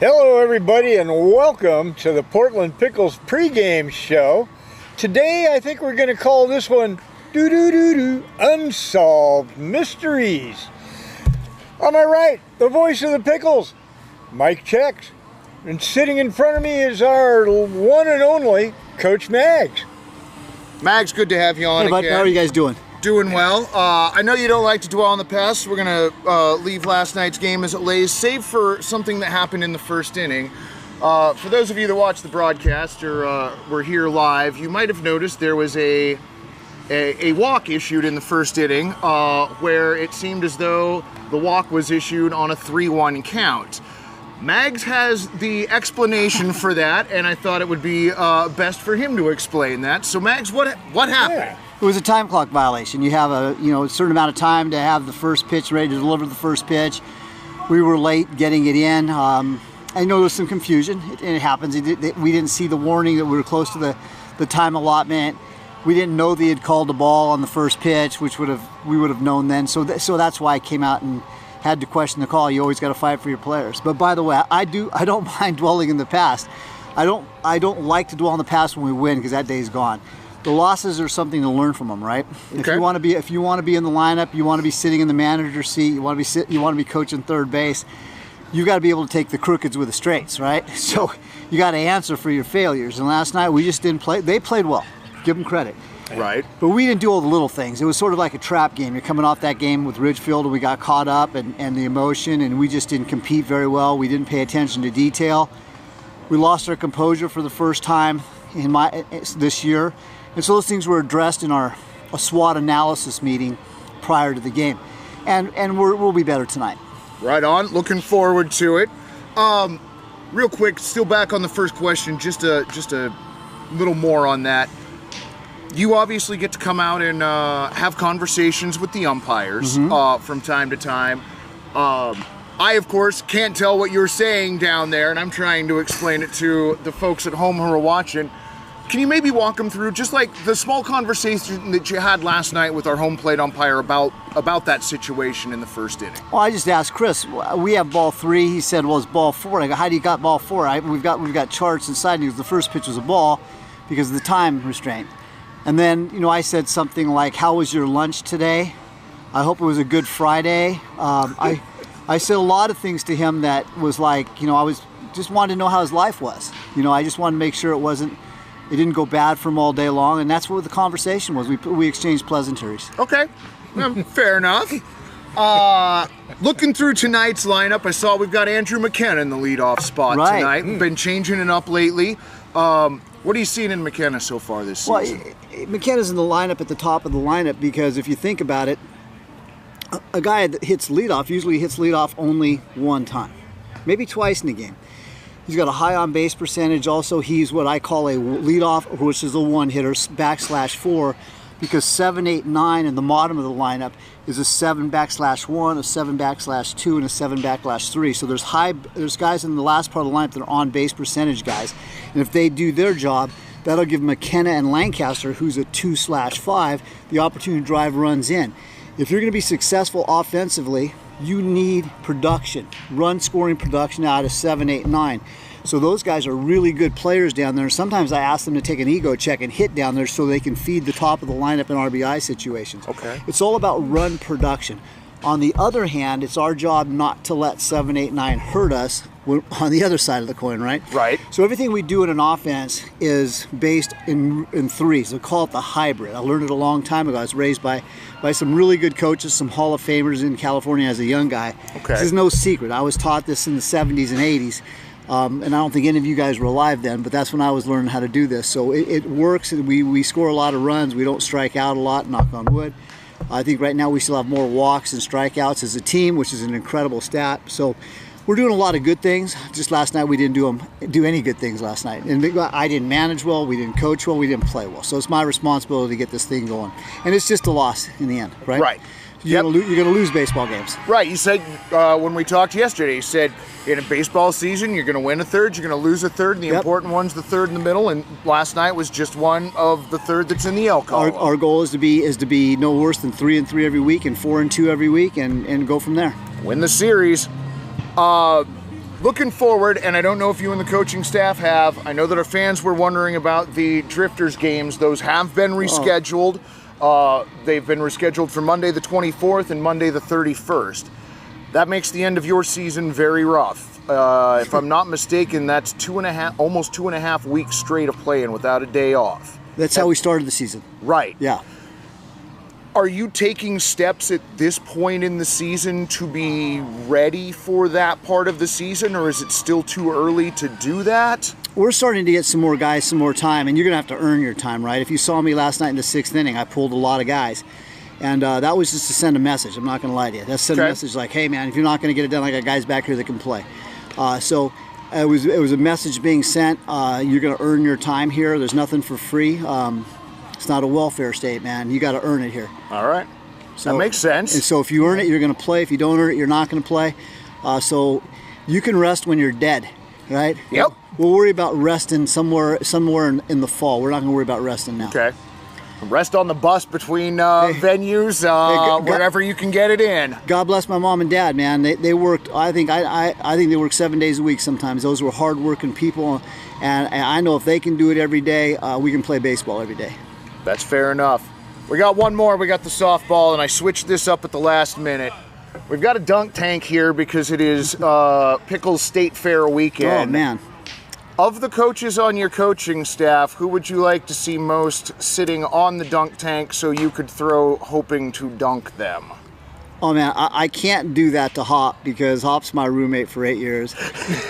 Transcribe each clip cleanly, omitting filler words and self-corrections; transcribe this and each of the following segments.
Hello everybody and welcome to the Portland Pickles pregame show. Today I think we're going to call this one Unsolved Mysteries. On my right, the voice of the Pickles, Mike Checks. And sitting in front of me is our one and only Coach Mags. Mags, good to have you on again. How are you guys doing? Doing well. I know you don't like to dwell on the past, so we're going to leave last night's game as it lays, save for something that happened in the first inning. For those of you that watched the broadcast or were here live, you might have noticed there was a walk issued in the first inning where it seemed as though the walk was issued on a 3-1 count. Mags has the explanation for that, and I thought it would be best for him to explain that. So, Mags, what happened? Yeah. It was a time clock violation. You have a certain amount of time to have the first pitch ready to deliver the first pitch. We were late getting it in. I know there was some confusion. It happens. We didn't see the warning that we were close to the time allotment. We didn't know they had called the ball on the first pitch, which we would have known then. So that's why I came out and had to question the call. You always got to fight for your players. But by the way, I don't mind dwelling in the past. I don't like to dwell in the past when we win because that day's gone. The losses are something to learn from them, right? Okay. If you want to be in the lineup, you want to be sitting in the manager's seat, you want to be coaching third base, you got to be able to take the crookeds with the straights, right? So you got to answer for your failures. And last night we just didn't play. They played well. Give them credit. Right. But we didn't do all the little things. It was sort of like a trap game. You're coming off that game with Ridgefield and we got caught up and the emotion, and we just didn't compete very well. We didn't pay attention to detail. We lost our composure for the first time this year. And so those things were addressed in a SWOT analysis meeting prior to the game. And we'll be better tonight. Right on. Looking forward to it. Real quick, still back on the first question, just a little more on that. You obviously get to come out and have conversations with the umpires from time to time. I, of course, can't tell what you're saying down there, and I'm trying to explain it to the folks at home who are watching. Can you maybe walk them through just like the small conversation that you had last night with our home plate umpire about that situation in the first inning? Well, I just asked Chris, we have ball 3. He said, well, it's ball 4. I go, how do you got ball 4? We've got charts inside. And he goes, the first pitch was a ball because of the time restraint. And then, I said something like, how was your lunch today? I hope it was a good Friday. I said a lot of things to him that was like, I just wanted to know how his life was. I just wanted to make sure it didn't go bad for him all day long, and that's what the conversation was. We exchanged pleasantries. Okay, fair enough. Looking through tonight's lineup, I saw we've got Andrew McKenna in the leadoff spot tonight. We've been changing it up lately. What are you seeing in McKenna so far this season? Well, McKenna's in the lineup at the top of the lineup because if you think about it, a guy that hits leadoff usually hits leadoff only one time, maybe twice in a game. He's got a high on-base percentage. Also, he's what I call a leadoff, which is a one-hitter, /4, because 7, 8, 9 in the bottom of the lineup is a 7/1, a 7/2, and a 7/3. So there's guys in the last part of the lineup that are on-base percentage guys. And if they do their job, that'll give McKenna and Lancaster, who's a 2/5, the opportunity to drive runs in. If you're going to be successful offensively, you need production, run scoring production out of 7, 8, 9. So those guys are really good players down there. Sometimes I ask them to take an ego check and hit down there so they can feed the top of the lineup in RBI situations. Okay. It's all about run production. On the other hand, it's our job not to let 7, 8, 9 hurt us on the other side of the coin, right? Right. So everything we do in an offense is based in threes. They call it the hybrid. I learned it a long time ago. I was raised by some really good coaches, some Hall of Famers in California as a young guy. Okay. This is no secret. I was taught this in the 70s and 80s. And I don't think any of you guys were alive then, but that's when I was learning how to do this. So it works, and we score a lot of runs. We don't strike out a lot, knock on wood. I think right now we still have more walks and strikeouts as a team, which is an incredible stat. So we're doing a lot of good things. Just last night we didn't do any good things last night. And I didn't manage well, we didn't coach well, we didn't play well. So it's my responsibility to get this thing going. And it's just a loss in the end, right? Right. You're going to lose baseball games. Right. You said when we talked yesterday, you said in a baseball season, you're going to win a third, you're going to lose a third, and the important one's the third in the middle. And last night was just one of the third that's in the Elk column. Our goal is to be no worse than 3-3 every week and 4-2 every week, and go from there. Win the series. looking forward, and I don't know if you and the coaching staff have, I know that our fans were wondering about the Drifters games. Those have been rescheduled. They've been rescheduled for Monday the 24th and Monday the 31st. That makes the end of your season very rough. If I'm not mistaken, that's almost 2.5 weeks straight of playing without a day off. That's how we started the season. Right. Yeah. Are you taking steps at this point in the season to be ready for that part of the season, or is it still too early to do that? We're starting to get some more guys some more time, and you're going to have to earn your time, right? If you saw me last night in the 6th inning, I pulled a lot of guys. And that was just to send a message. I'm not going to lie to you. That's send a message like, hey, man, if you're not going to get it done, I got guys back here that can play. So it was a message being sent. You're going to earn your time here. There's nothing for free. It's not a welfare state, man. You got to earn it here. All right. So, that makes sense. And so if you earn it, you're going to play. If you don't earn it, you're not going to play. So you can rest when you're dead, right? Yep. We'll worry about resting somewhere in the fall. We're not going to worry about resting now. Okay. Rest on the bus between venues, wherever you can get it in. God bless my mom and dad, man. They worked. I think they worked 7 days a week. Sometimes those were hard-working people, and I know if they can do it every day, we can play baseball every day. That's fair enough. We got one more. We got the softball, and I switched this up at the last minute. We've got a dunk tank here because it is Pickles State Fair weekend. Oh man. Of the coaches on your coaching staff, who would you like to see most sitting on the dunk tank so you could throw hoping to dunk them? Oh man, I can't do that to Hop because Hop's my roommate for 8 years,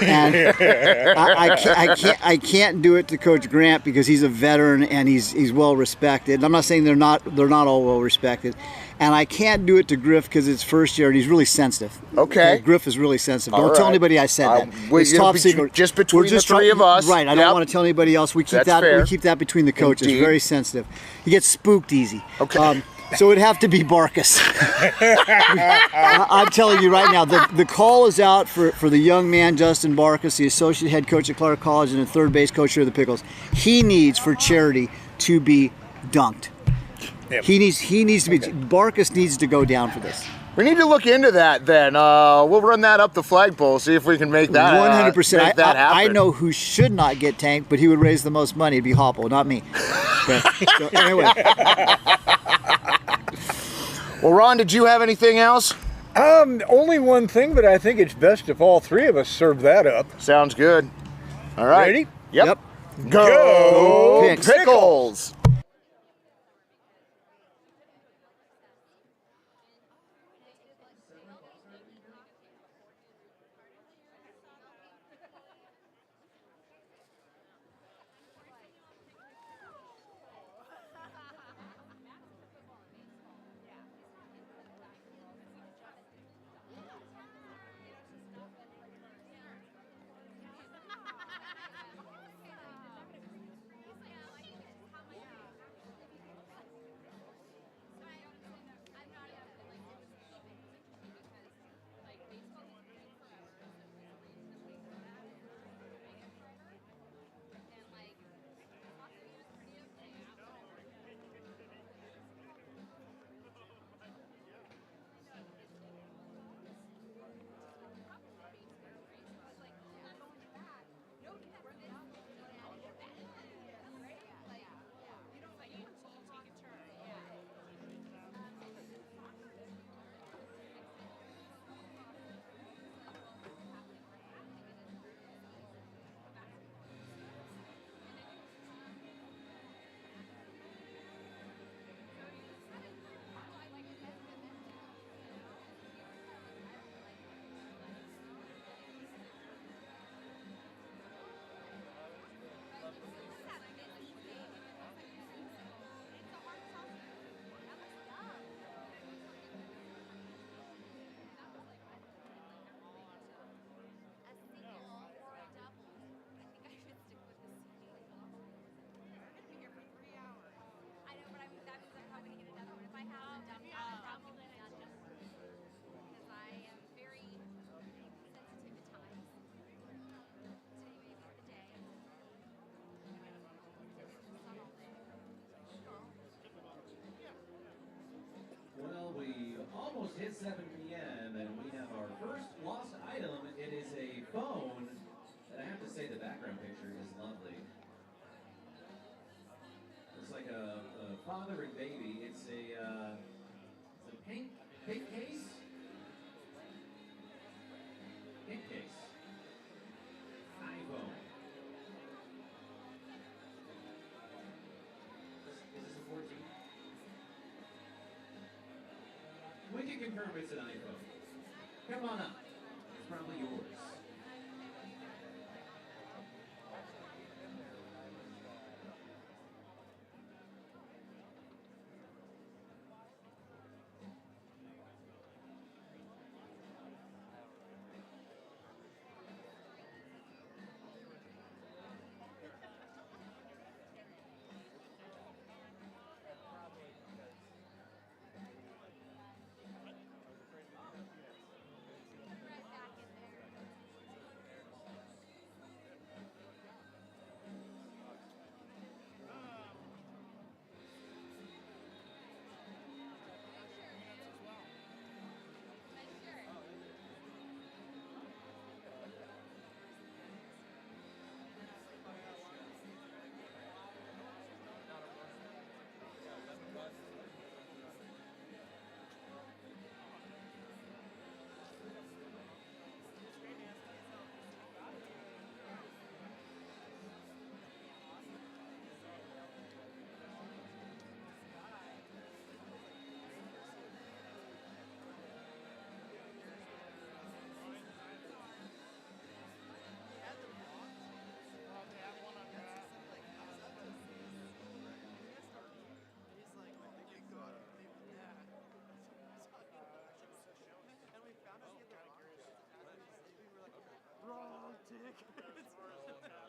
and I can't do it to Coach Grant because he's a veteran and he's well respected. And I'm not saying they're not all well respected, and I can't do it to Griff because it's first year and he's really sensitive. Okay, Griff is really sensitive. Don't tell anybody I said that. It's top secret. Just between the three of us, right? I don't want to tell anybody else. We keep We keep that between the coaches. Indeed. Very sensitive. He gets spooked easy. Okay. So it'd have to be Barkus. I'm telling you right now, the call is out for the young man, Justin Barkus, the associate head coach at Clark College and the third base coach here at the Pickles. He needs, for charity, to be dunked. Yep. He needs to be. Barkus needs to go down for this. We need to look into that then. We'll run that up the flagpole, see if we can make that 100%. Make that happen. I know who should not get tanked, but he would raise the most money. It'd be Hopple, not me. Okay. So anyway. Well, Ron, did you have anything else? Only one thing, but I think it's best if all three of us serve that up. Sounds good. All right. Ready? Yep. Go Pickles! father and baby. It's a pink case. Pink case. iPhone. Is this a 14? We can confirm it's an iPhone. Come on up. It's probably yours.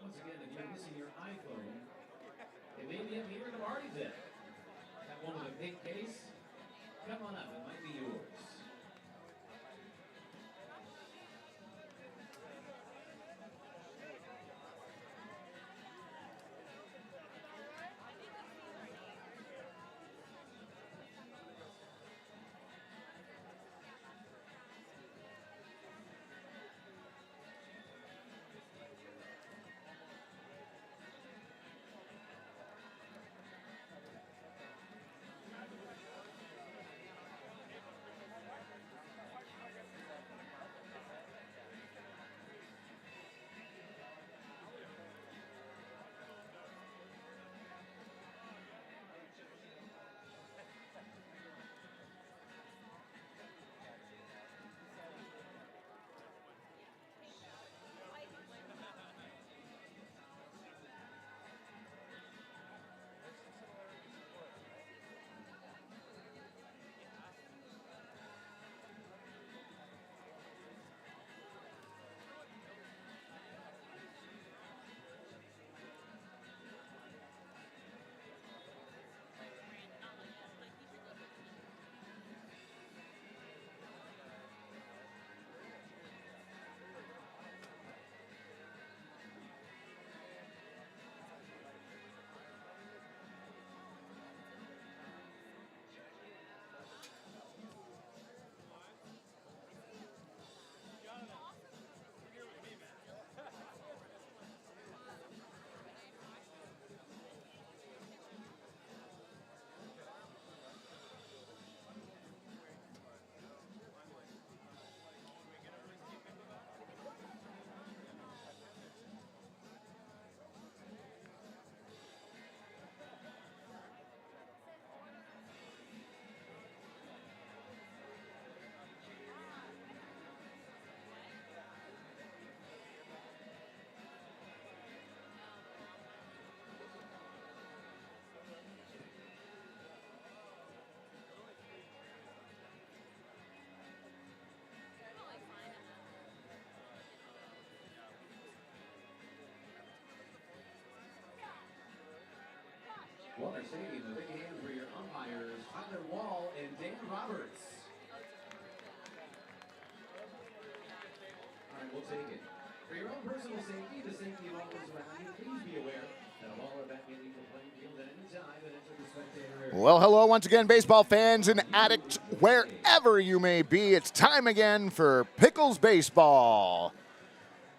Once again, if you're missing your iPhone, it may be up here in the party then. That one with a pink case, come on up, it might be yours. Well, they're saying the big hand for your umpires, Tyler Wall and Dan Roberts. All right, we'll take it. For your own personal safety, the safety of all those around you, please be aware that a ball or bat may leave the playing field at any time and enter the spectator area. Well, hello once again, baseball fans and addicts, wherever you may be. It's time again for Pickles Baseball.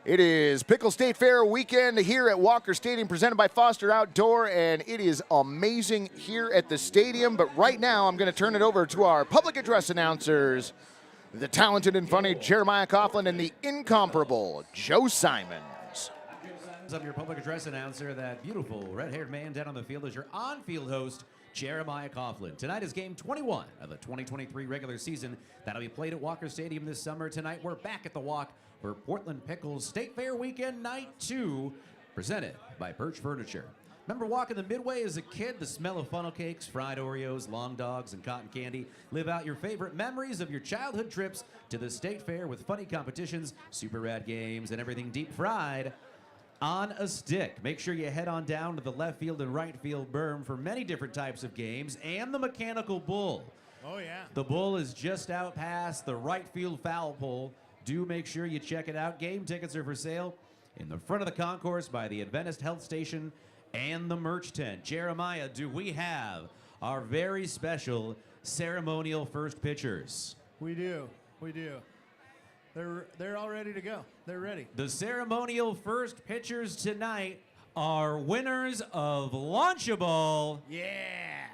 It is Pickles State Fair weekend here at Walker Stadium, presented by Foster Outdoor, and it is amazing here at the stadium. But right now, I'm going to turn it over to our public address announcers, the talented and funny Jeremiah Coughlin and the incomparable Joe Simons. I'm your public address announcer. That beautiful red-haired man down on the field is your on-field host, Jeremiah Coughlin. Tonight is game 21 of the 2023 regular season that'll be played at Walker Stadium this summer. Tonight we're back at the Walk for Portland Pickles State Fair Weekend Night 2, presented by Birch Furniture. Remember walking the Midway as a kid? The smell of funnel cakes, fried Oreos, long dogs, and cotton candy. Live out your favorite memories of your childhood trips to the State Fair with funny competitions, super rad games, and everything deep fried on a stick. Make sure you head on down to the left field and right field berm for many different types of games and the mechanical bull. Oh, yeah. The bull is just out past the right field foul pole. Do make sure you check it out. Game tickets are for sale in the front of the concourse by the Adventist Health Station and the merch tent. Jeremiah, do we have our very special ceremonial first pitchers? We do. We do. They're all ready to go. They're ready. The ceremonial first pitchers tonight are winners of Lunchable. Yeah.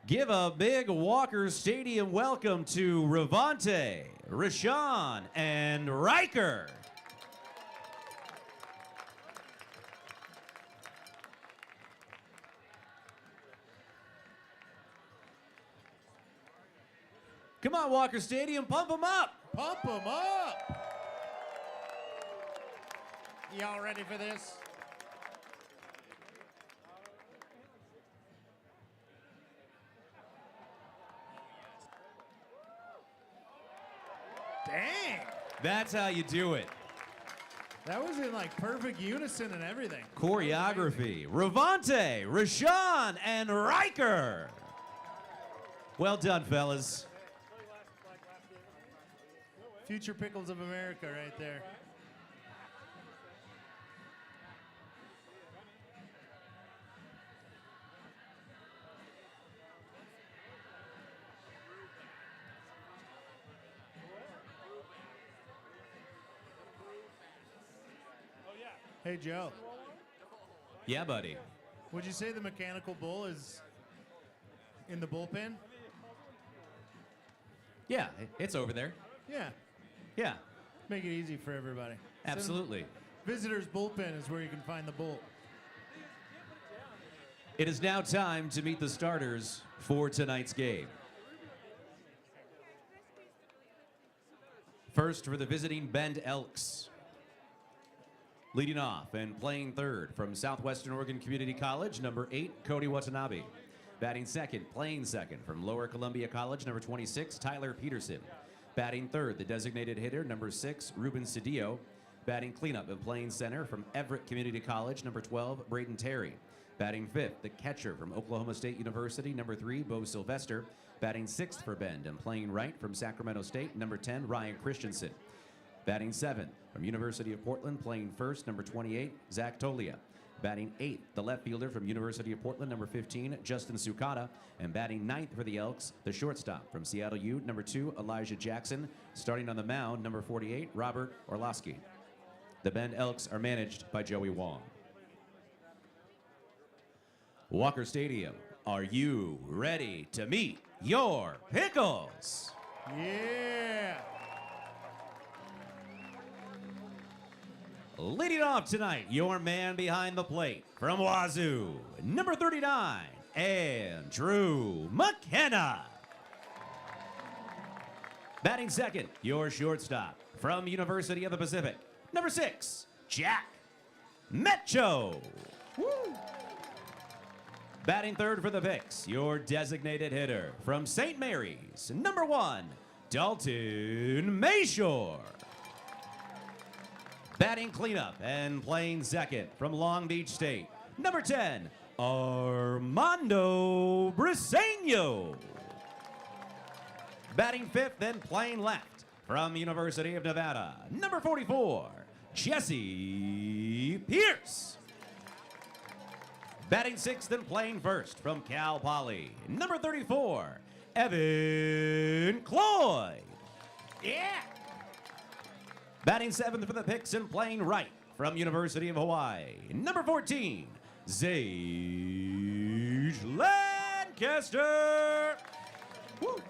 Give a big Walker Stadium welcome to Revante, Rashawn, and Riker. Come on, Walker Stadium, pump them up. Pump them up. Y'all ready for this? Dang. That's how you do it. That was in like perfect unison and everything. Choreography. Revante, Rashawn, and Riker. Well done, fellas. Future Pickles of America right there. Hey, Joe. Yeah, buddy. Would you say the mechanical bull is in the bullpen? Yeah, it's over there. Yeah. Yeah, Make it easy for everybody. absolutely. Visitors bullpen is where you can find the bull. It is now time to meet the starters for tonight's game. First for the visiting Bend Elks. Leading off and playing third from Southwestern Oregon Community College, number 8, Cody Watanabe. Batting second, playing second from Lower Columbia College, number 26, Tyler Peterson. Batting third, the designated hitter, number 6, Ruben Cedillo. Batting cleanup and playing center from Everett Community College, number 12, Braden Terry. Batting fifth, the catcher from Oklahoma State University, number 3, Bo Sylvester. Batting sixth for Bend and playing right from Sacramento State, number 10, Ryan Christensen. Batting seventh from University of Portland, playing first, number 28, Zach Tolia. Batting eighth, the left fielder from University of Portland, number 15, Justin Sukata. And batting ninth for the Elks, the shortstop from Seattle U, number 2, Elijah Jackson. Starting on the mound, number 48, Robert Orlowski. The Bend Elks are managed by Joey Wong. Walker Stadium, are you ready to meet your Pickles? Yeah. Leading off tonight, your man behind the plate from Wazoo, number 39, Andrew McKenna. Batting second, your shortstop from University of the Pacific, number 6, Jack Metcho. Woo. Batting third for the Picks, your designated hitter from St. Mary's, number 1, Dalton Mayshore. Batting cleanup and playing second from Long Beach State, number 10, Armando Briseño. Batting fifth and playing left from University of Nevada, number 44, Jesse Pierce. Batting sixth and playing first from Cal Poly, number 34, Evan Cloyd. Yeah. Batting seventh for the Picks and playing right from University of Hawaii, number 14, Zage Lancaster. Woo.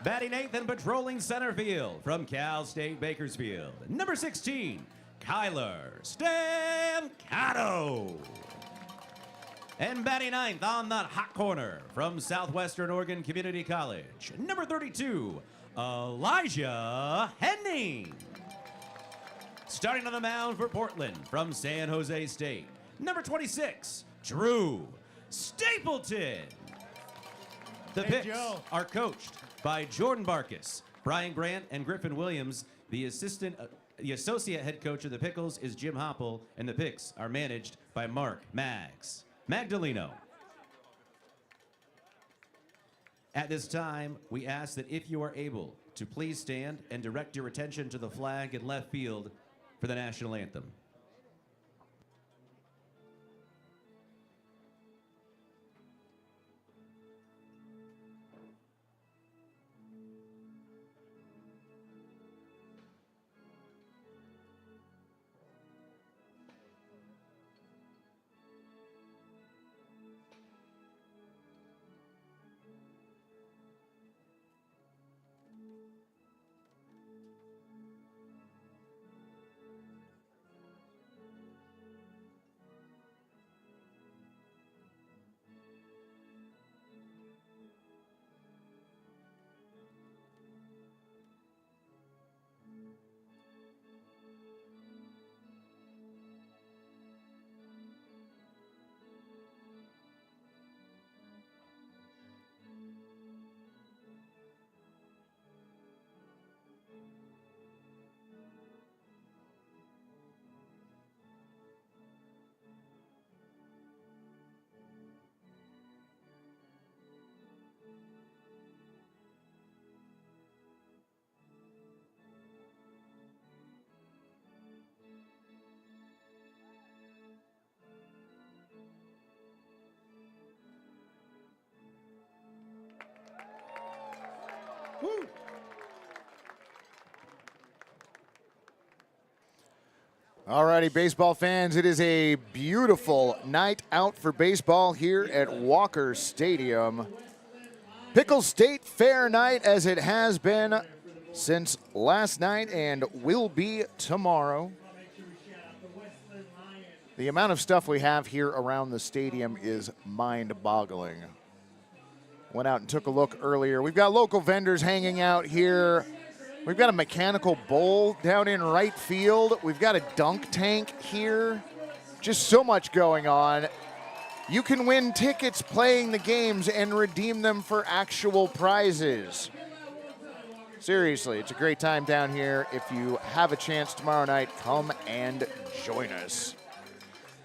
Batting eighth and patrolling center field from Cal State Bakersfield, number 16, Kyler Stancato. And batting ninth on that hot corner from Southwestern Oregon Community College, number 32, Elijah Henning. Starting on the mound for Portland from San Jose State, number 26, Drew Stapleton. The Hey, Picks Joe. are coached by Jordan Barkus, Brian Grant, and Griffin Williams. The associate head coach of the Pickles is Jim Hopple, and the Picks are managed by Mark Magdaleno. At this time, we ask that if you are able to please stand and direct your attention to the flag in left field for the national anthem. Woo. Alrighty, baseball fans, it is a beautiful night out for baseball here at Walker Stadium. Pickles State Fair night, as it has been since last night and will be tomorrow. The amount of stuff we have here around the stadium is mind-boggling. Went out and took a look earlier. We've got local vendors hanging out here. We've got a mechanical bull down in right field. We've got a dunk tank here. Just so much going on. You can win tickets playing the games and redeem them for actual prizes. Seriously, it's a great time down here. If you have a chance tomorrow night, come and join us.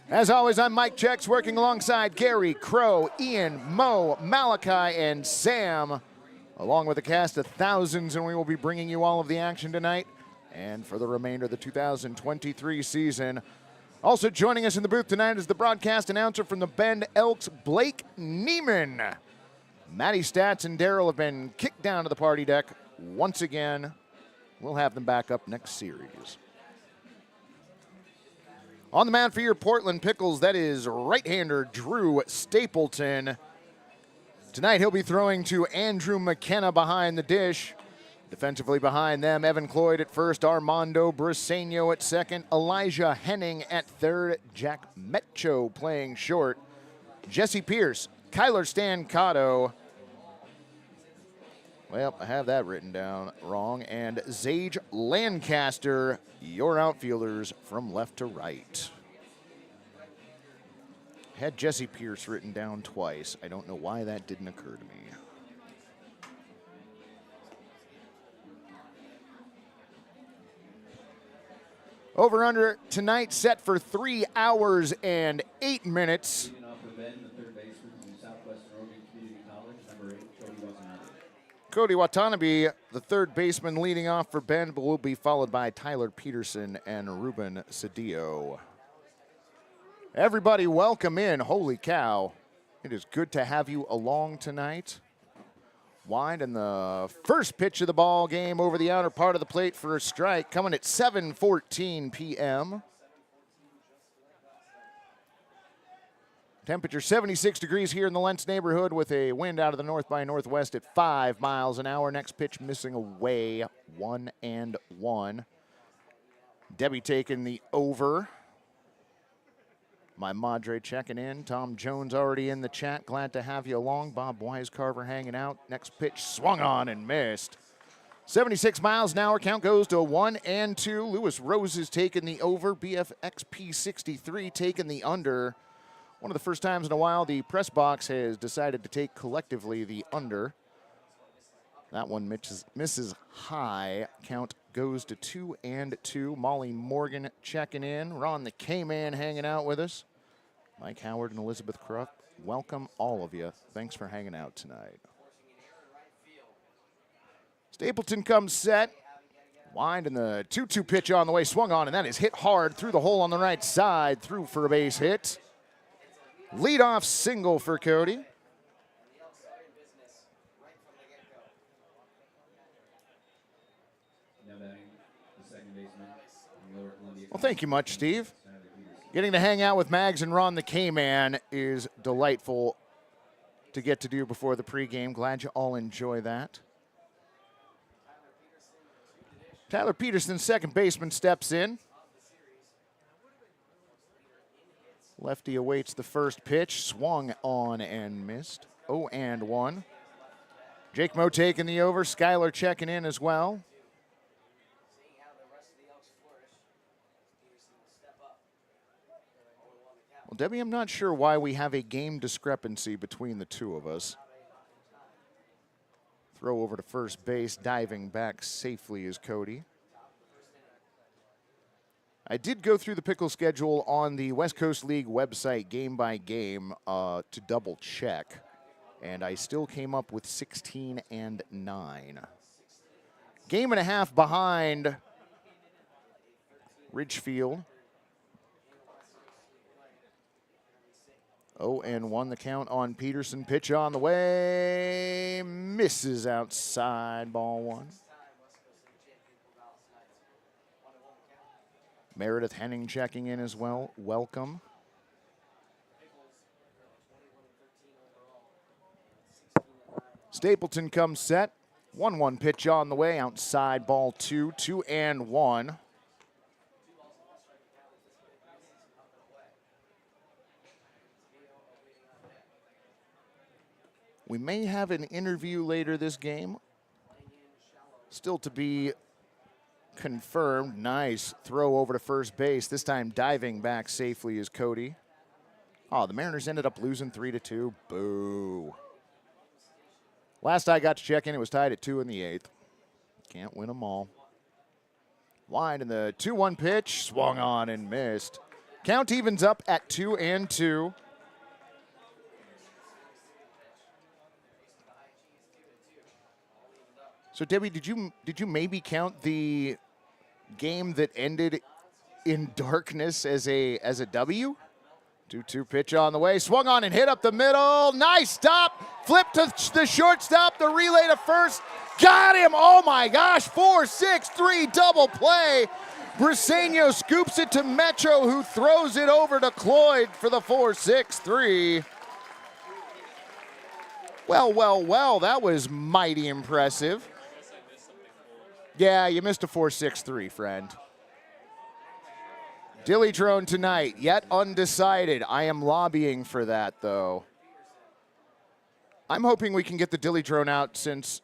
As always, I'm Mike Checks, working alongside Gary, Crow, Ian, Mo, Malachi, and Sam, along with a cast of thousands, and we will be bringing you all of the action tonight and for the remainder of the 2023 season. Also joining us in the booth tonight is the broadcast announcer from the Bend Elks, Blake Neiman. Matty Stats and Daryl have been kicked down to the party deck once again. We'll have them back up next series. On the mound for your Portland Pickles, that is right-hander Drew Stapleton. Tonight he'll be throwing to Andrew McKenna behind the dish. Defensively behind them, Evan Cloyd at first, Armando Briseño at second, Elijah Henning at third, Jack Metcho playing short, Jesse Pierce, Kyler Stancato, well, I have that written down wrong, and Zage Lancaster, your outfielders from left to right. Had Jesse Pierce written down twice. I don't know why that didn't occur to me. Over under tonight set for 3 hours and 8 minutes. Leading off for Ben, the third baseman from Southwestern Oregon Community College, number 8, Cody Watanabe. Cody Watanabe, the third baseman, leading off for Ben, but will be followed by Tyler Peterson and Ruben Cedillo. Everybody welcome in. Holy cow. It is good to have you along tonight. Wide, and the first pitch of the ball game over the outer part of the plate for a strike, coming at 7:14 p.m. Temperature 76 degrees here in the Lents neighborhood with a wind out of the north by northwest at 5 miles an hour. Next pitch missing away, 1-1. Debbie taking the over. My Madre checking in. Tom Jones already in the chat. Glad to have you along. Bob Wisecarver hanging out. Next pitch swung on and missed. 76 miles an hour. Count goes to 1-2. Lewis Rose is taking the over. BFXP63 taking the under. One of the first times in a while the press box has decided to take collectively the under. That one misses high. Count goes to 2-2. Molly Morgan checking in. Ron the K-Man hanging out with us. Mike Howard and Elizabeth Cruft, welcome all of you. Thanks for hanging out tonight. Stapleton comes set. Wind, and the 2-2 pitch on the way, swung on, and that is hit hard through the hole on the right side, through for a base hit. Leadoff single for Cody. Well, thank you much, Steve. Getting to hang out with Mags and Ron the K-Man is delightful to get to do before the pregame. Glad you all enjoy that. Tyler Peterson, second baseman, steps in. Lefty awaits the first pitch. Swung on and missed. 0-1. Jake Moe taking the over. Skyler checking in as well. Well, Debbie, I'm not sure why we have a game discrepancy between the two of us. Throw over to first base, diving back safely is Cody. I did go through the pickle schedule on the West Coast League website game by game to double check, and I still came up with 16-9. Game and a half behind Ridgefield. 0-1 the count on Peterson. Pitch on the way. Misses outside, ball one. Meredith Henning checking in as well. Welcome. Stapleton comes set. 1-1 pitch on the way. Outside, ball two. 2-1. We may have an interview later this game. Still to be confirmed. Nice throw over to first base. This time diving back safely is Cody. Oh, the Mariners ended up losing 3-2. Boo. Last I got to check in, it was tied at 2 in the 8th. Can't win them all. Wide, and the 2-1 pitch swung on and missed. Count evens up at 2-2. So Debbie, did you maybe count the game that ended in darkness as a W? 2-2 pitch on the way, swung on and hit up the middle. Nice stop, flip to the shortstop, the relay to first. Got him! Oh my gosh, 4-6-3 double play. Briseño scoops it to Metro, who throws it over to Cloyd for the 4-6-3. Well, that was mighty impressive. Yeah, you missed a 4-6-3, friend. Dilly-drone tonight, yet undecided. I am lobbying for that, though. I'm hoping we can get the Dilly-drone out since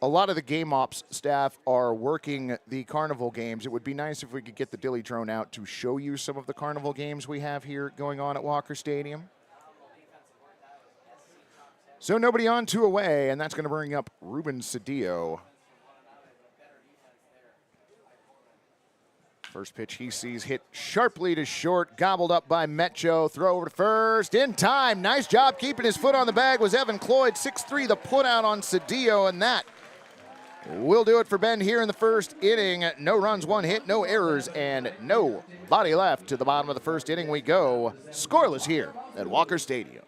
a lot of the game ops staff are working the carnival games. It would be nice if we could get the Dilly-drone out to show you some of the carnival games we have here going on at Walker Stadium. So nobody on, 2 away, and that's going to bring up Ruben Cedillo. First pitch he sees hit sharply to short, gobbled up by Metcho. Throw over to first, in time. Nice job keeping his foot on the bag was Evan Cloyd. 6-3 the put out on Cedillo, and that will do it for Ben here in the first inning. No runs, 1 hit, no errors, and no body left. To the bottom of the first inning we go. Scoreless here at Walker Stadium.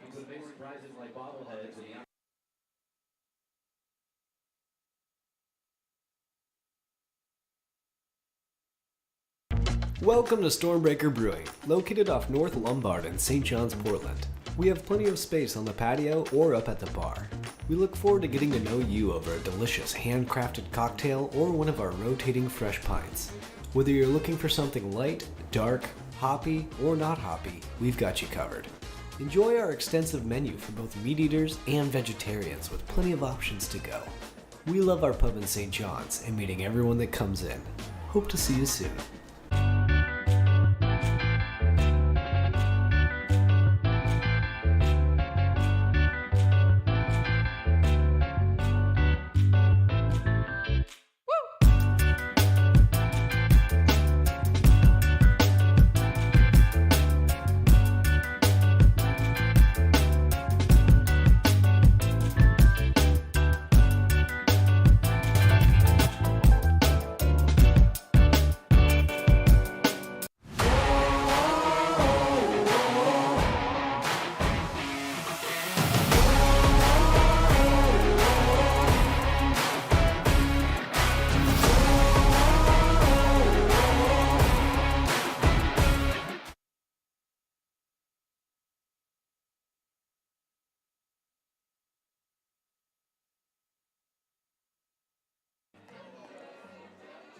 Welcome to Stormbreaker Brewing, located off North Lombard in St. John's, Portland. We have plenty of space on the patio or up at the bar. We look forward to getting to know you over a delicious handcrafted cocktail or one of our rotating fresh pints. Whether you're looking for something light, dark, hoppy, or not hoppy, we've got you covered. Enjoy our extensive menu for both meat eaters and vegetarians with plenty of options to go. We love our pub in St. John's and meeting everyone that comes in. Hope to see you soon.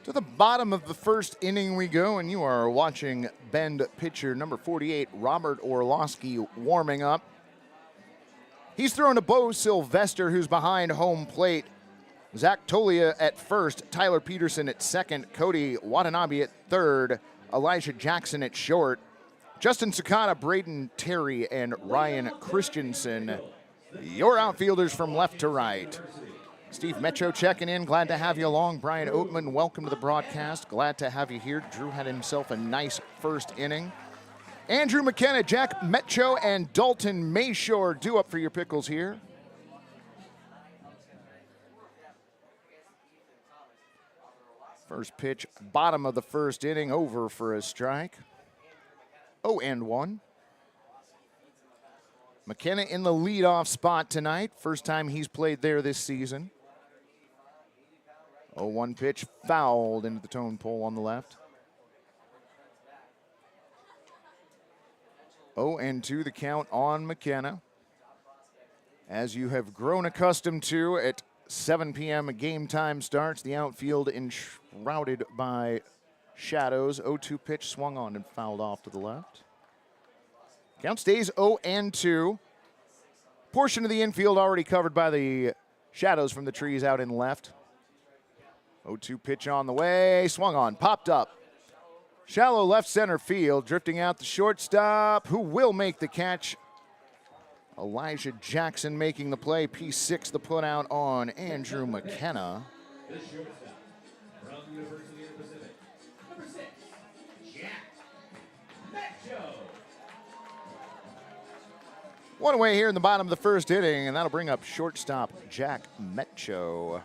To the bottom of the first inning we go, and you are watching Bend pitcher number 48, Robert Orlowski, warming up. He's throwing to Bo Sylvester, who's behind home plate. Zach Tolia at first, Tyler Peterson at second, Cody Watanabe at third, Elijah Jackson at short, Justin Sakata, Braden Terry, and Ryan Christensen. Your outfielders from left to right. Steve Metcho checking in. Glad to have you along. Brian Oatman, welcome to the broadcast. Glad to have you here. Drew had himself a nice first inning. Andrew McKenna, Jack Metcho, and Dalton Mayshore due up for your Pickles here. First pitch, bottom of the first inning, over for a strike. 0-1. McKenna in the leadoff spot tonight. First time he's played there this season. 0-1 pitch, fouled into the tone pole on the left. 0-2 the count on McKenna. As you have grown accustomed to at 7 p.m. game time starts, the outfield enshrouded by shadows. 0-2 pitch swung on and fouled off to the left. Count stays 0-2. Portion of the infield already covered by the shadows from the trees out in left. 0-2 pitch on the way, swung on, popped up. Shallow left center field, drifting out the shortstop, who will make the catch. Elijah Jackson making the play. P6 the put out on Andrew McKenna. The shortstop from University of the Pacific, number 6, Jack Metcho. One away here in the bottom of the first inning, and that'll bring up shortstop Jack Metcho.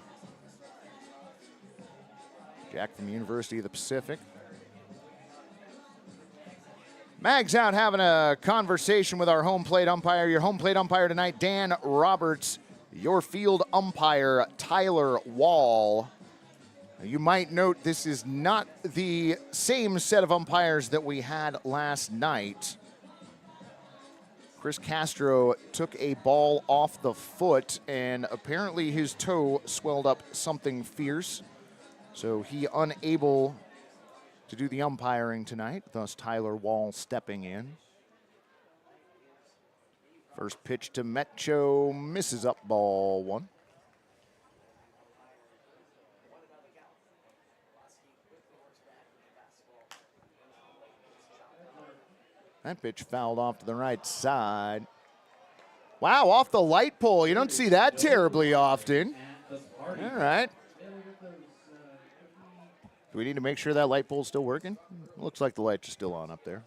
Jack from University of the Pacific. Mag's out having a conversation with our home plate umpire. Your home plate umpire tonight, Dan Roberts. Your field umpire, Tyler Wall. You might note this is not the same set of umpires that we had last night. Chris Castro took a ball off the foot, and apparently his toe swelled up something fierce. So he unable to do the umpiring tonight, thus Tyler Wall stepping in. First pitch to Metcho, misses up, ball one. That pitch fouled off to the right side. Wow, off the light pole. You don't see that terribly often. All right. Do we need to make sure that light pole's still working? Looks like the lights are still on up there.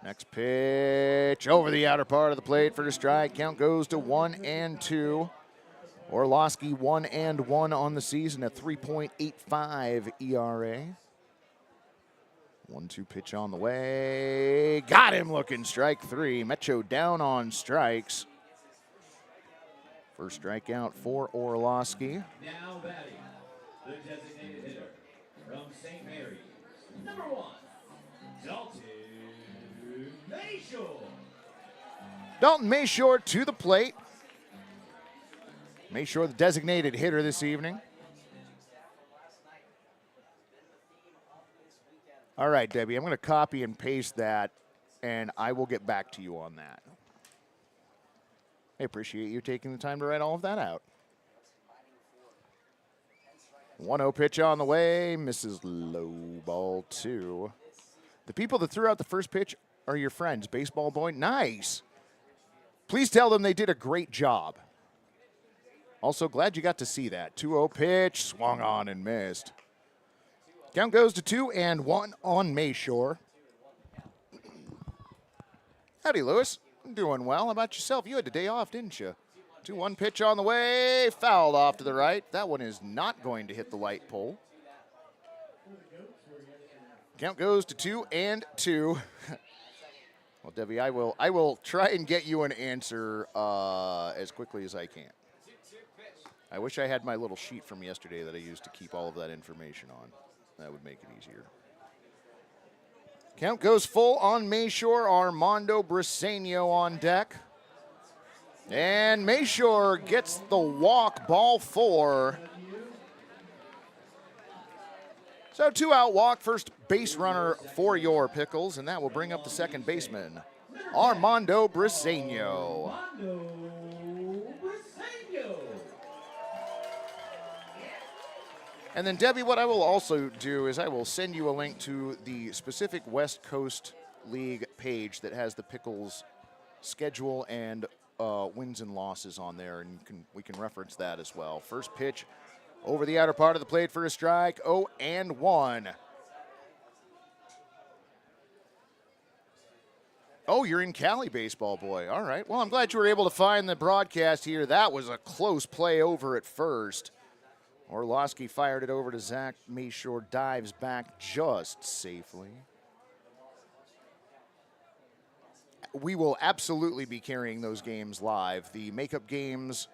Next pitch over the outer part of the plate for the strike. Count goes to 1-2. Orlowski 1-1 on the season at 3.85 ERA. 1-2 pitch on the way. Got him looking. Strike three. Metcho down on strikes. First strikeout for Orlowski. Now batting, the designated hitter from St. Mary's, number 1, Dalton Mayshore. Dalton Mayshore to the plate. Mayshore, the designated hitter this evening. All right, Debbie, I'm going to copy and paste that, and I will get back to you on that. I appreciate you taking the time to write all of that out. 1-0 pitch on the way, misses low, ball 2. The people that threw out the first pitch are your friends. Baseball boy, nice. Please tell them they did a great job. Also, glad you got to see that. 2-0 pitch, swung on and missed. Count goes to 2-1 on Mayshore. Howdy, Lewis. I'm doing well. How about yourself? You had the day off, didn't you? 2-1 pitch on the way, fouled off to the right. That one is not going to hit the light pole. Count goes to 2-2. Well, Debbie, I will try and get you an answer as quickly as I can. I wish I had my little sheet from yesterday that I used to keep all of that information on. That would make it easier. Count goes full on Mayshore. Armando Briseño on deck. And Mayshore gets the walk, ball 4. So 2-out walk, first base runner for your Pickles, and that will bring up the second baseman, Armando Briseño. And then, Debbie, what I will also do is I will send you a link to the specific West Coast League page that has the Pickles schedule and wins and losses on there, and we can reference that as well. First pitch over the outer part of the plate for a strike, 0-1. Oh, you're in Cali, baseball boy. All right. Well, I'm glad you were able to find the broadcast here. That was a close play over at first. Orlowski fired it over to Zach. Mayshore dives back just safely. We will absolutely be carrying those games live. The makeup games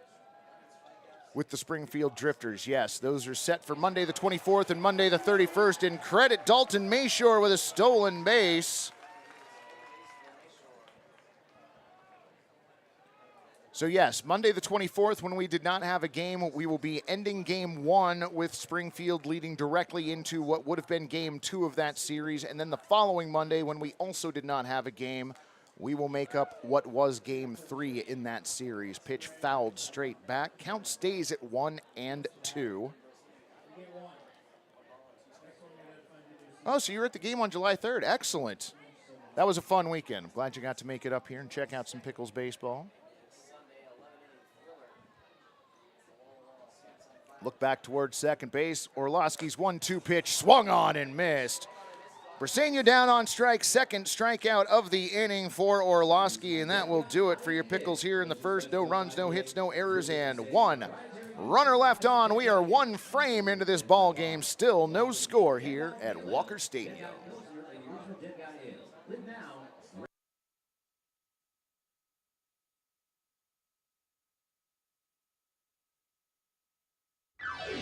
with the Springfield Drifters, yes, those are set for Monday the 24th and Monday the 31st. And credit Dalton Mayshore with a stolen base. So yes, Monday the 24th, when we did not have a game, we will be ending game 1 with Springfield leading directly into what would have been game 2 of that series. And then the following Monday, when we also did not have a game, we will make up what was game 3 in that series. Pitch fouled straight back. Count stays at 1-2. Oh, so you were at the game on July 3rd. Excellent. That was a fun weekend. I'm glad you got to make it up here and check out some Pickles baseball. Look back towards second base. Orlowski's 1-2 pitch swung on and missed. Briseño down on strike, second strikeout of the inning for Orlowski, and that will do it for your Pickles here in the first. No runs, no hits, no errors, and 1 runner left on. We are 1 frame into this ball game. Still no score here at Walker Stadium.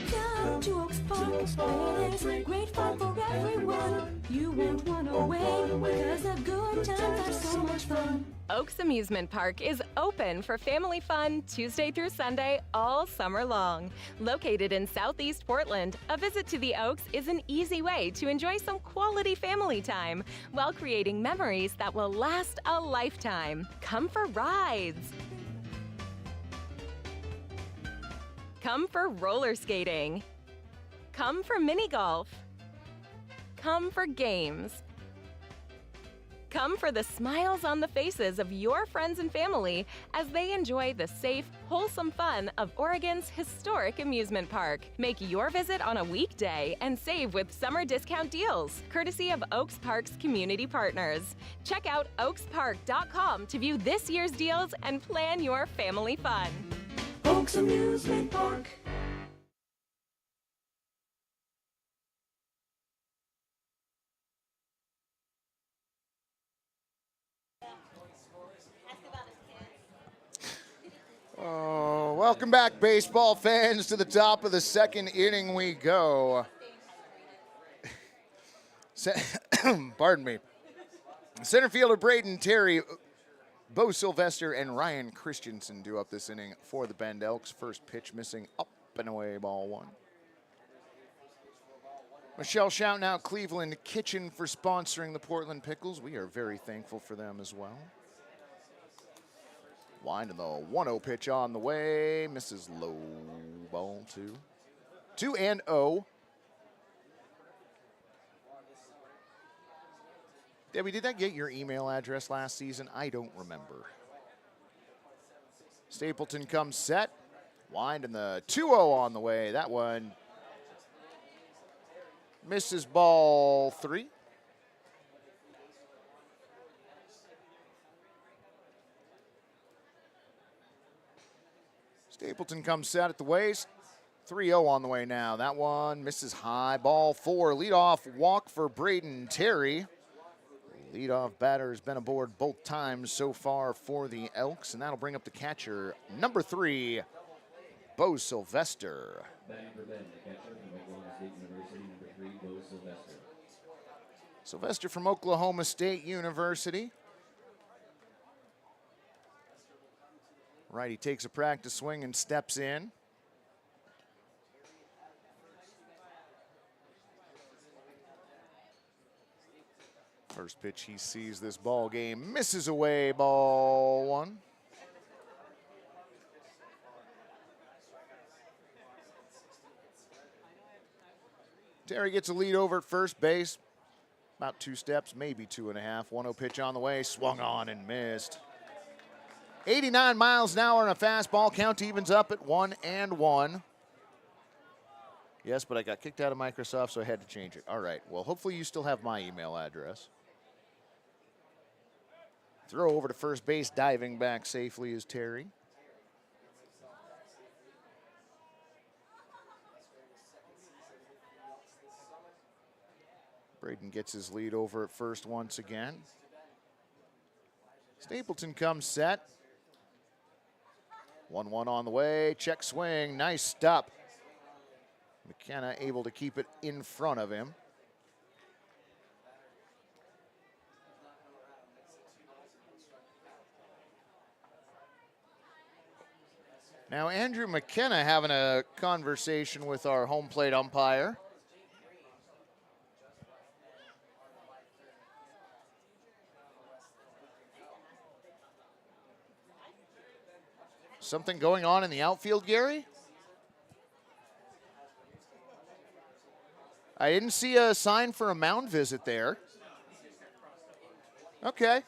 Come to Elks Park, where there's great fun for everyone. You won't want to wait, because the good times are so much fun. Oaks Amusement Park is open for family fun Tuesday through Sunday all summer long. Located in Southeast Portland, a visit to the Oaks is an easy way to enjoy some quality family time while creating memories that will last a lifetime. Come for rides. Come for roller skating. Come for mini golf. Come for games. Come for the smiles on the faces of your friends and family as they enjoy the safe, wholesome fun of Oregon's historic amusement park. Make your visit on a weekday and save with summer discount deals, courtesy of Oaks Park's community partners. Check out oakspark.com to view this year's deals and plan your family fun. Oaks Amusement Park. Oh, welcome back, baseball fans. To the top of the second inning we go. Pardon me. Center fielder Braden Terry, Bo Sylvester, and Ryan Christensen do up this inning for the Bend Elks. First pitch missing, up and away, ball one. Michelle shouting out Cleveland Kitchen for sponsoring the Portland Pickles. We are very thankful for them as well. Winding the 1-0 pitch on the way. Misses low, ball two. 2-0. Debbie, did that get your email address last season? I don't remember. Stapleton comes set. Winding the 2-0 on the way. That one misses, ball three. Stapleton comes set at the waist. 3-0 on the way now. That one misses high, ball four. Leadoff walk for Braden Terry. Leadoff batter has been aboard both times so far for the Elks, and that'll bring up the catcher, number 3, Bo Sylvester. Batting for Bend, the catcher from Oklahoma State University, number 3, Bo Sylvester. Sylvester from Oklahoma State University. Righty takes a practice swing and steps in. First pitch he sees this ball game, misses away, ball one. Terry gets a lead over at first base. About 2 steps, maybe 2.5. 1-0 pitch on the way, swung on and missed. 89 miles an hour on a fastball. Count evens up at 1-1. Yes, but I got kicked out of Microsoft, so I had to change it. All right, well, hopefully you still have my email address. Throw over to first base, diving back safely is Terry. Braden gets his lead over at first once again. Stapleton comes set. 1-1 on the way, check swing, nice stop. McKenna able to keep it in front of him. Now Andrew McKenna having a conversation with our home plate umpire. Something going on in the outfield, Gary? I didn't see a sign for a mound visit there. Okay.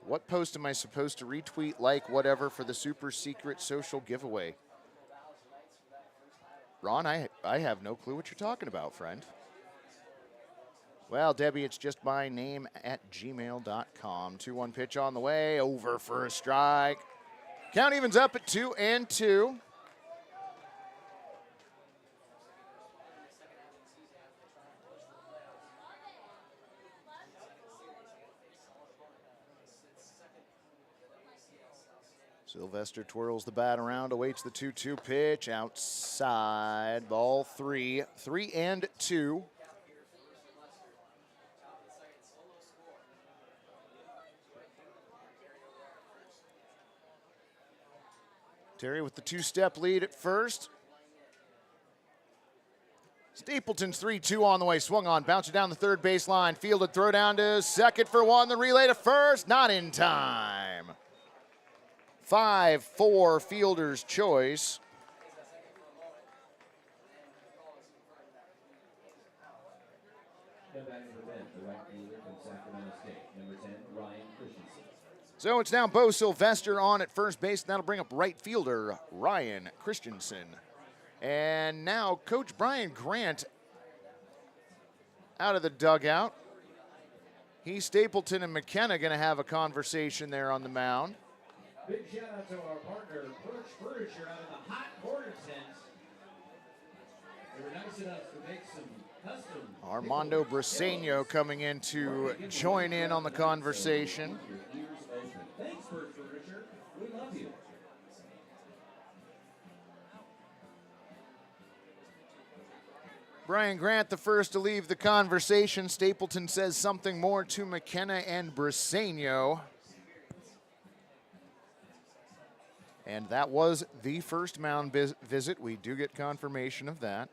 What post am I supposed to retweet, like, whatever for the super secret social giveaway? Ron, I have no clue what you're talking about, friend. Well, Debbie, it's just my name at gmail.com. 2-1 pitch on the way, over for a strike. Count evens up at 2-2. Sylvester twirls the bat around, awaits the 2-2 pitch, outside, ball three, 3-2. Terry with the 2-step lead at first. Stapleton's 3-2 on the way, swung on, bounced it down the third baseline, fielded, throw down to second for one, the relay to first, not in time. 5-4 fielder's choice. So it's now Bo Sylvester on at first base, and that'll bring up right fielder Ryan Christensen. And now Coach Brian Grant out of the dugout. He's Stapleton and McKenna going to have a conversation there on the mound. Big shout out to our partner, Birch Furniture, out of the hot corner tent. They were nice enough to make some custom. Armando Briseño coming in to join in on the conversation. Thanks, Birch Furniture. We love you. Brian Grant, the first to leave the conversation. Stapleton says something more to McKenna and Briseño. And that was the first mound visit. We do get confirmation of that.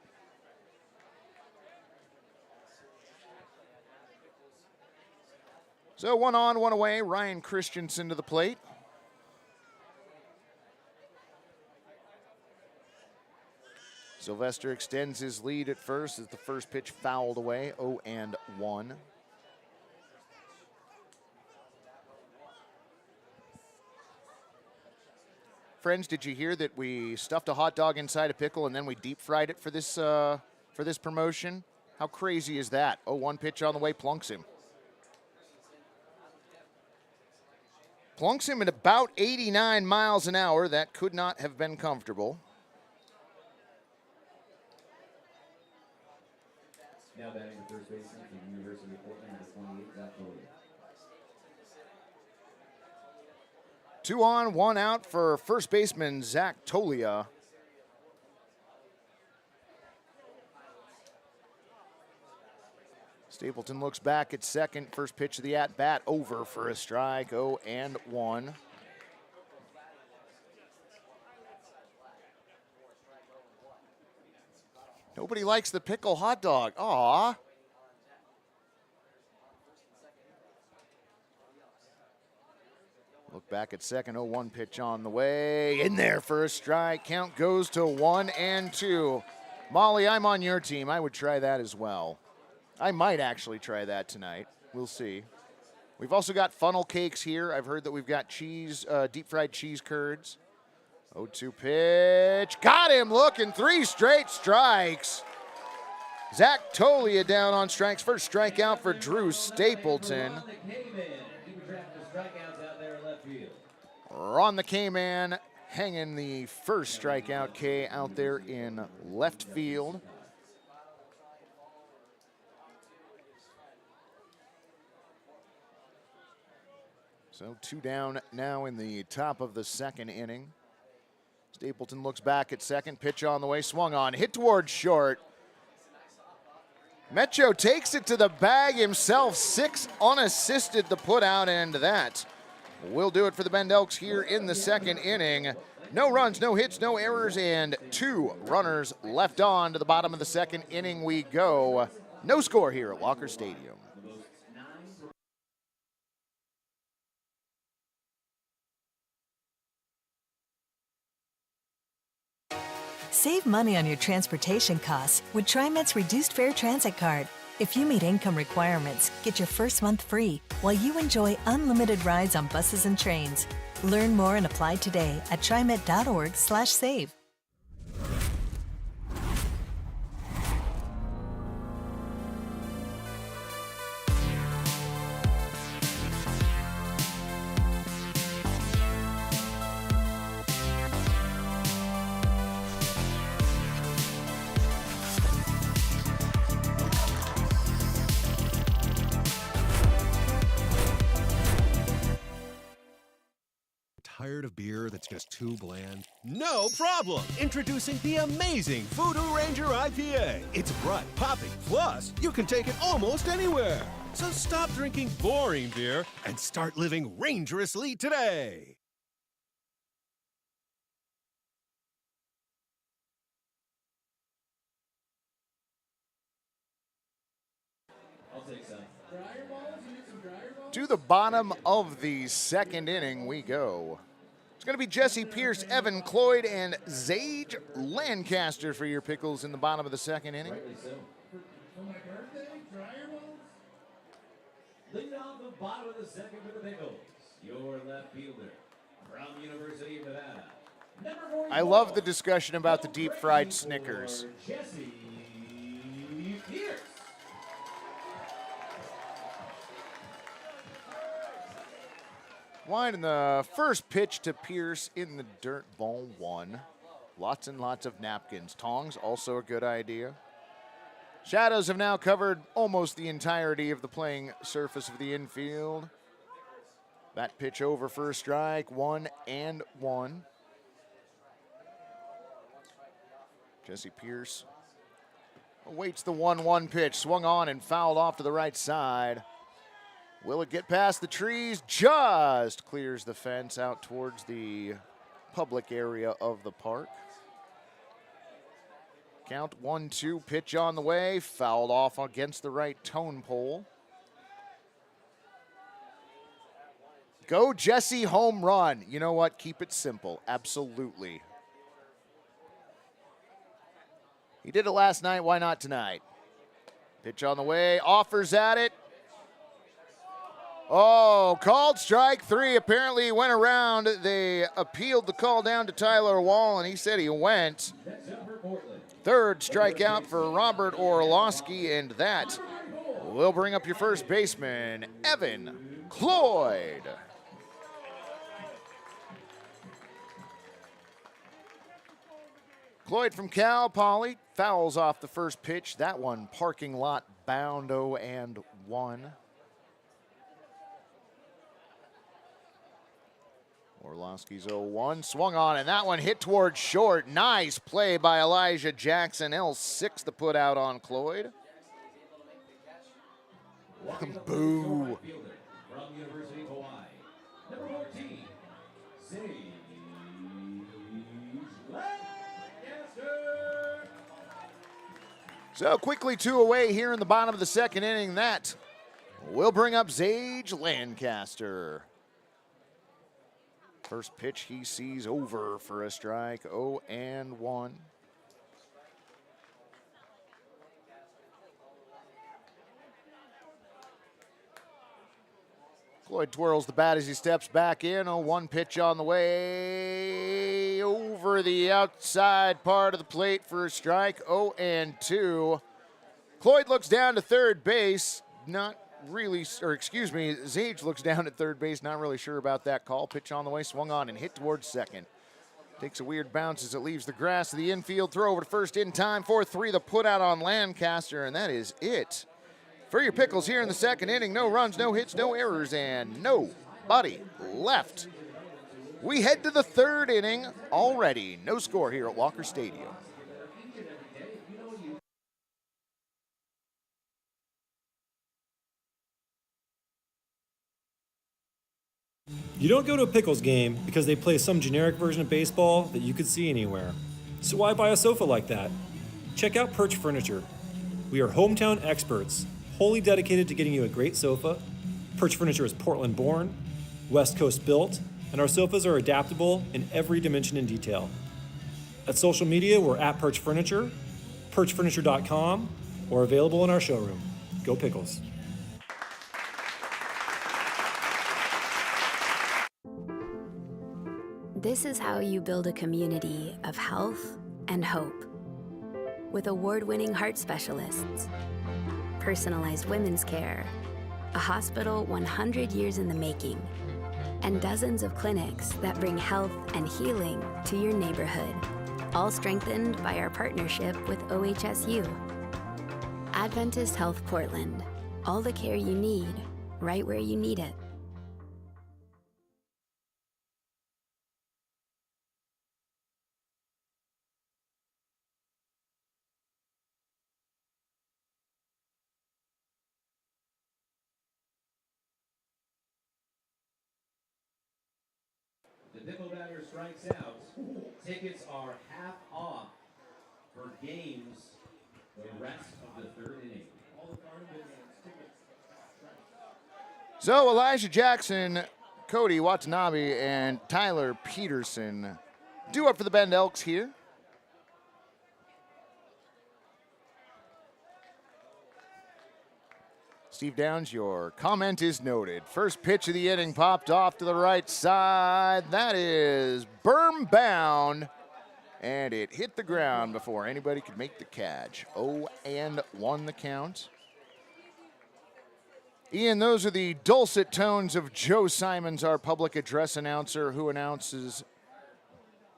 So 1 on, 1 away. Ryan Christensen to the plate. Sylvester extends his lead at first as the first pitch fouled away, 0-1. Friends, did you hear that we stuffed a hot dog inside a pickle and then we deep fried it for this promotion? How crazy is that? 0-1 pitch on the way, plunks him. Plunks him at about 89 miles an hour. That could not have been comfortable. Now batting the first baseman from the University of Portland, number 28, Zach Tolia. 2 on, 1 out for first baseman Zach Tolia. Stapleton looks back at second. First pitch of the at-bat over for a strike, 0-1. Nobody likes the pickle hot dog. Aw. Look back at second, 0-1 pitch on the way. In there for a strike. Count goes to 1-2. Molly, I'm on your team. I would try that as well. I might actually try that tonight. We'll see. We've also got funnel cakes here. I've heard that we've got cheese, deep fried cheese curds. 0-2 pitch. Got him looking. 3 straight strikes. Zach Tolia down on strikes. First strikeout for Drew Stapleton. Ron the K-Man hanging the first strikeout K out there in left field. So 2 down now in the top of the second inning. Stapleton looks back at second, pitch on the way, swung on, hit towards short. Metcho takes it to the bag himself, 6 unassisted to put out, and that will do it for the Bend Elks here in the second inning. No runs, no hits, no errors, and 2 runners left on. To the bottom of the second inning we go. No score here at Walker Stadium. Save money on your transportation costs with TriMet's Reduced Fare Transit Card. If you meet income requirements, get your first month free while you enjoy unlimited rides on buses and trains. Learn more and apply today at TriMet.org/save. Tired of beer that's just too bland? No problem! Introducing the amazing Voodoo Ranger IPA. It's bright, popping, plus you can take it almost anywhere. So stop drinking boring beer and start living rangerously today. I'll take some. To the bottom of the second inning we go. It's going to be Jesse Pierce, Evan Cloyd, and Zage Lancaster for your Pickles in the bottom of the second inning. Leading off the bottom of the second for the Pickles, your left fielder from University of Nevada. I love the discussion about the deep fried Snickers. Jesse Pierce. Wide in the first pitch to Pierce in the dirt, ball 1. Lots and lots of napkins. Tongs, also a good idea. Shadows have now covered almost the entirety of the playing surface of the infield. That pitch over for a strike, 1-1. Jesse Pierce Awaits the 1-1 pitch. Swung on and fouled off to the right side. Will it get past the trees? Just clears the fence out towards the public area of the park. Count 1-2, pitch on the way. Fouled off against the right tone pole. Go Jesse, home run. You know what? Keep it simple. Absolutely. He did it last night. Why not tonight? Pitch on the way. Offers at it. Oh, called strike 3. Apparently he went around. They appealed the call down to Tyler Wall, and he said he went. Third strikeout for Robert Orlowski, and that will bring up your first baseman, Evan Cloyd. Cloyd from Cal Poly fouls off the first pitch. That one parking lot bound 0-1. Orlowski's 0-1, swung on, and that one hit towards short. Nice play by Elijah Jackson. L6 to put out on Cloyd. Boo. From University of Hawaii, number 14, Sage Lancaster. So quickly 2 away here in the bottom of the second inning. That will bring up Sage Lancaster. First pitch he sees over for a strike, 0-1. Cloyd twirls the bat as he steps back in. 0-1 pitch on the way. Over the outside part of the plate for a strike, 0-2. Cloyd looks down to third base, not really, or excuse me, Zage looks down at third base, not really sure about that call. Pitch on the way, swung on and hit towards second. Takes a weird bounce as it leaves the grass of the infield. Throw over to first in time. 4-3, the put out on Lancaster, and that is it for your Pickles here in the second inning. No runs, no hits, no errors, and nobody left. We head to the third inning already. No score here at Walker Stadium. You don't go to a Pickles game because they play some generic version of baseball that you could see anywhere. So why buy a sofa like that? Check out Perch Furniture. We are hometown experts, wholly dedicated to getting you a great sofa. Perch Furniture is Portland born, West Coast built, and our sofas are adaptable in every dimension and detail. At social media, we're at Perch Furniture, perchfurniture.com, or available in our showroom. Go Pickles. This is how you build a community of health and hope. With award-winning heart specialists, personalized women's care, a hospital 100 years in the making, and dozens of clinics that bring health and healing to your neighborhood, all strengthened by our partnership with OHSU. Adventist Health Portland, all the care you need, right where you need it. The pickle batter strikes out. Tickets are half off for games the rest of the third inning. All the card business tickets. So Elijah Jackson, Cody Watanabe, and Tyler Peterson due up for the Bend Elks here. Steve Downs, your comment is noted. First pitch of the inning popped off to the right side. That is berm bound, and it hit the ground before anybody could make the catch. 0-1 the count. Ian, those are the dulcet tones of Joe Simons, our public address announcer, who announces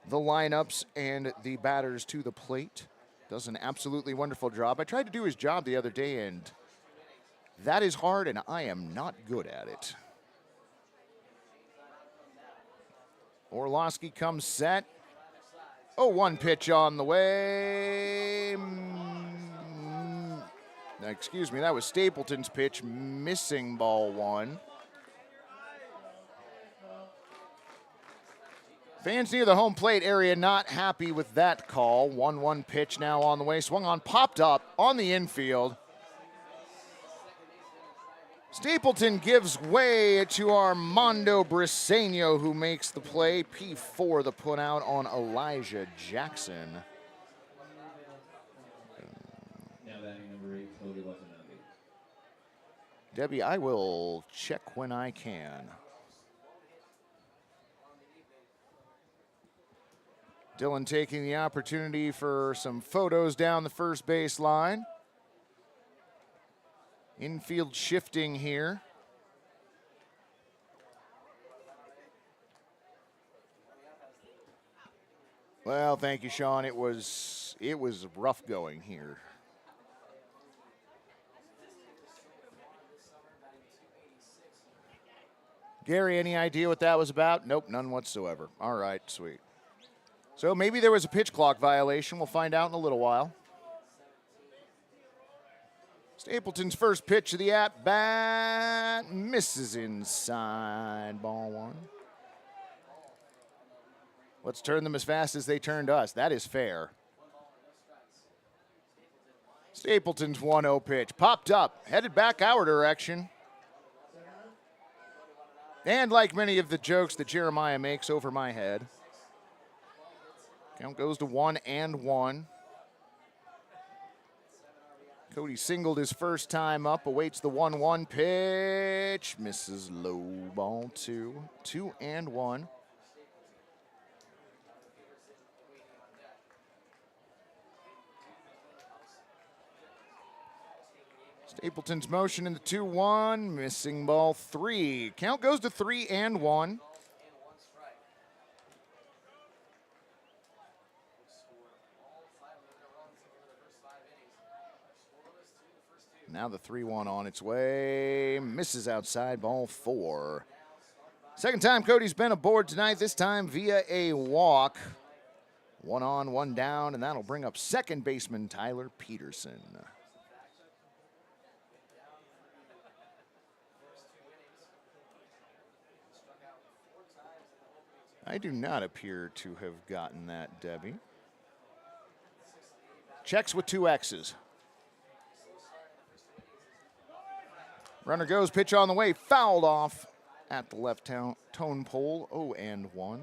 the lineups and the batters to the plate. Does an absolutely wonderful job. I tried to do his job the other day, and that is hard, and I am not good at it. Orlowski comes set. 0-1 pitch on the way. excuse me, that was Stapleton's pitch, missing ball one. Fans near the home plate area not happy with that call. 1-1 pitch now on the way. Swung on, popped up on the infield. Stapleton gives way to Armando Briseño, who makes the play. P4 the put out on Elijah Jackson. Now batting number 8, Cody Watanabe. Debbie, I will check when I can. Dylan taking the opportunity for some photos down the first base line. Infield shifting here. Well, thank you, Sean. It was rough going here. Gary, any idea what that was about? Nope, none whatsoever. All right, sweet. So maybe there was a pitch clock violation. We'll find out in a little while. Stapleton's first pitch of the at-bat misses inside, ball one. Let's turn them as fast as they turned us. That is fair. Stapleton's 1-0 pitch. Popped up, headed back our direction. And like many of the jokes that Jeremiah makes over my head, count goes to 1-1. Cody singled his first time up, awaits the 1-1 pitch. Misses low, ball 2. 2-1. Stapleton's motion in the 2-1, missing ball 3. Count goes to 3-1. Now the 3-1 on its way. Misses outside, ball 4. Second time Cody's been aboard tonight, this time via a walk. 1 on, 1 down, and that'll bring up second baseman Tyler Peterson. I do not appear to have gotten that, Debbie. Checks with 2 X's. Runner goes, pitch on the way, fouled off at the left tone pole, 0-1.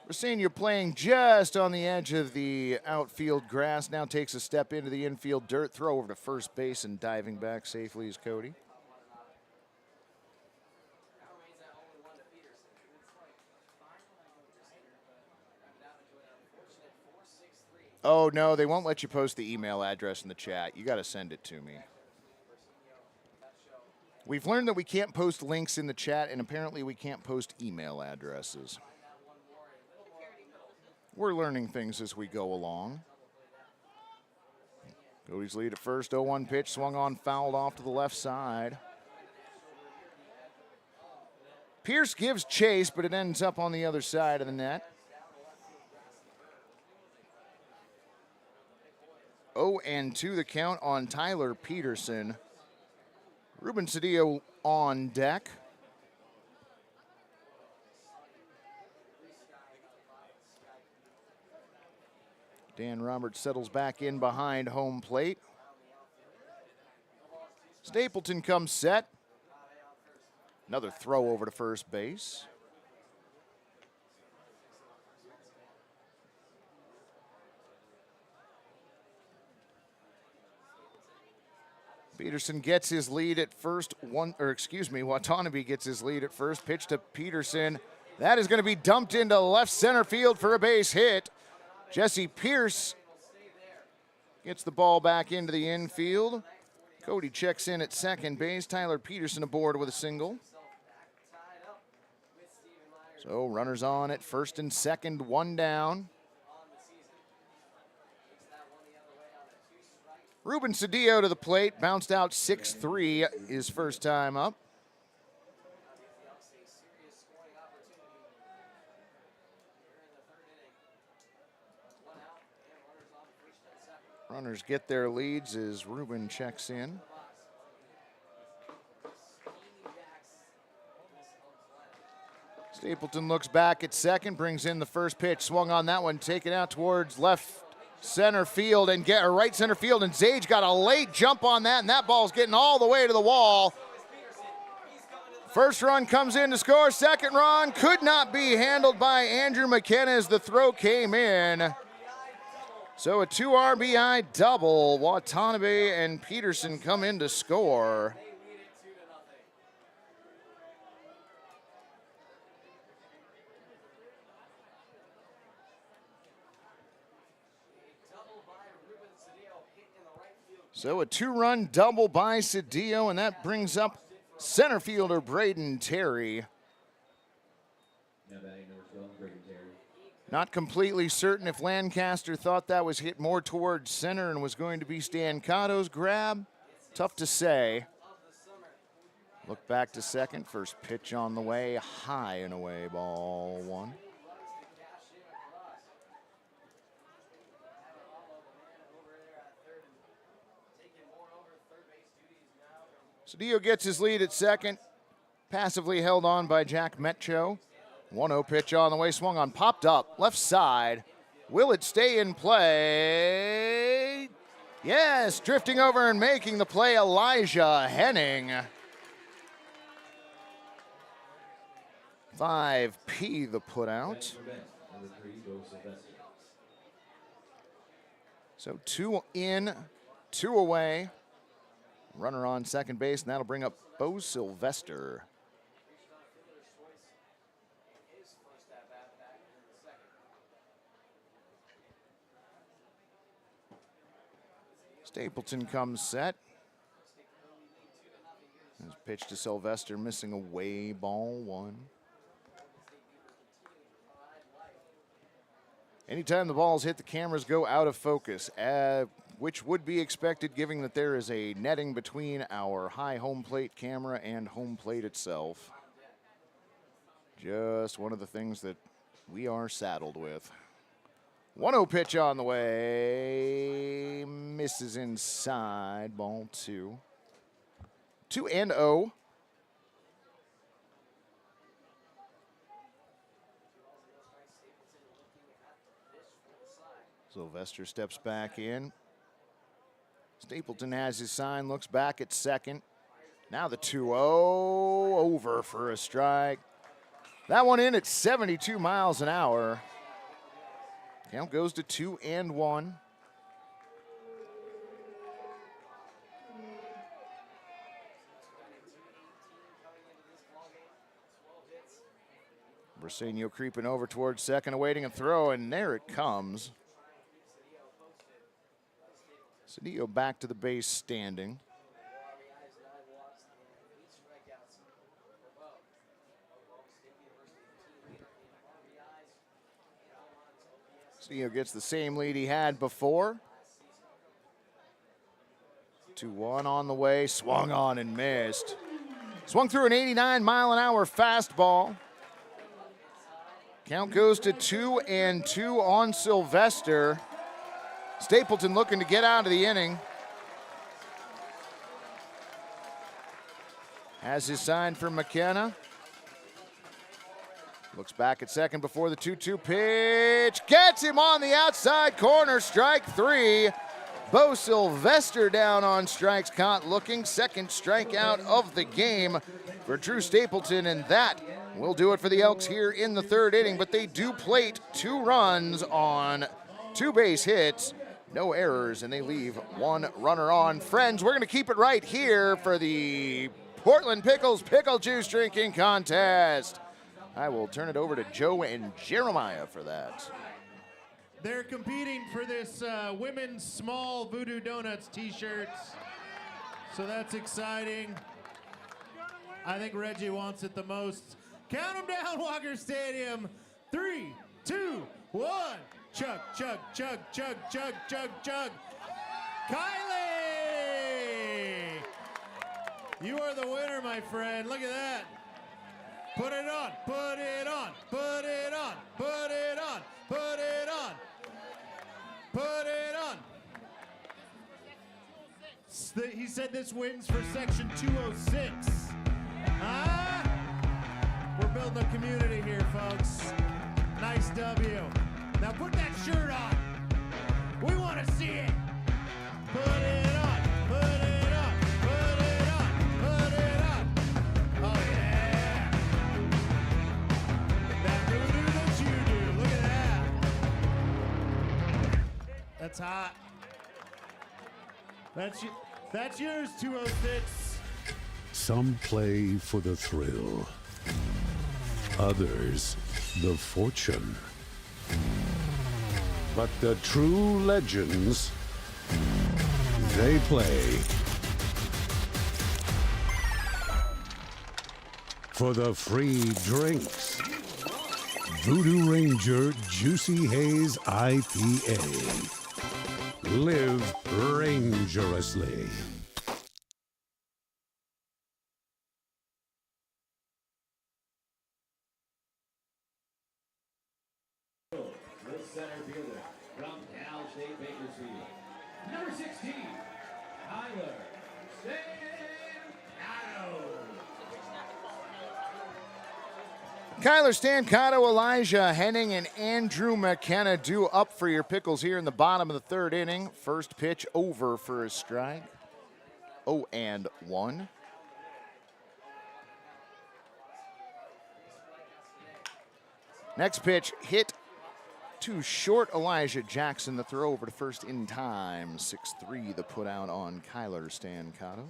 We're seeing you're playing just on the edge of the outfield grass. Now takes a step into the infield dirt, throw over to first base, and diving back safely is Cody. Oh, no, they won't let you post the email address in the chat. You got to send it to me. We've learned that we can't post links in the chat, and apparently we can't post email addresses. We're learning things as we go along. Cody's lead at first, 0-1 pitch, swung on, fouled off to the left side. Pierce gives chase, but it ends up on the other side of the net. 0-2 the count on Tyler Peterson. Ruben Cedillo on deck. Dan Roberts settles back in behind home plate. Stapleton comes set. Another throw over to first base. Peterson gets his lead at first. Watanabe gets his lead at first. Pitch to Peterson. That is going to be dumped into left center field for a base hit. Jesse Pierce gets the ball back into the infield. Cody checks in at second base. Tyler Peterson aboard with a single. So runners on at first and second, 1 down. Ruben Cedillo to the plate, bounced out 6-3 his first time up. Runners get their leads as Ruben checks in. Stapleton looks back at second, brings in the first pitch, swung on that one, taken out towards left center field and right center field, and Zage got a late jump on that, and that ball's getting all the way to the wall. First run comes in to score. Second run could not be handled by Andrew McKenna as the throw came in. So a 2 RBI double. Watanabe and Peterson come in to score. So a 2-run double by Cedillo, and that brings up center fielder Braden Terry. Not completely certain if Lancaster thought that was hit more towards center and was going to be Stancato's grab. Tough to say. Look back to second. First pitch on the way. High and away, ball one. Cedillo gets his lead at second. Passively held on by Jack Metcho. 1-0 pitch on the way, swung on, popped up, left side. Will it stay in play? Yes, drifting over and making the play, Elijah Henning. 5P the putout. So 2 in, 2 away. Runner on second base, and that'll bring up Bo Sylvester. Stapleton comes set. His pitch to Sylvester, missing away, ball one. Anytime the balls hit, the cameras go out of focus, which would be expected given that there is a netting between our high home plate camera and home plate itself. Just one of the things that we are saddled with. 1-0 pitch on the way. Misses inside, ball 2. 2-0. Sylvester steps back in. Stapleton has his sign, looks back at second. Now the 2-0, over for a strike. That one in at 72 miles an hour. Count goes to 2-1. Briseño creeping over towards second, awaiting a throw, and there it comes. Cedillo back to the base standing. Cedillo gets the same lead he had before. 2-1 on the way, swung on and missed. Swung through an 89-mile-an-hour fastball. Count goes to 2-2 on Sylvester. Stapleton looking to get out of the inning. Has his sign for McKenna. Looks back at second before the 2-2 pitch. Gets him on the outside corner, strike 3. Bo Sylvester down on strikes, caught looking. Second strikeout of the game for Drew Stapleton, and that will do it for the Elks here in the third inning, but they do plate 2 runs on 2 base hits. No errors, and they leave 1 runner on. Friends, we're going to keep it right here for the Portland Pickles Pickle Juice Drinking Contest. I will turn it over to Joe and Jeremiah for that. They're competing for this women's small Voodoo Donuts t-shirts, so that's exciting. I think Reggie wants it the most. Count them down, Walker Stadium. 3, 2, 1. Chug, chug, chug, chug, chug, chug, chug. Kylie! You are the winner, my friend. Look at that. Put it on, put it on, put it on, put it on, put it on, put it on. He said this wins for section 206. Huh? We're building a community here, folks. Nice W. Now put that shirt on. We want to see it. Put it on. Put it on. Put it on. Put it on. Oh, yeah. That voodoo that you do. Look at that. That's hot. That's yours, 206. Some play for the thrill. Others, the fortune. But the true legends, they play for the free drinks. Voodoo Ranger Juicy Haze IPA. Live rangerously. The center fielder from Cal State Bakersfield. Number 16, Tyler Stancato. Kyler Stancato, Elijah Henning, and Andrew McKenna due up for your Pickles here in the bottom of the third inning. First pitch over for a strike. 0-1. Next pitch hit too short. Elijah Jackson, the throw over to first in time. 6-3 the put out on Kyler Stancato.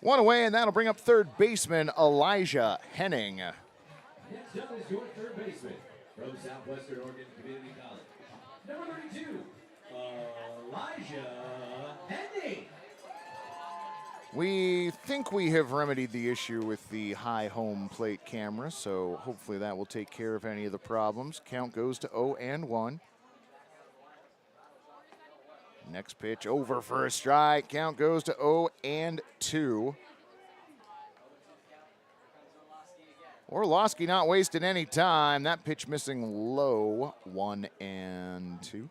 One away, and that'll bring up third baseman Elijah Henning. Next up is your third baseman from Southwestern Oregon Community College. Number 32, Elijah Henning. We think we have remedied the issue with the high home plate camera, so hopefully that will take care of any of the problems. Count goes to 0-1. Next pitch over for a strike. Count goes to 0-2. Orlowski not wasting any time. That pitch missing low. 1-2.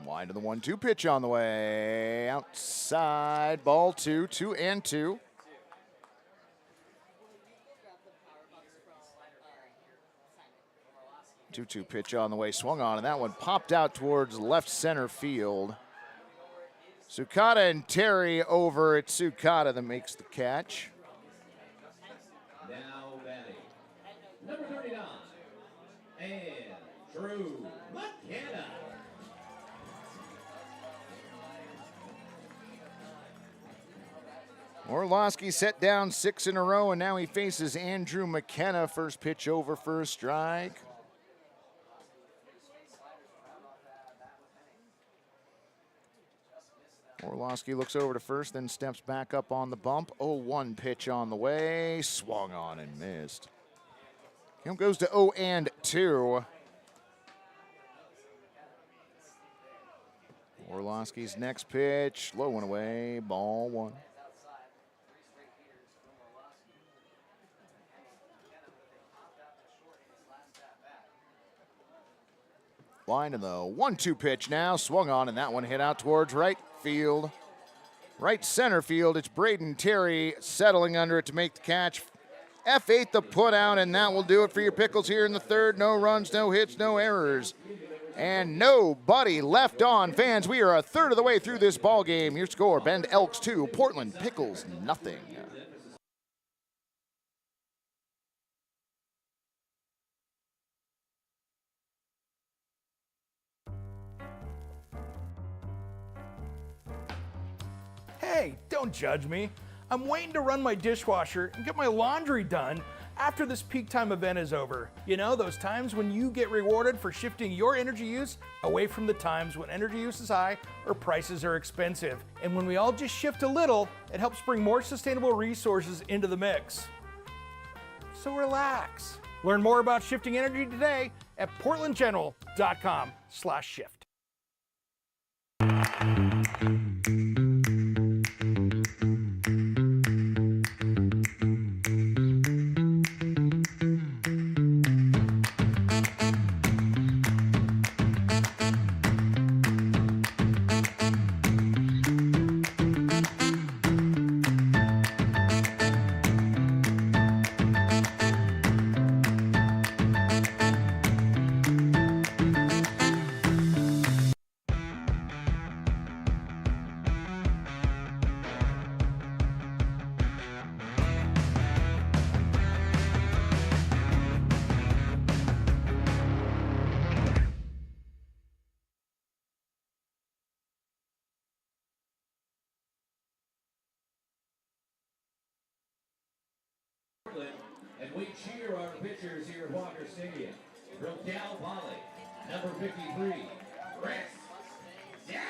Wide to the 1-2 pitch on the way. Outside, ball 2, 2-2. Two pitch on the way, swung on, and that one popped out towards left center field. Sukata and Terry over at Sukata that makes the catch. Now batting, number 39, Andrew McKenna. Orlowski set down 6 in a row, and now he faces Andrew McKenna. First pitch over for a strike. Orlowski looks over to first, then steps back up on the bump. 0-1 pitch on the way. Swung on and missed. Count goes to 0-2. Orlowski's next pitch. Low and away. Ball 1. Line in the 1-2 pitch now. Swung on, and that one hit out towards right field. Right center field. It's Braden Terry settling under it to make the catch. F8 the put out, and that will do it for your Pickles here in the third. No runs, no hits, no errors, and nobody left on. Fans, we are a third of the way through this ball game. Your score, Bend Elks 2, Portland Pickles nothing. Hey, don't judge me. I'm waiting to run my dishwasher and get my laundry done after this peak time event is over. You know, those times when you get rewarded for shifting your energy use away from the times when energy use is high or prices are expensive. And when we all just shift a little, it helps bring more sustainable resources into the mix. So relax. Learn more about shifting energy today at portlandgeneral.com/shift. we cheer our pitchers here at Walker Stadium. From Cal Poly, number 53, Chris Downs.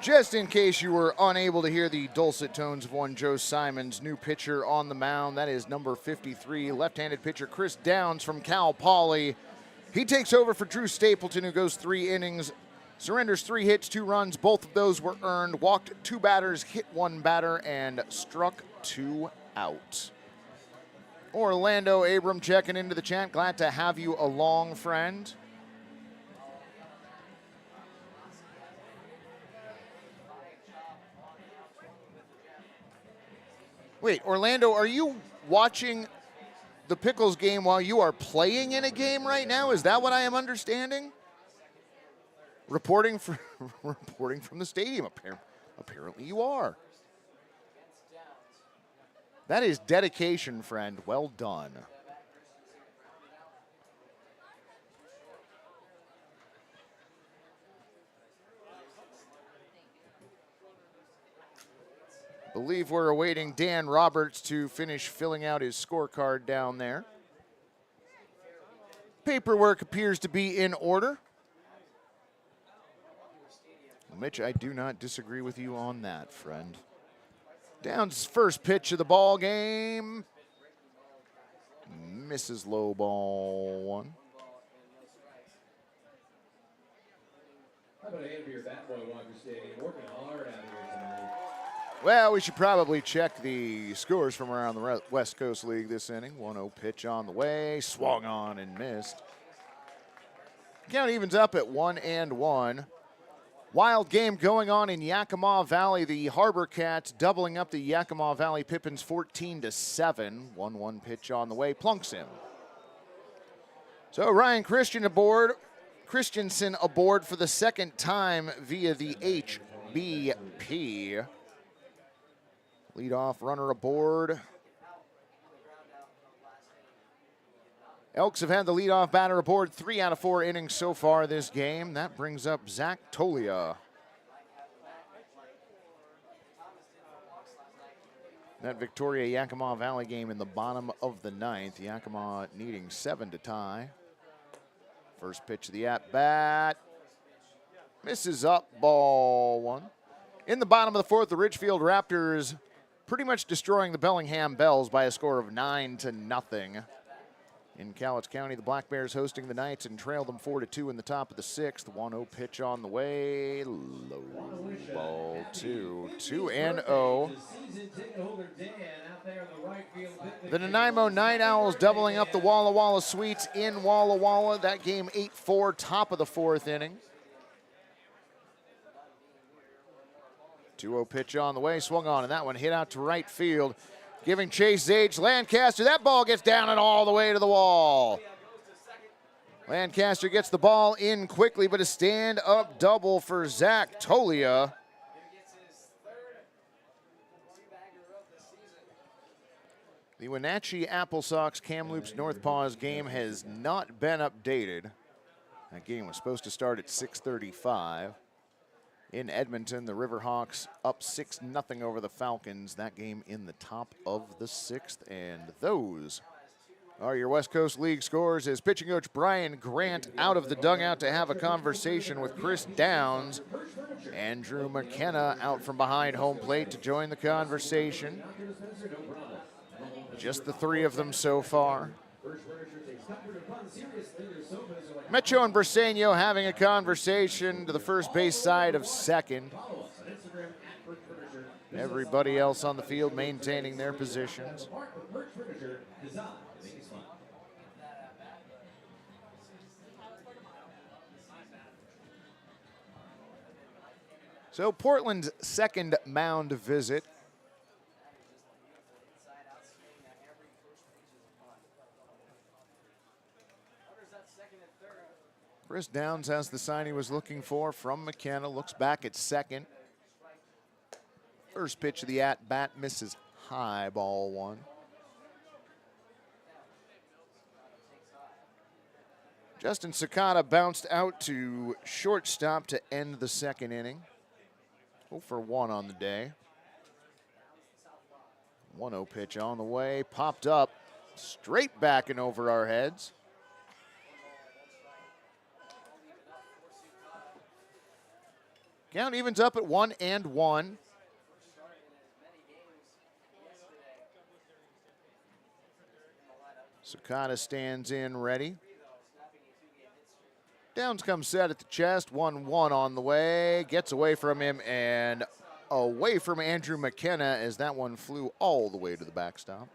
Just in case you were unable to hear the dulcet tones of one Joe Simons, new pitcher on the mound, that is number 53, left-handed pitcher Chris Downs from Cal Poly. He takes over for Drew Stapleton, who goes 3 innings, surrenders 3 hits, 2 runs. Both of those were earned, walked 2 batters, hit 1 batter, and struck 2 out. Orlando Abram checking into the chat. Glad to have you along, friend. Wait, Orlando, are you watching the Pickles game while you are playing in a game right now? Is that what I am understanding? Reporting from the stadium. Apparently you are. That is dedication, friend. Well done. Believe we're awaiting Dan Roberts to finish filling out his scorecard down there. Paperwork appears to be in order. Mitch, I do not disagree with you on that, friend. Downs' first pitch of the ball game. Misses low ball 1. How about a hand for your bat boy, Walker Stadium? Working hard out here tonight. Well, we should probably check the scores from around the West Coast League this inning. 1-0 pitch on the way, swung on and missed. Count evens up at 1-1. Wild game going on in Yakima Valley. The Harbor Cats doubling up the Yakima Valley Pippins 14-7. 1-1 pitch on the way, plunks him. So Ryan Christensen aboard for the second time via the HBP. Leadoff runner aboard. Elks have had the leadoff batter aboard 3 out of 4 innings so far this game. That brings up Zach Tolia. That Victoria Yakima Valley game in the bottom of the 9th. Yakima needing 7 to tie. First pitch of the at-bat. Misses up, ball 1. In the bottom of the 4th, the Ridgefield Raptors pretty much destroying the Bellingham Bells by a score of 9-0. In Cowlitz County, the Black Bears hosting the Knights and trail them 4-2 in the top of the 6th. 1-0 pitch on the way. Low ball 2. 2-0. The Nanaimo Night Owls doubling up the Walla Walla Sweets in Walla Walla. That game 8-4, top of the 4th inning. 2-0 pitch on the way, swung on, and that one hit out to right field. Giving chase Zage Lancaster. That ball gets down and all the way to the wall. Lancaster gets the ball in quickly, but a stand-up double for Zach Tolia. The Wenatchee Apple Sox Kamloops North Paws game has not been updated. That game was supposed to start at 6:35. In Edmonton, the Riverhawks up 6-0 over the Falcons. That game in the top of the 6th. And those are your West Coast League scores as pitching coach Brian Grant out of the dugout to have a conversation with Chris Downs. Andrew McKenna out from behind home plate to join the conversation. Just the 3 of them so far. Mecho and Briseño having a conversation to the first base side of second. Everybody else on the field maintaining their positions. So Portland's second mound visit. Chris Downs has the sign he was looking for from McKenna. Looks back at second. First pitch of the at-bat misses high, ball 1. Justin Sakata bounced out to shortstop to end the second inning. 0 for 1 on the day. 1-0 pitch on the way, popped up, straight back and over our heads. Count evens up at 1-1. Sakata stands in ready. Downs comes set at the chest, 1-1 on the way, gets away from him and away from Andrew McKenna as that one flew all the way to the backstop.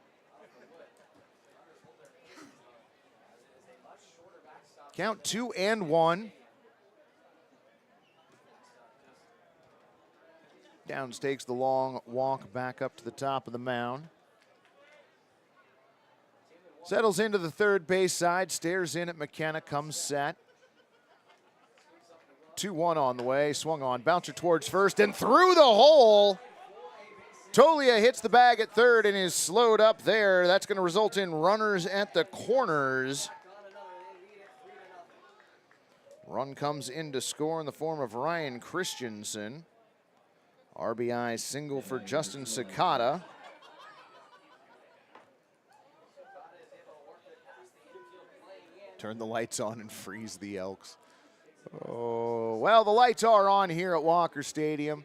Count 2-1. Downs takes the long walk back up to the top of the mound. Settles into the third base side, stares in at McKenna, comes set. 2-1 on the way, swung on, bouncer towards first and through the hole. Tolia hits the bag at third and is slowed up there. That's going to result in runners at the corners. Run comes in to score in the form of Ryan Christensen. RBI single for Justin Sakata. Turn the lights on and freeze the Elks. Oh, well, the lights are on here at Walker Stadium.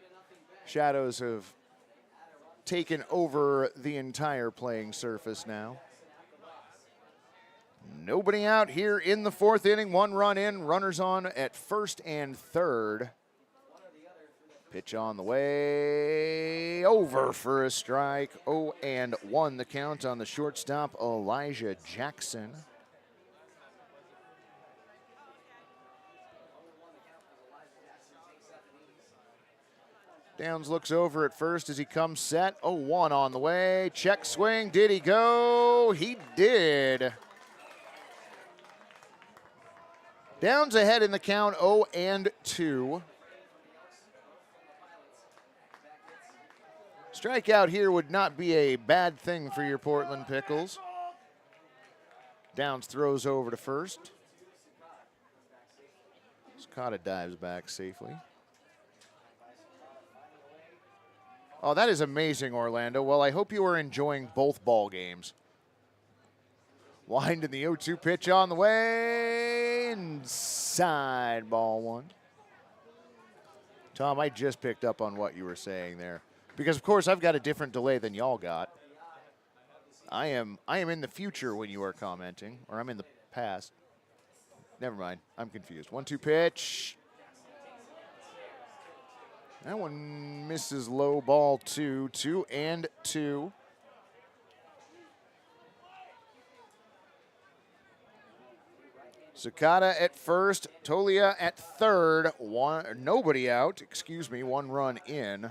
Shadows have taken over the entire playing surface now. Nobody out here in the fourth inning. 1 run in, runners on at first and third. Pitch on the way, over for a strike. 0-1 the count on the shortstop, Elijah Jackson. Downs looks over at first as he comes set. 0-1 on the way. Check swing. Did he go? He did. Downs ahead in the count, 0-2. Strikeout here would not be a bad thing for your Portland Pickles. Downs throws over to first. Sakata dives back safely. Oh, that is amazing, Orlando. Well, I hope you are enjoying both ball games. Wind in the 0-2 pitch on the way. Inside, ball 1. Tom, I just picked up on what you were saying there. Because, of course, I've got a different delay than y'all got. I am in the future when you are commenting, or I'm in the past. Never mind. I'm confused. 1-2 pitch. That one misses low, ball 2. 2-2. Sakata at first, Tolia at third. Nobody out. 1 run in.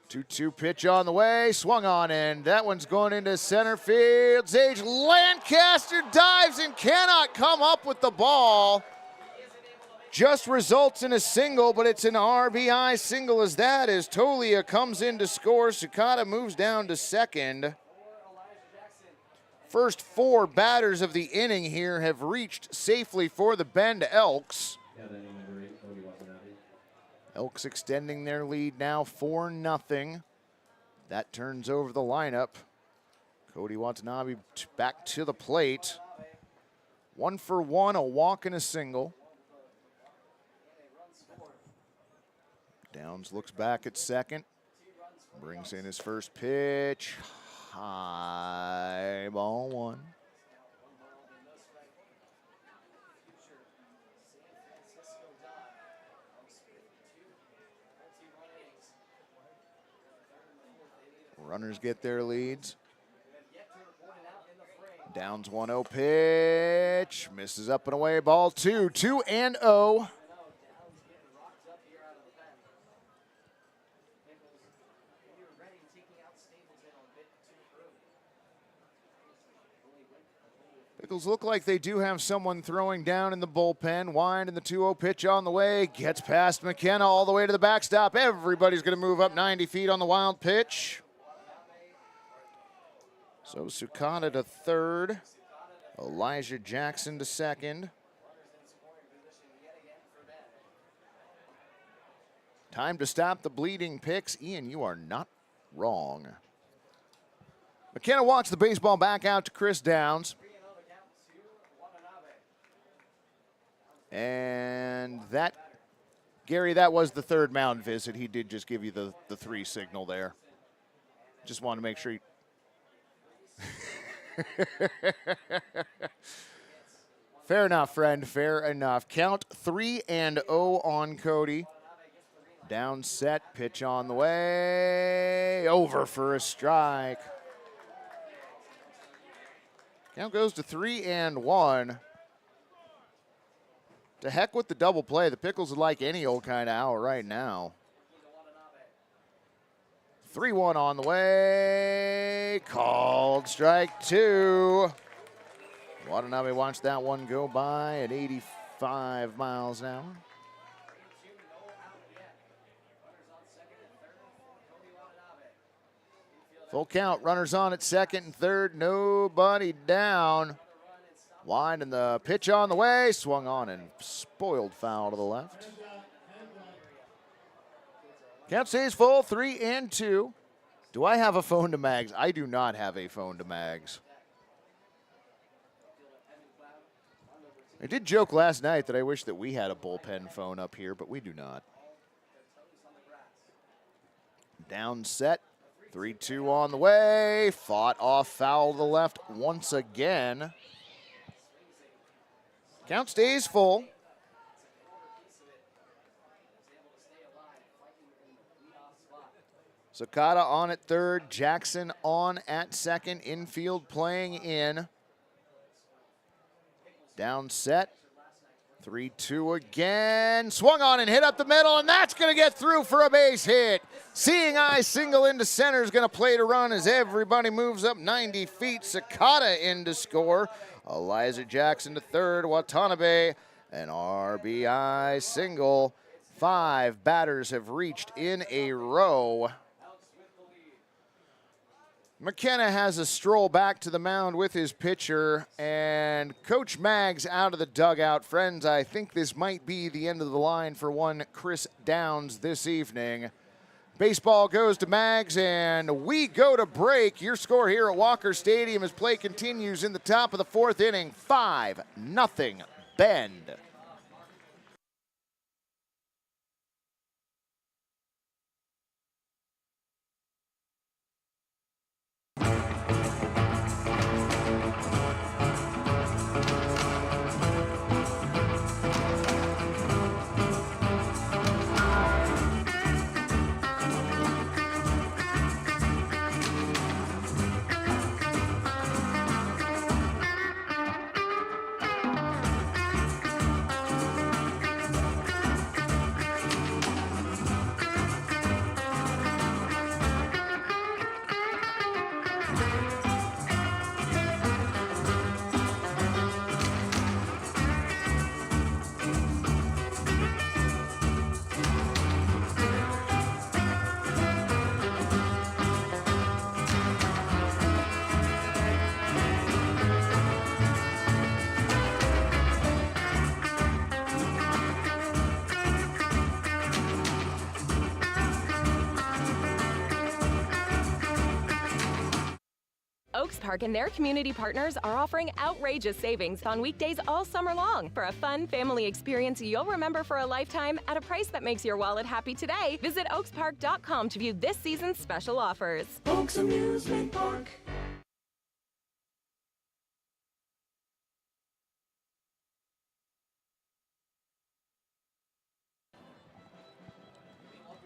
2-2 pitch on the way, swung on, and that one's going into center field. Sage Lancaster dives and cannot come up with the ball. Just results in a single, but it's an RBI single as that as Tolia comes in to score. Sakata moves down to second. First 4 batters of the inning here have reached safely for the Bend Elks. Elks extending their lead now 4-0. That turns over the lineup. Cody Watanabe back to the plate. 1 for 1, a walk and a single. Downs looks back at second. Brings in his first pitch. High, ball 1. Runners get their leads. Downs 1-0 pitch. Misses up and away, ball 2. 2-0. Pickles look like they do have someone throwing down in the bullpen. Wind and the 2-0 pitch on the way. Gets past McKenna all the way to the backstop. Everybody's going to move up 90 feet on the wild pitch. So Sakata to third. Elijah Jackson to second. Time to stop the bleeding picks. Ian, you are not wrong. McKenna walks the baseball back out to Chris Downs. And that, Gary, that was the third mound visit. He did just give you the 3 signal there. Just wanted to make sure. Fair enough, friend. Fair enough. Count 3-0 on Cody. Down set, pitch on the way. Over for a strike. Count goes to 3-1. To heck with the double play. The Pickles would like any old kind of hour right now. 3-1 on the way. Called strike 2. Watanabe watched that one go by at 85 miles an hour. Full count, runners on at second and third, nobody down. Winding the pitch on the way, swung on and spoiled foul to the left. Count stays full, 3-2. Do I have a phone to Mags? I do not have a phone to Mags. I did joke last night that I wish that we had a bullpen phone up here, but we do not. Down set, 3-2 on the way. Fought off foul to the left once again. Count stays full. Sakata on at third, Jackson on at second, infield playing in. Down set, 3-2 again. Swung on and hit up the middle, and that's going to get through for a base hit. Seeing eye single into center is going to play to run as everybody moves up 90 feet. Sakata in to score. Eliza Jackson to third, Watanabe, an RBI single. 5 batters have reached in a row. McKenna has a stroll back to the mound with his pitcher, and Coach Maggs out of the dugout. Friends, I think this might be the end of the line for one Chris Downs this evening. Baseball goes to Maggs, and we go to break. Your score here at Walker Stadium as play continues in the top of the 4th inning. 5-0 Bend. Elks Park and their community partners are offering outrageous savings on weekdays all summer long for a fun family experience you'll remember for a lifetime at a price that makes your wallet happy today. Visit oakspark.com to view this season's special offers. Oaks Amusement Park.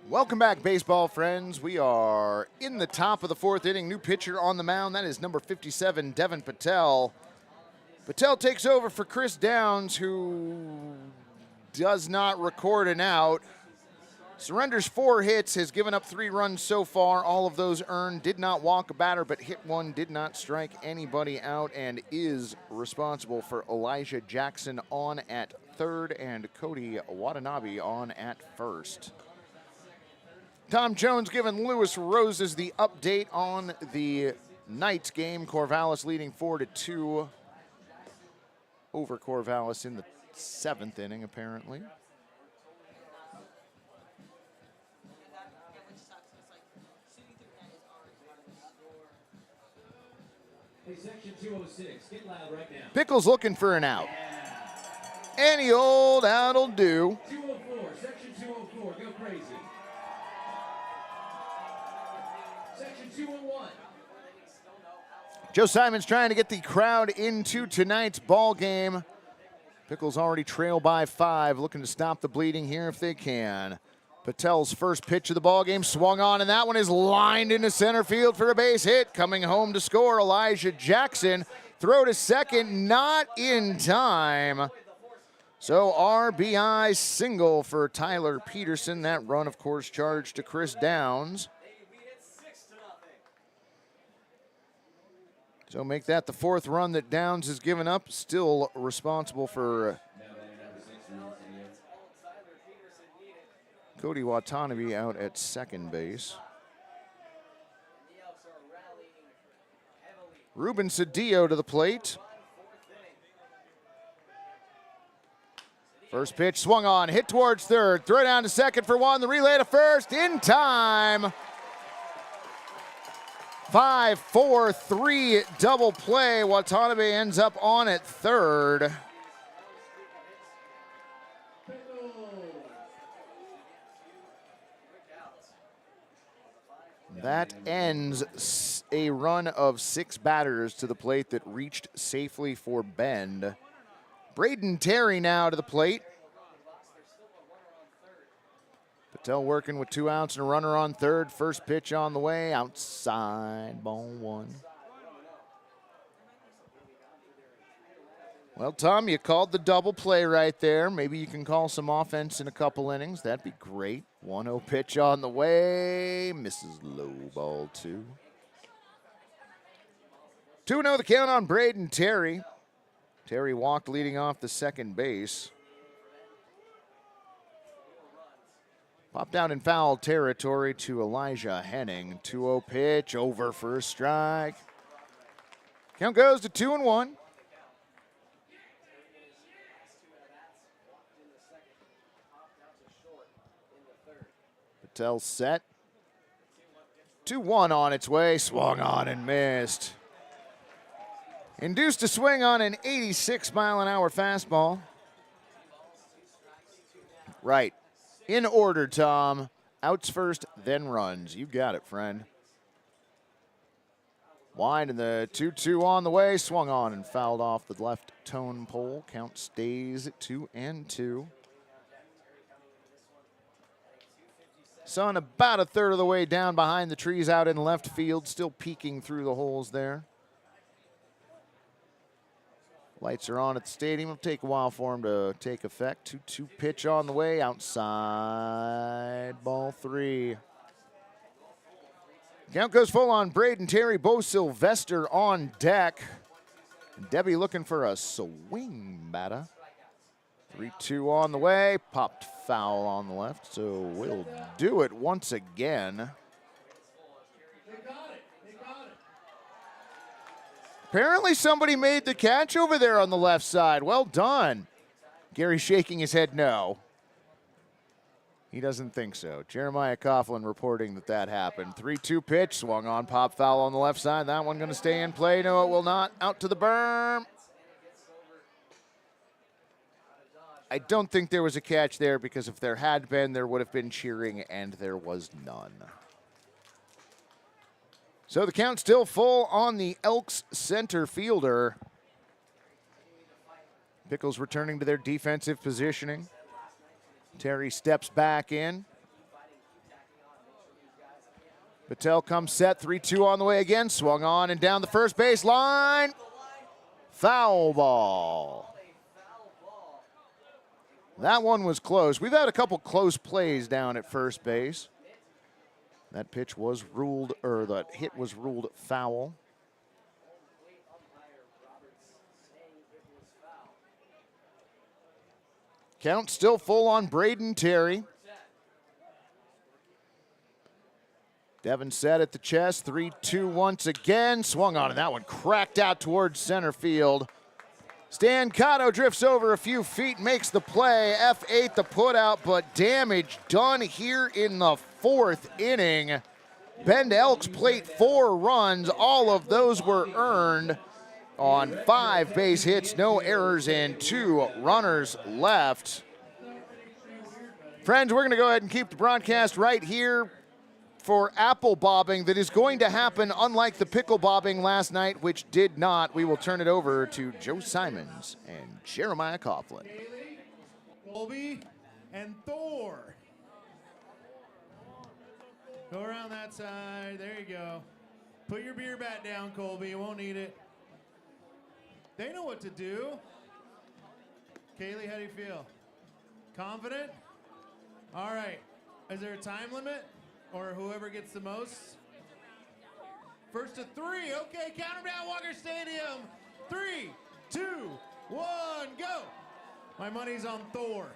Welcome back, baseball friends. We are in the top of the 4th inning. New pitcher on the mound. That is number 57, Devin Patel. Patel takes over for Chris Downs, who does not record an out. Surrenders 4 hits, has given up 3 runs so far. All of those earned. Did not walk a batter, but hit one. Did not strike anybody out, and is responsible for Elijah Jackson on at third and Cody Watanabe on at first. Tom Jones giving Lewis Roses the update on the night's game. Corvallis leading 4-2 over Corvallis in the 7th inning, apparently. Hey, section 206, get loud right now. Pickles looking for an out. Any old out'll do. 204, section 204, go crazy. Section 201. Joe Simon's trying to get the crowd into tonight's ball game. Pickles already trail by 5, looking to stop the bleeding here if they can. Patel's first pitch of the ball game swung on, and that one is lined into center field for a base hit. Coming home to score, Elijah Jackson. Throw to second, not in time. So RBI single for Tyler Peterson. That run, of course, charged to Chris Downs. So make that the 4th run that Downs has given up. Still responsible for Cody Watanabe out at second base. Ruben Cedillo to the plate. First pitch swung on, hit towards third. Throw down to second for 1. The relay to first in time. 5-4-3 double play. Watanabe ends up on at third. That ends a run of 6 batters to the plate that reached safely for Bend. Braden Terry now to the plate. Patel working with 2 outs and a runner on third. First pitch on the way, outside, ball 1. Well, Tom, you called the double play right there. Maybe you can call some offense in a couple innings. That'd be great. 1-0 pitch on the way. Misses low, ball 2. 2-0 the count on Braden Terry. Terry walked leading off the second base. Popped out in foul territory to Elijah Henning. 2-0 pitch, over for a strike. Count goes to 2-1. Patel set. 2-1 on its way, swung on and missed. Induced a swing on an 86-mile-an-hour fastball. Right. In order, Tom. Outs first, then runs. You got it, friend. Wide and the 2-2 on the way. Swung on and fouled off the left tone pole. Count stays at 2-2. Sun about a third of the way down behind the trees out in left field. Still peeking through the holes there. Lights are on at the stadium. It'll take a while for them to take effect. 2-2 pitch on the way. Outside, ball 3. Count goes full on Braden Terry. Bo Sylvester on deck. Debbie looking for a swing batter. 3-2 on the way. Popped foul on the left, so we'll do it once again. Apparently somebody made the catch over there on the left side. Well done. Gary shaking his head no. He doesn't think so. Jeremiah Coughlin reporting that happened. 3-2 pitch, swung on, pop foul on the left side. That one going to stay in play. No, it will not. Out to the berm. I don't think there was a catch there because if there had been, there would have been cheering, and there was none. So the count still full on the Elks center fielder. Pickles returning to their defensive positioning. Terry steps back in. Patel comes set, 3-2 on the way again. Swung on and down the first base line. Foul ball. That one was close. We've had a couple close plays down at first base. That pitch was ruled, or that hit was ruled foul. Count still full on Braden Terry. Devin set at the chest, 3-2 once again. Swung on, and that one cracked out towards center field. Stan Cotto drifts over a few feet, makes the play. F8 the putout, but damage done here in the 4th inning. Bend Elks plate 4 runs. All of those were earned on 5 base hits, no errors, and 2 runners left. Friends, we're going to go ahead and keep the broadcast right here for apple bobbing that is going to happen unlike the pickle bobbing last night, which did not. We will turn it over to Joe Simons and Jeremiah Coughlin. Colby and Thor. Go around that side. There you go. Put your beer bat down, Colby. You won't need it. They know what to do. Kaylee, how do you feel? Confident? All right. Is there a time limit? Or whoever gets the most? First to 3. Okay, count them down, Walker Stadium. 3, 2, 1, go. My money's on Thor.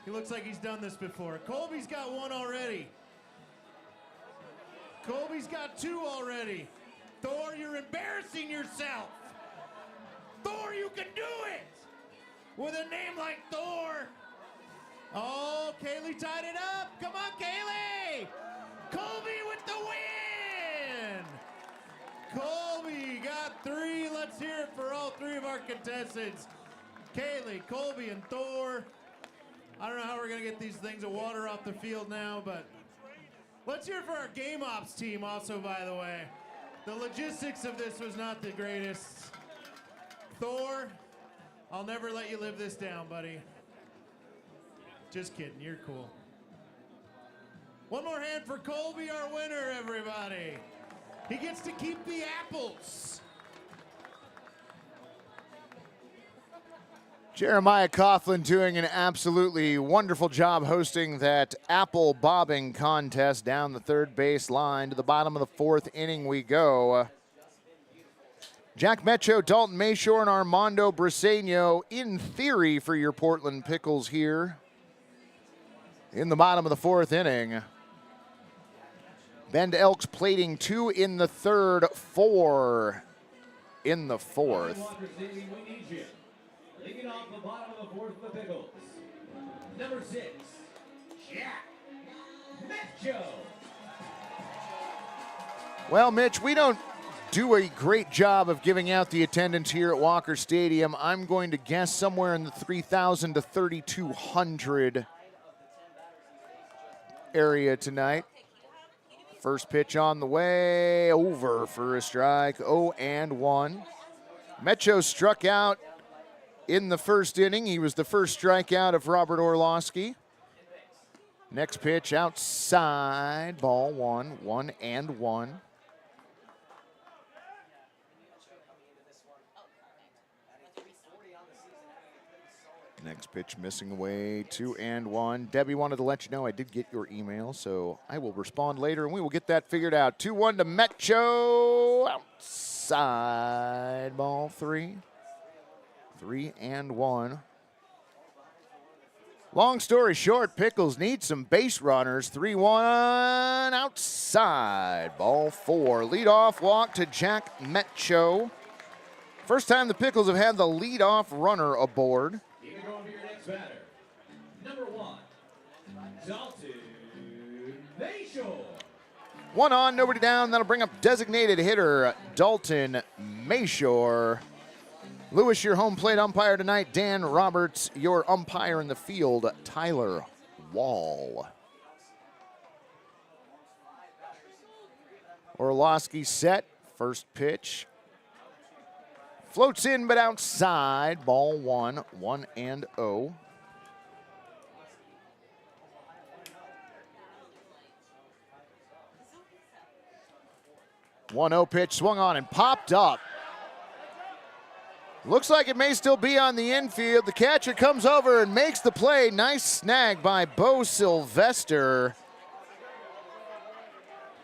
He looks like he's done this before. Colby's got 1 already. Colby's got 2 already. Thor, you're embarrassing yourself. Thor, you can do it! With a name like Thor. Oh, Kaylee tied it up. Come on, Kaylee! Colby with the win! Colby got 3. Let's hear it for all 3 of our contestants. Kaylee, Colby, and Thor. I don't know how we're going to get these things of water off the field now, but let's hear it for our game ops team also, by the way. The logistics of this was not the greatest. Thor, I'll never let you live this down, buddy. Just kidding, you're cool. One more hand for Colby, our winner, everybody. He gets to keep the apples. Jeremiah Coughlin doing an absolutely wonderful job hosting that apple bobbing contest down the third base line. To the bottom of the 4th inning we go. Jack Metcho, Dalton Mayshore, and Armando Briseño in theory for your Portland Pickles here in the bottom of the 4th inning. Bend Elks plating 2 in the 3rd, 4 in the 4th. Leading off the bottom of the 4th for the Pickles. Number 6, Jack Metcho. Well, Mitch, we don't do a great job of giving out the attendance here at Walker Stadium. I'm going to guess somewhere in the 3,000 to 3,200 area tonight. First pitch on the way, over for a strike, 0-1. Metcho struck out in the 1st inning. He was the first strikeout of Robert Orlowski. Next pitch outside, ball 1, 1-1. Next pitch missing away, 2-1. Debbie wanted to let you know I did get your email, so I will respond later and we will get that figured out. 2-1 to Metcho, outside, ball 3. 3-1. Long story short, Pickles need some base runners. 3-1, outside, ball 4. Leadoff walk to Jack Metcho. First time the Pickles have had the leadoff runner aboard. Batter, number 1, Dalton Mayshore. 1 on, nobody down. That'll bring up designated hitter Dalton Mayshore. Lewis, your home plate umpire tonight. Dan Roberts, your umpire in the field, Tyler Wall. Orlowski set, first pitch. Floats in, but outside. Ball 1, 1-0. One-oh pitch swung on and popped up. Looks like it may still be on the infield. The catcher comes over and makes the play. Nice snag by Bo Sylvester.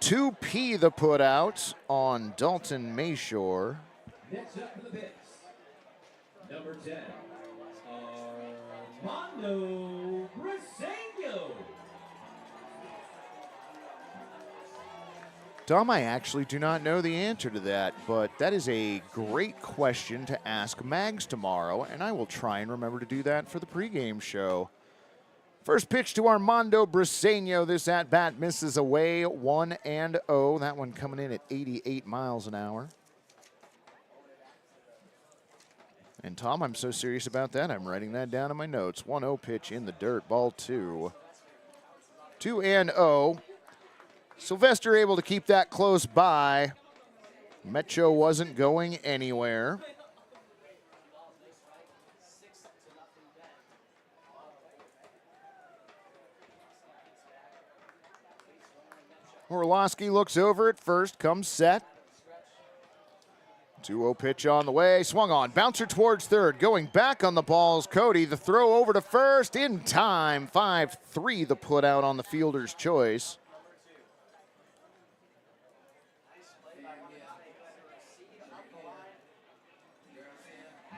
2P the put out on Dalton Mayshore. Next up for the Picks, number 10, Armando Briseño. Dom, I actually do not know the answer to that, but that is a great question to ask Mags tomorrow, and I will try and remember to do that for the pregame show. First pitch to Armando Briseño. This at-bat misses away, 1-0. That one coming in at 88 miles an hour. And Tom, I'm so serious about that, I'm writing that down in my notes. 1-0 pitch in the dirt, ball 2. 2-0. Sylvester able to keep that close by. Metcho wasn't going anywhere. Orlowski looks over at first, comes set. 2-0 pitch on the way, swung on, bouncer towards third, going back on the balls. Cody, the throw over to first in time. 5-3 the put out on the fielder's choice.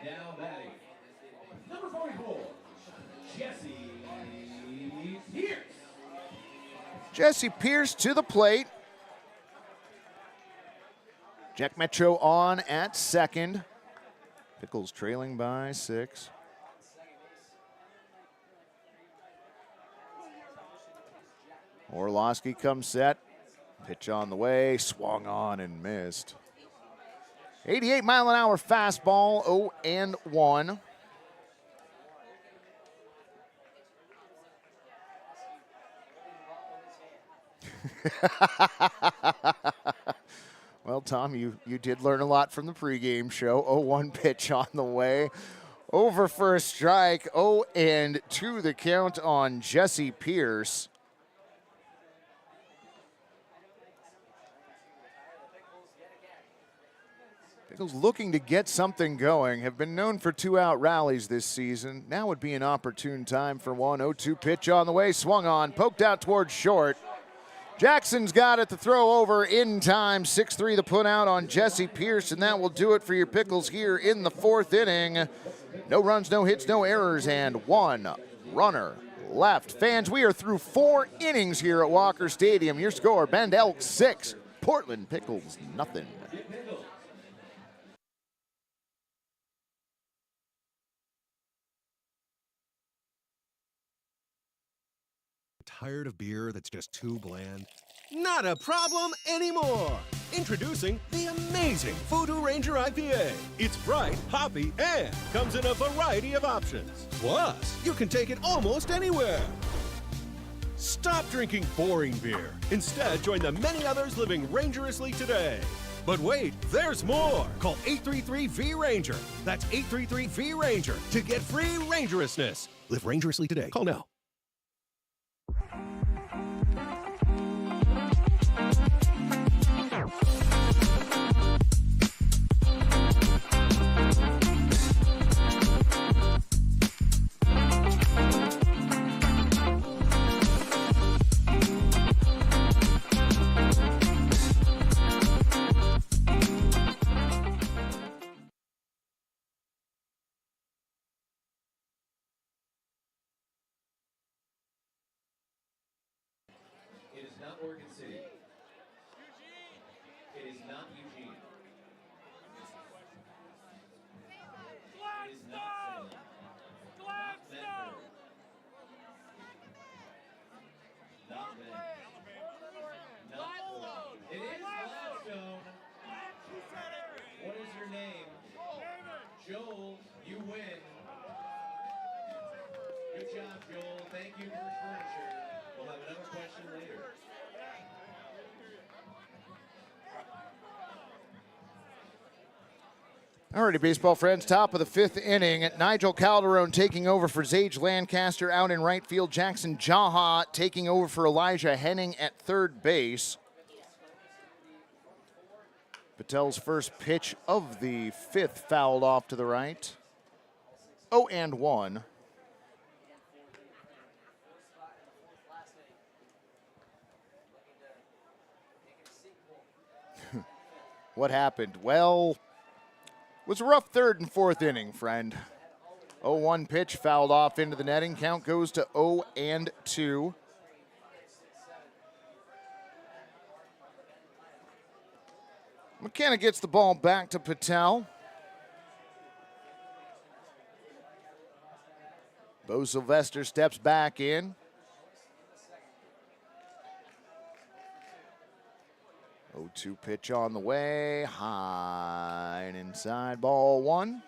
Now batting, number 44, Jesse Pierce. Jesse Pierce to the plate. Jack Metro on at second. Pickles trailing by 6. Orlowski comes set. Pitch on the way, swung on and missed. 88-mile-an-hour fastball, 0-1. Well, Tom, you did learn a lot from the pregame show. 0-1 pitch on the way. Over for a strike. 0-2 the count on Jesse Pierce. Pickles looking to get something going. Have been known for 2-out rallies this season. Now would be an opportune time for one. 0-2 pitch on the way. Swung on. Poked out towards short. Jackson's got it. The throw over in time. 6-3 the put out on Jesse Pierce, and that will do it for your Pickles here in the 4th inning. No runs, no hits, no errors, and 1 runner left. Fans, we are through 4 innings here at Walker Stadium. Your score, Bend Elks 6, Portland Pickles nothing. Tired of beer that's just too bland? Not a problem anymore! Introducing the amazing Voodoo Ranger IPA. It's bright, hoppy, and comes in a variety of options. Plus, you can take it almost anywhere. Stop drinking boring beer. Instead, join the many others living rangerously today. But wait, there's more. Call 833-V-RANGER. That's 833-V-RANGER to get free rangerousness. Live rangerously today. Call now. It is not Oregon City. It is not Eugene. It is not Salem. Not Medford. Not Bend. Not Portland. It is Gladstone. What is your name? Joel, you win. Good job, Joel. Thank you for furniture. We'll have another question later. Alrighty, baseball friends, top of the 5th inning. Nigel Calderon taking over for Zage Lancaster out in right field. Jackson Jaha taking over for Elijah Henning at third base. Patel's first pitch of the 5th fouled off to the right. 0-1. What happened? Well, it was a rough 3rd and 4th inning, friend. 0-1 pitch fouled off into the netting. Count goes to 0-2. McKenna gets the ball back to Patel. Bo Sylvester steps back in. Oh, 2 pitch on the way. High and inside, ball 1.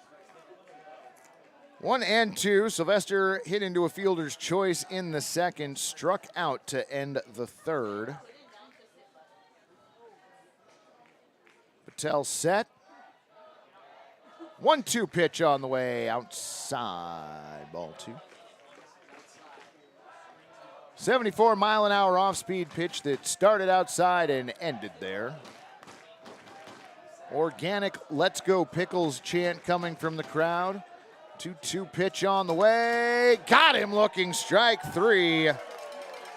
1 and 2. Sylvester hit into a fielder's choice in the second. Struck out to end the third. Patel set. 1-2 pitch on the way. Outside, ball 2. 74-mile-an-hour off-speed pitch that started outside and ended there. Organic "Let's Go Pickles" chant coming from the crowd. 2-2 pitch on the way. Got him looking, strike 3.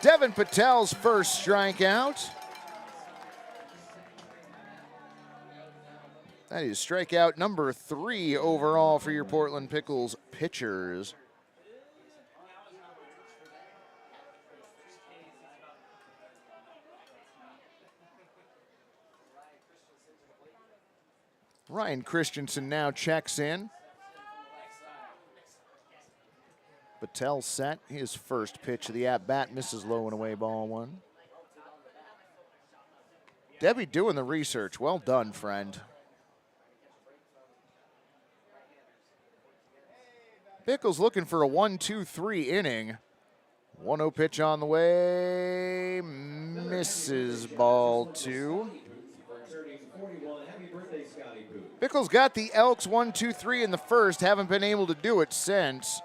Devin Patel's first strikeout. That is strikeout number 3 overall for your Portland Pickles pitchers. Ryan Christensen now checks in. Patel set. His first pitch of the at-bat misses low and away, ball 1. Debbie doing the research. Well done, friend. Pickles looking for a 1-2-3 inning. 1-0 pitch on the way. Misses, ball 2. Pickles got the Elks 1-2-3 in the first. Haven't been able to do it since.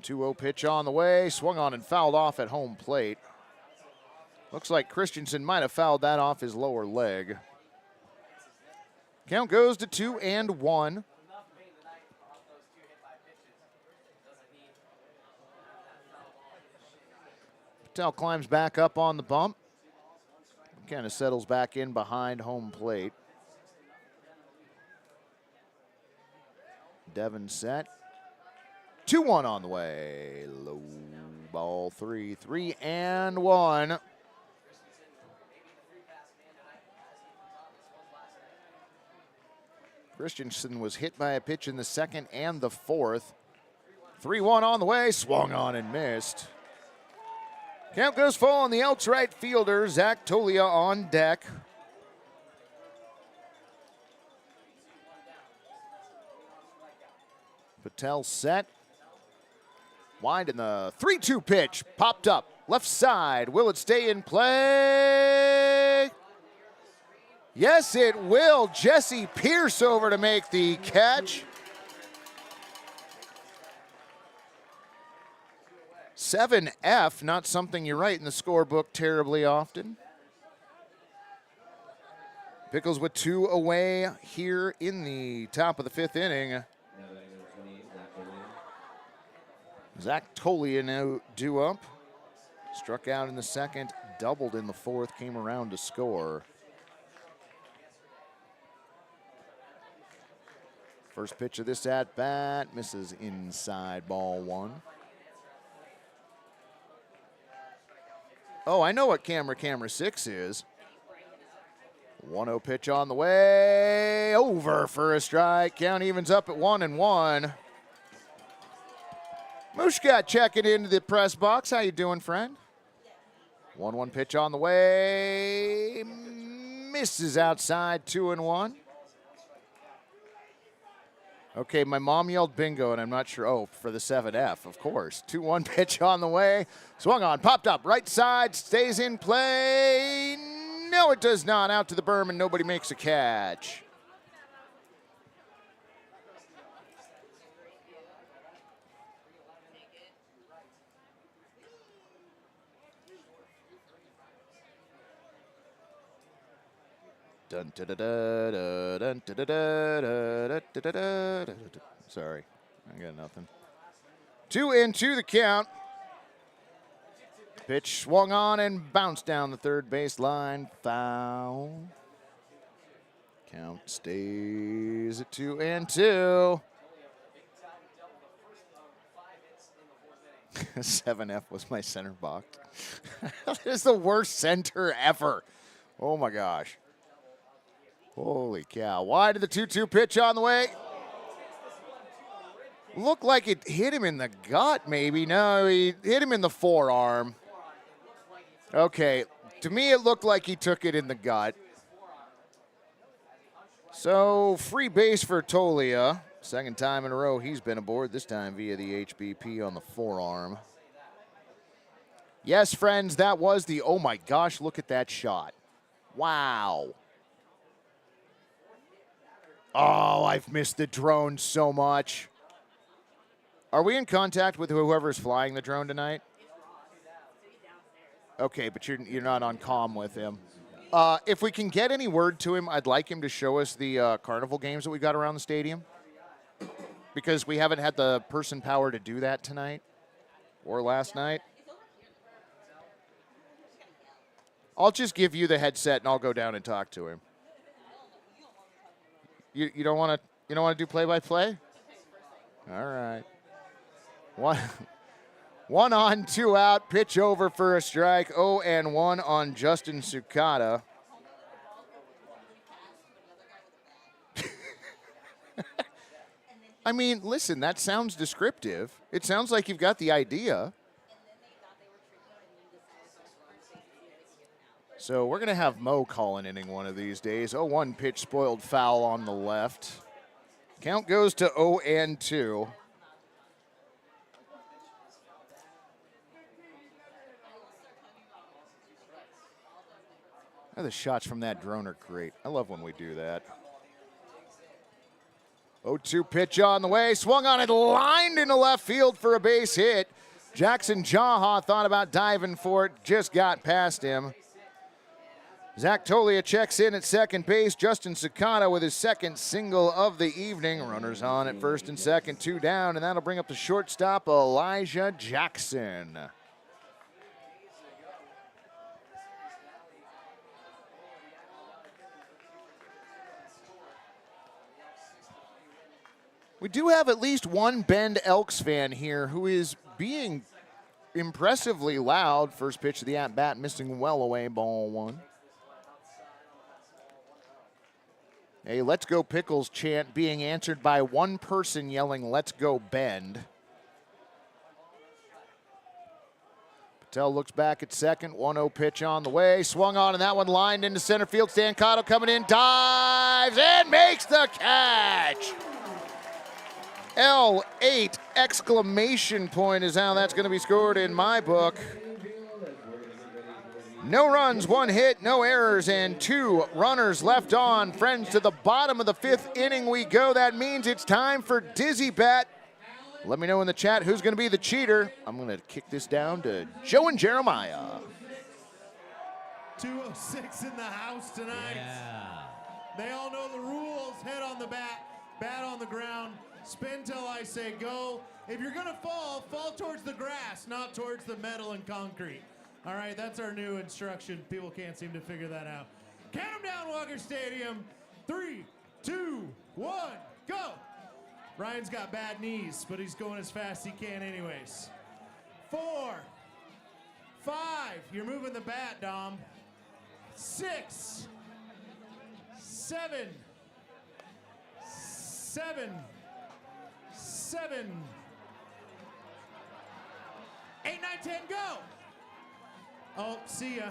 2-0 pitch on the way. Swung on and fouled off at home plate. Looks like Christensen might have fouled that off his lower leg. Count goes to 2-1. Patel climbs back up on the bump. Kind of settles back in behind home plate. Devin set. 2-1 on the way. Low, ball 3. 3-1. Christensen was hit by a pitch in the second and the fourth. 3-1 on the way. Swung on and missed. Count goes full on the Elks right fielder, Zach Tolia on deck. Patel set. Wide in the 3-2 pitch. Popped up. Left side. Will it stay in play? Yes, it will. Jesse Pierce over to make the catch. 7F, not something you write in the scorebook terribly often. Pickles with 2 away here in the top of the 5th inning. Zach Tolia now due up. Struck out in the second, doubled in the fourth, came around to score. First pitch of this at-bat, misses inside, ball 1. Oh, I know what camera 6 is. 1-0 pitch on the way, over for a strike. Count evens up at 1-1. Mushka checking into the press box. How you doing, friend? 1-1 pitch on the way, misses outside, 2-1. Okay, my mom yelled bingo, and I'm not sure. Oh, for the 7F, of course. 2-1 pitch on the way. Swung on, popped up, right side, stays in play. No, it does not. Out to the berm, and nobody makes a catch. Dun, da, da, da, da, dun, da, da, da, da, da, da, da, da. Sorry, I got nothing. 2-2 the count. Pitch swung on and bounced down the third baseline. Foul. Count stays at 2-2. 7F was my center box. That is the worst center ever. Oh my gosh. Holy cow. Wide of the 2-2 pitch on the way. Looked like it hit him in the gut, maybe. No, he hit him in the forearm. Okay, to me it looked like he took it in the gut. So, free base for Tolia. Second time in a row he's been aboard, this time via the HBP on the forearm. Yes, friends, that was the, oh my gosh, look at that shot. Wow. Oh, I've missed the drone so much. Are we in contact with whoever's flying the drone tonight? Okay, but you're not on comm with him. If we can get any word to him, I'd like him to show us the carnival games that we got around the stadium. Because we haven't had the person power to do that tonight or last night. I'll just give you the headset and I'll go down and talk to him. You don't want to do play-by-play? All right. One on, 2 out, pitch over for a strike. 0-1 on Justin Sukata. I mean, listen, that sounds descriptive. It sounds like you've got the idea. So we're going to have Mo call an inning one of these days. 0-1 pitch, spoiled foul on the left. Count goes to 0-2. The shots from that drone are great. I love when we do that. 0-2 pitch on the way. Swung on it, lined into left field for a base hit. Jackson Jaha thought about diving for it, just got past him. Zach Tolia checks in at second base. Justin Sukata with his second single of the evening. Runners on at first and second, 2 down, and that'll bring up the shortstop, Elijah Jackson. We do have at least one Bend Elks fan here who is being impressively loud. First pitch of the at-bat, missing well away, ball 1. A Let's Go Pickles chant being answered by one person yelling, Let's Go Bend. Patel looks back at second, 1-0 pitch on the way. Swung on, and that one lined into center field. Stan Cotto coming in, dives, and makes the catch. L8 exclamation point is how that's going to be scored in my book. No runs, 1 hit, no errors, and 2 runners left on. Friends, to the bottom of the 5th inning we go. That means it's time for Dizzy Bet. Let me know in the chat who's going to be the cheater. I'm going to kick this down to Joe and Jeremiah. 206 in the house tonight. Yeah. They all know the rules. Head on the bat on the ground. Spin till I say go. If you're going to fall towards the grass, not towards the metal and concrete. All right, that's our new instruction. People can't seem to figure that out. Count them down, Walker Stadium. 3, 2, 1, go. Ryan's got bad knees, but he's going as fast as he can anyways. 4, 5, you're moving the bat, Dom. 6, 7, 8, 9, 10, go. Oh, see ya.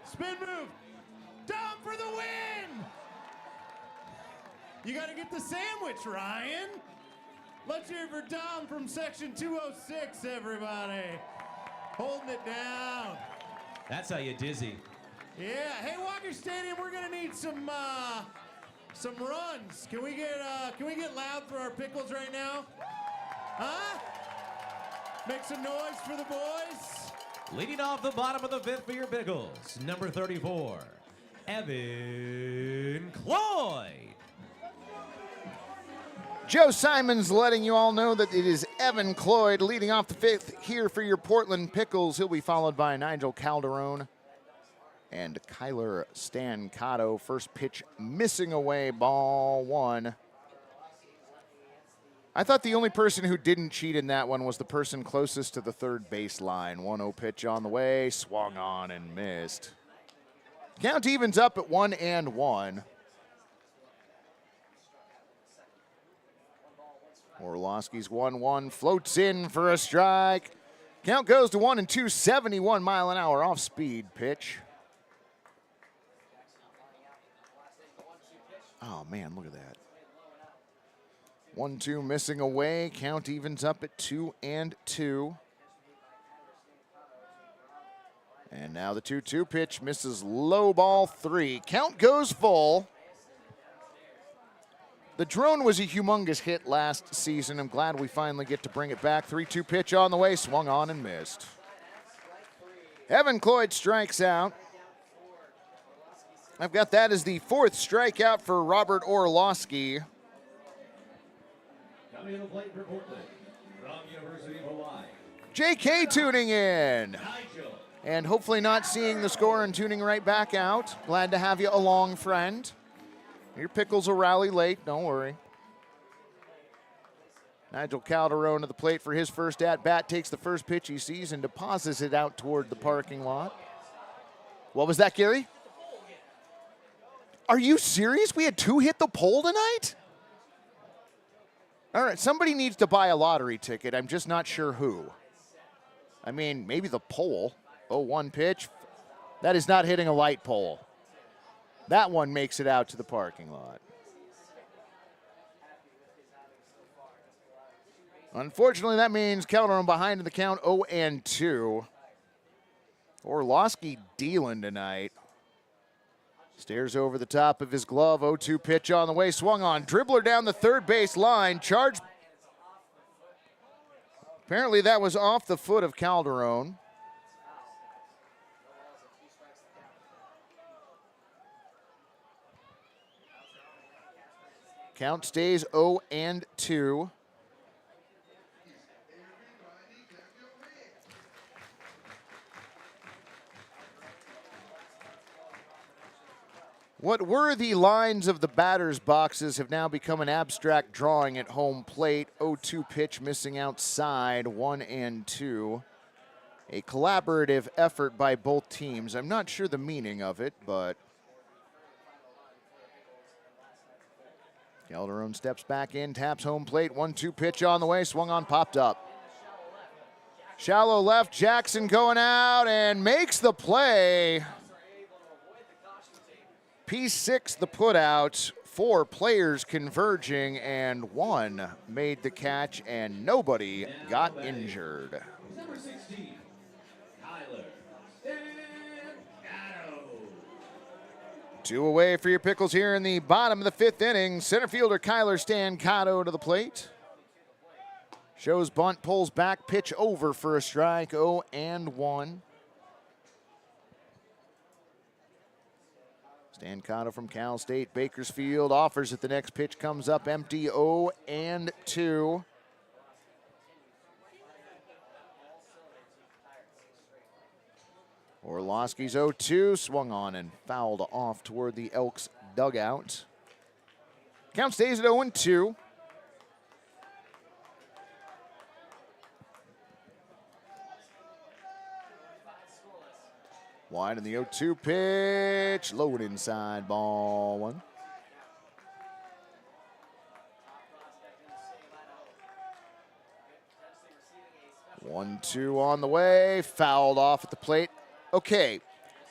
Spin move. Dom for the win. You got to get the sandwich, Ryan. Let's hear it for Dom from section 206, everybody. Holding it down. That's how you dizzy. Yeah. Hey, Walker Stadium, we're going to need some runs. Can we get loud for our Pickles right now? Huh? Make some noise for the boys. Leading off the bottom of the 5th for your Pickles, number 34, Evan Cloyd. Joe Simons letting you all know that it is Evan Cloyd leading off the 5th here for your Portland Pickles. He'll be followed by Nigel Calderon and Kyler Stancato. First pitch missing away, ball 1. I thought the only person who didn't cheat in that one was the person closest to the third baseline. 1-0 pitch on the way, swung on and missed. Count evens up at 1-1. Orlowski's 1-1, floats in for a strike. Count goes to 1-2, 71 mile an hour off speed pitch. Oh man, look at that. 1-2 missing away. Count evens up at 2-2. And now the 2-2 pitch misses low ball 3. Count goes full. The drone was a humongous hit last season. I'm glad we finally get to bring it back. 3-2 pitch on the way, swung on and missed. Evan Cloyd strikes out. I've got that as the 4th strikeout for Robert Orlowski. Coming to the plate for Portland, from University of Hawaii. JK tuning in. Nigel. And hopefully not seeing the score and tuning right back out. Glad to have you along, friend. Your Pickles will rally late, don't worry. Nigel Calderon to the plate for his first at-bat, takes the first pitch he sees and deposits it out toward the parking lot. What was that, Gary? Are you serious? We had 2 hit the pole tonight? All right, somebody needs to buy a lottery ticket. I'm just not sure who. I mean, maybe the pole. 0-1 pitch. That is not hitting a light pole. That one makes it out to the parking lot. Unfortunately, that means Calderon behind in the count, 0-2. Orlowski dealing tonight. Stares over the top of his glove. 0-2 pitch on the way. Swung on. Dribbler down the third base line. Charge. Apparently that was off the foot of Calderon. Count stays 0-2. What were the lines of the batter's boxes have now become an abstract drawing at home plate. 0-2 pitch missing outside, 1-2. A collaborative effort by both teams. I'm not sure the meaning of it, but Calderon steps back in, taps home plate. 1-2 pitch on the way, swung on, popped up. Shallow left, Jackson going out and makes the play. P6 the putout, 4 players converging, and 1 made the catch, and nobody got injured. Number 16, Tyler Stancato. 2 away for your Pickles here in the bottom of the 5th inning. Center fielder Kyler Stancato to the plate. Shows bunt, pulls back, pitch over for a strike, 0-1. Stancato from Cal State Bakersfield offers it. The next pitch comes up empty, 0-2. Orlowski's 0-2, swung on and fouled off toward the Elks dugout. Count stays at 0-2. Wide in the 0-2 pitch, low and inside, ball 1. One-two on the way, fouled off at the plate. Okay,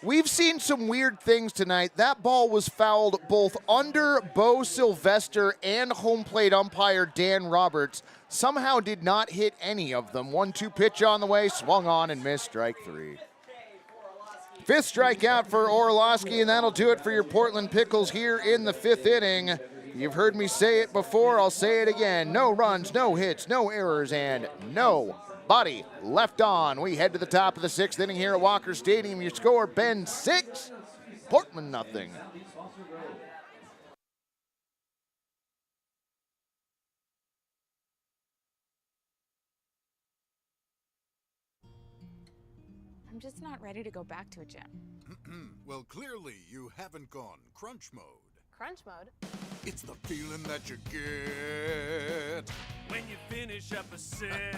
we've seen some weird things tonight. That ball was fouled both under Bo Sylvester and home plate umpire Dan Roberts. Somehow did not hit any of them. 1-2 pitch on the way, swung on and missed, strike 3. 5th strikeout for Orlowski, and that'll do it for your Portland Pickles here in the 5th inning. You've heard me say it before, I'll say it again. No runs, no hits, no errors, and nobody left on. We head to the top of the 6th inning here at Walker Stadium. Your score, Bend 6, Portland nothing. I'm just not ready to go back to a gym. Well, clearly you haven't gone crunch mode. Crunch mode? It's the feeling that you get when you finish up a set.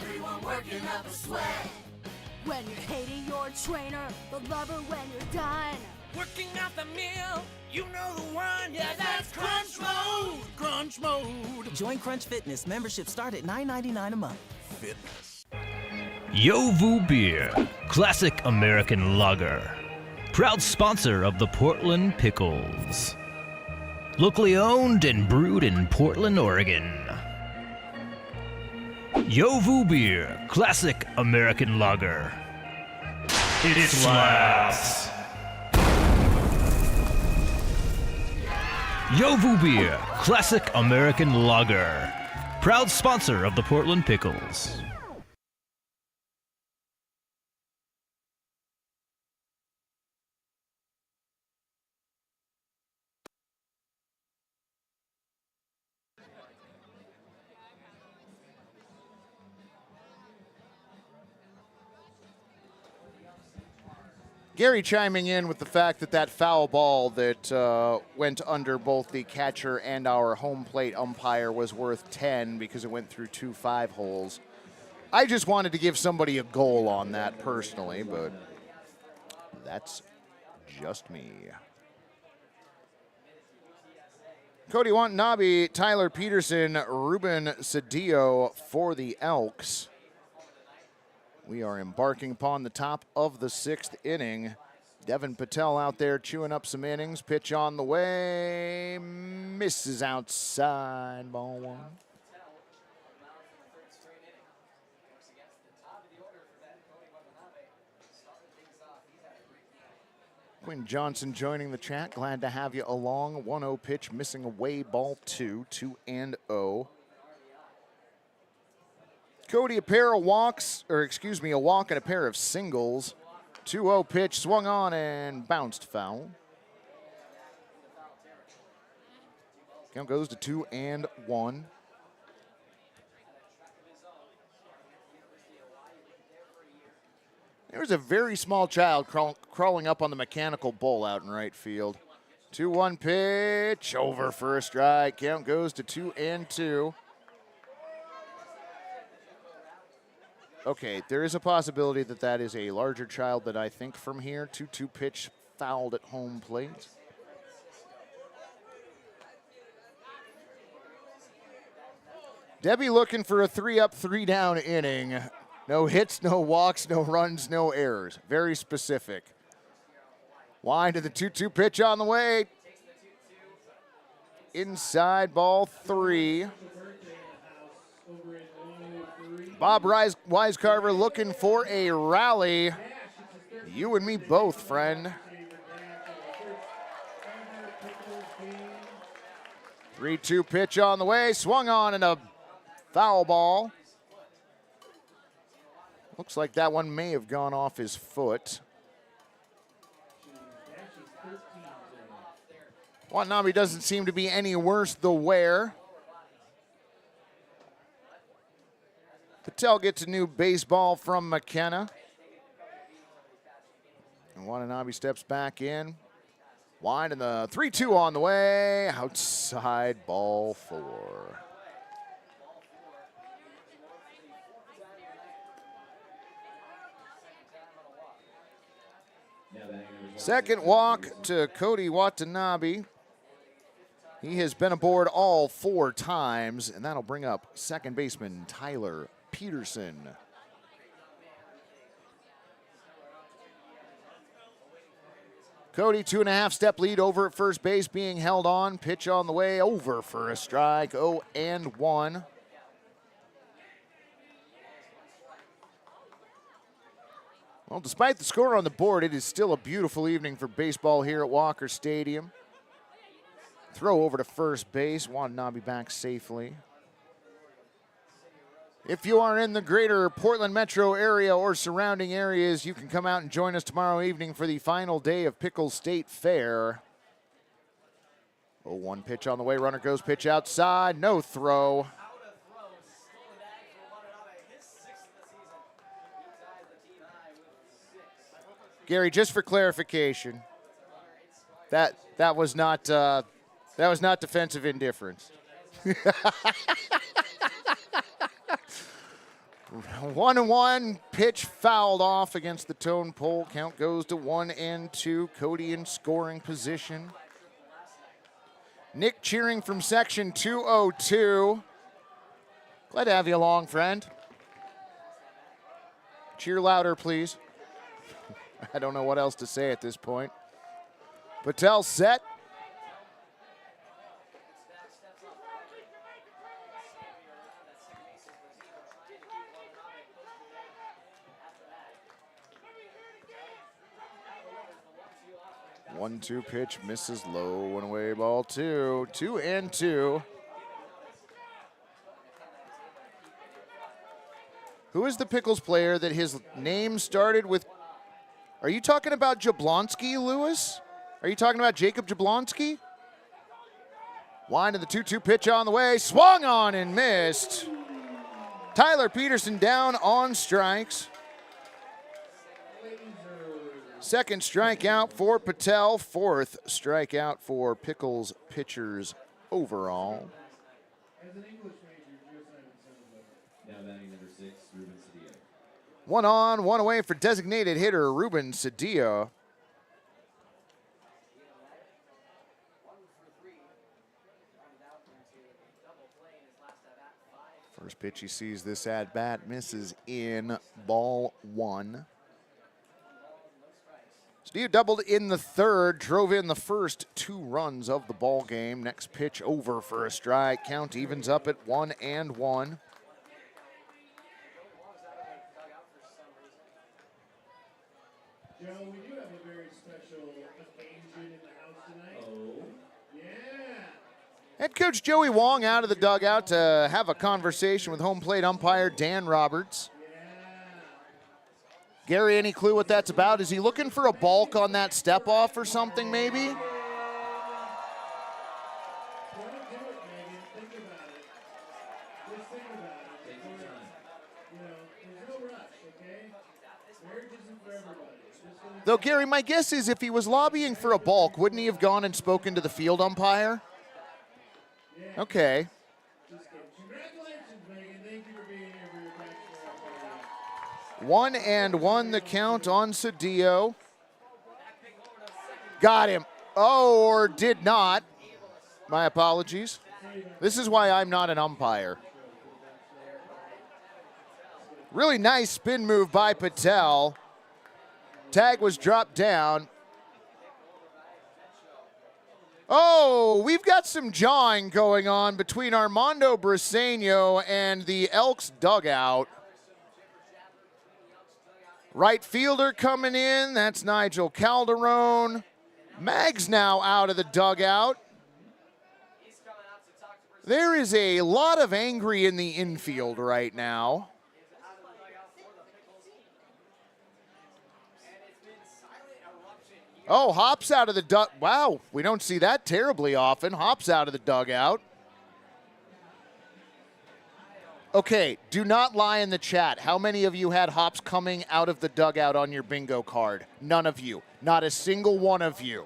Everyone working up a sweat. When you're hating your trainer, but love her when you're done. Working out the meal You know the one, yeah, that's Crunch Mode. Crunch Mode. Join Crunch Fitness. Membership start at $9.99 a month. Fitness. Yovu Beer, classic American lager. Proud sponsor of the Portland Pickles. Locally owned and brewed in Portland, Oregon. Yovu Beer, classic American lager. It slaps. Yovu Beer, classic American lager. Proud sponsor of the Portland Pickles. Gary chiming in with the fact that that foul ball that went under both the catcher and our home plate umpire was worth 10 because it went through 2 5-holes. I just wanted to give somebody a goal on that personally, but that's just me. Cody Watanabe, Tyler Peterson, Ruben Cedillo for the Elks. We are embarking upon the top of the 6th inning. Devin Patel out there chewing up some innings. Pitch on the way. Misses outside. Ball 1. Quinn Johnson joining the chat. Glad to have you along. 1-0 pitch, missing away. Ball 2. 2-0. Cody, a walk and a pair of singles. 2-0 pitch, swung on and bounced foul. Count goes to 2-1. There's a very small child crawling up on the mechanical bull out in right field. 2-1 pitch, over for a strike. Count goes to 2-2. Okay, there is a possibility that that is a larger child than I think from here. 2-2 pitch fouled at home plate. Debbie looking for a 3-up, 3-down inning. No hits, no walks, no runs, no errors. Very specific. Wind to the 2-2 pitch on the way. Inside, ball 3. Bob Wisecarver looking for a rally. You and me both, friend. 3-2 pitch on the way. Swung on and a foul ball. Looks like that one may have gone off his foot. Watanabe doesn't seem to be any worse the wear. Patel gets a new baseball from McKenna. And Watanabe steps back in. Wind and the 3-2 on the way. Outside, ball 4. Second walk to Cody Watanabe. He has been aboard all 4 times, and that'll bring up second baseman Tyler Peterson. Cody, 2.5-step lead over at first base, being held on. Pitch on the way, over for a strike. 0-1. Well, despite the score on the board, it is still a beautiful evening for baseball here at Walker Stadium. Throw over to first base. Watanabe back safely. If you are in the greater Portland metro area or surrounding areas, you can come out and join us tomorrow evening for the final day of Pickles State Fair. 0-1 pitch on the way. Runner goes, pitch outside. No throw. Gary, just for clarification, that was not defensive indifference. 1-1 pitch fouled off against the tone pole. Count goes to 1-2. Cody in scoring position. Nick cheering from section 202. Glad to have you along, friend. Cheer louder, please. I don't know what else to say at this point. Patel set. One-two pitch misses low, one away, ball two. 2-2. Who is the Pickles player that his name started with? Are you talking about Jablonski, Lewis? Are you talking about Jacob Jablonski? Wind of the 2-2 pitch on the way, swung on and missed. Tyler Peterson down on strikes. Second strikeout for Patel, fourth strikeout for Pickles pitchers overall. Now batting number 6, Ruben Cedillo. One on, one away for designated hitter Ruben Cedillo. First pitch he sees this at bat, misses in, ball one. Cedillo doubled in the third, drove in the first 2 runs of the ball game. Next pitch over for a strike. Count evens up at 1-1. Joe, we do have a very special occasion in the house tonight. Oh. Yeah. Head coach Joey Wong out of the dugout to have a conversation with home plate umpire Dan Roberts. Gary, any clue what that's about? Is he looking for a balk on that step off or something maybe? Though, Gary, my guess is if he was lobbying for a balk, wouldn't he have gone and spoken to the field umpire? Okay. 1-1 the count on Cedillo. Got him. Oh, or did not. My apologies. This is why I'm not an umpire. Really nice spin move by Patel. Tag was dropped down. Oh, we've got some jawing going on between Armando Briseño and the Elks dugout. Right fielder coming in, that's Nigel Calderon. Mag's now out of the dugout. There is a lot of angry in the infield right now. Oh, Hops out of the dugout. Wow, we don't see that terribly often. Hops out of the dugout. Okay, do not lie in the chat. How many of you had Hops coming out of the dugout on your bingo card? None of you. Not a single one of you.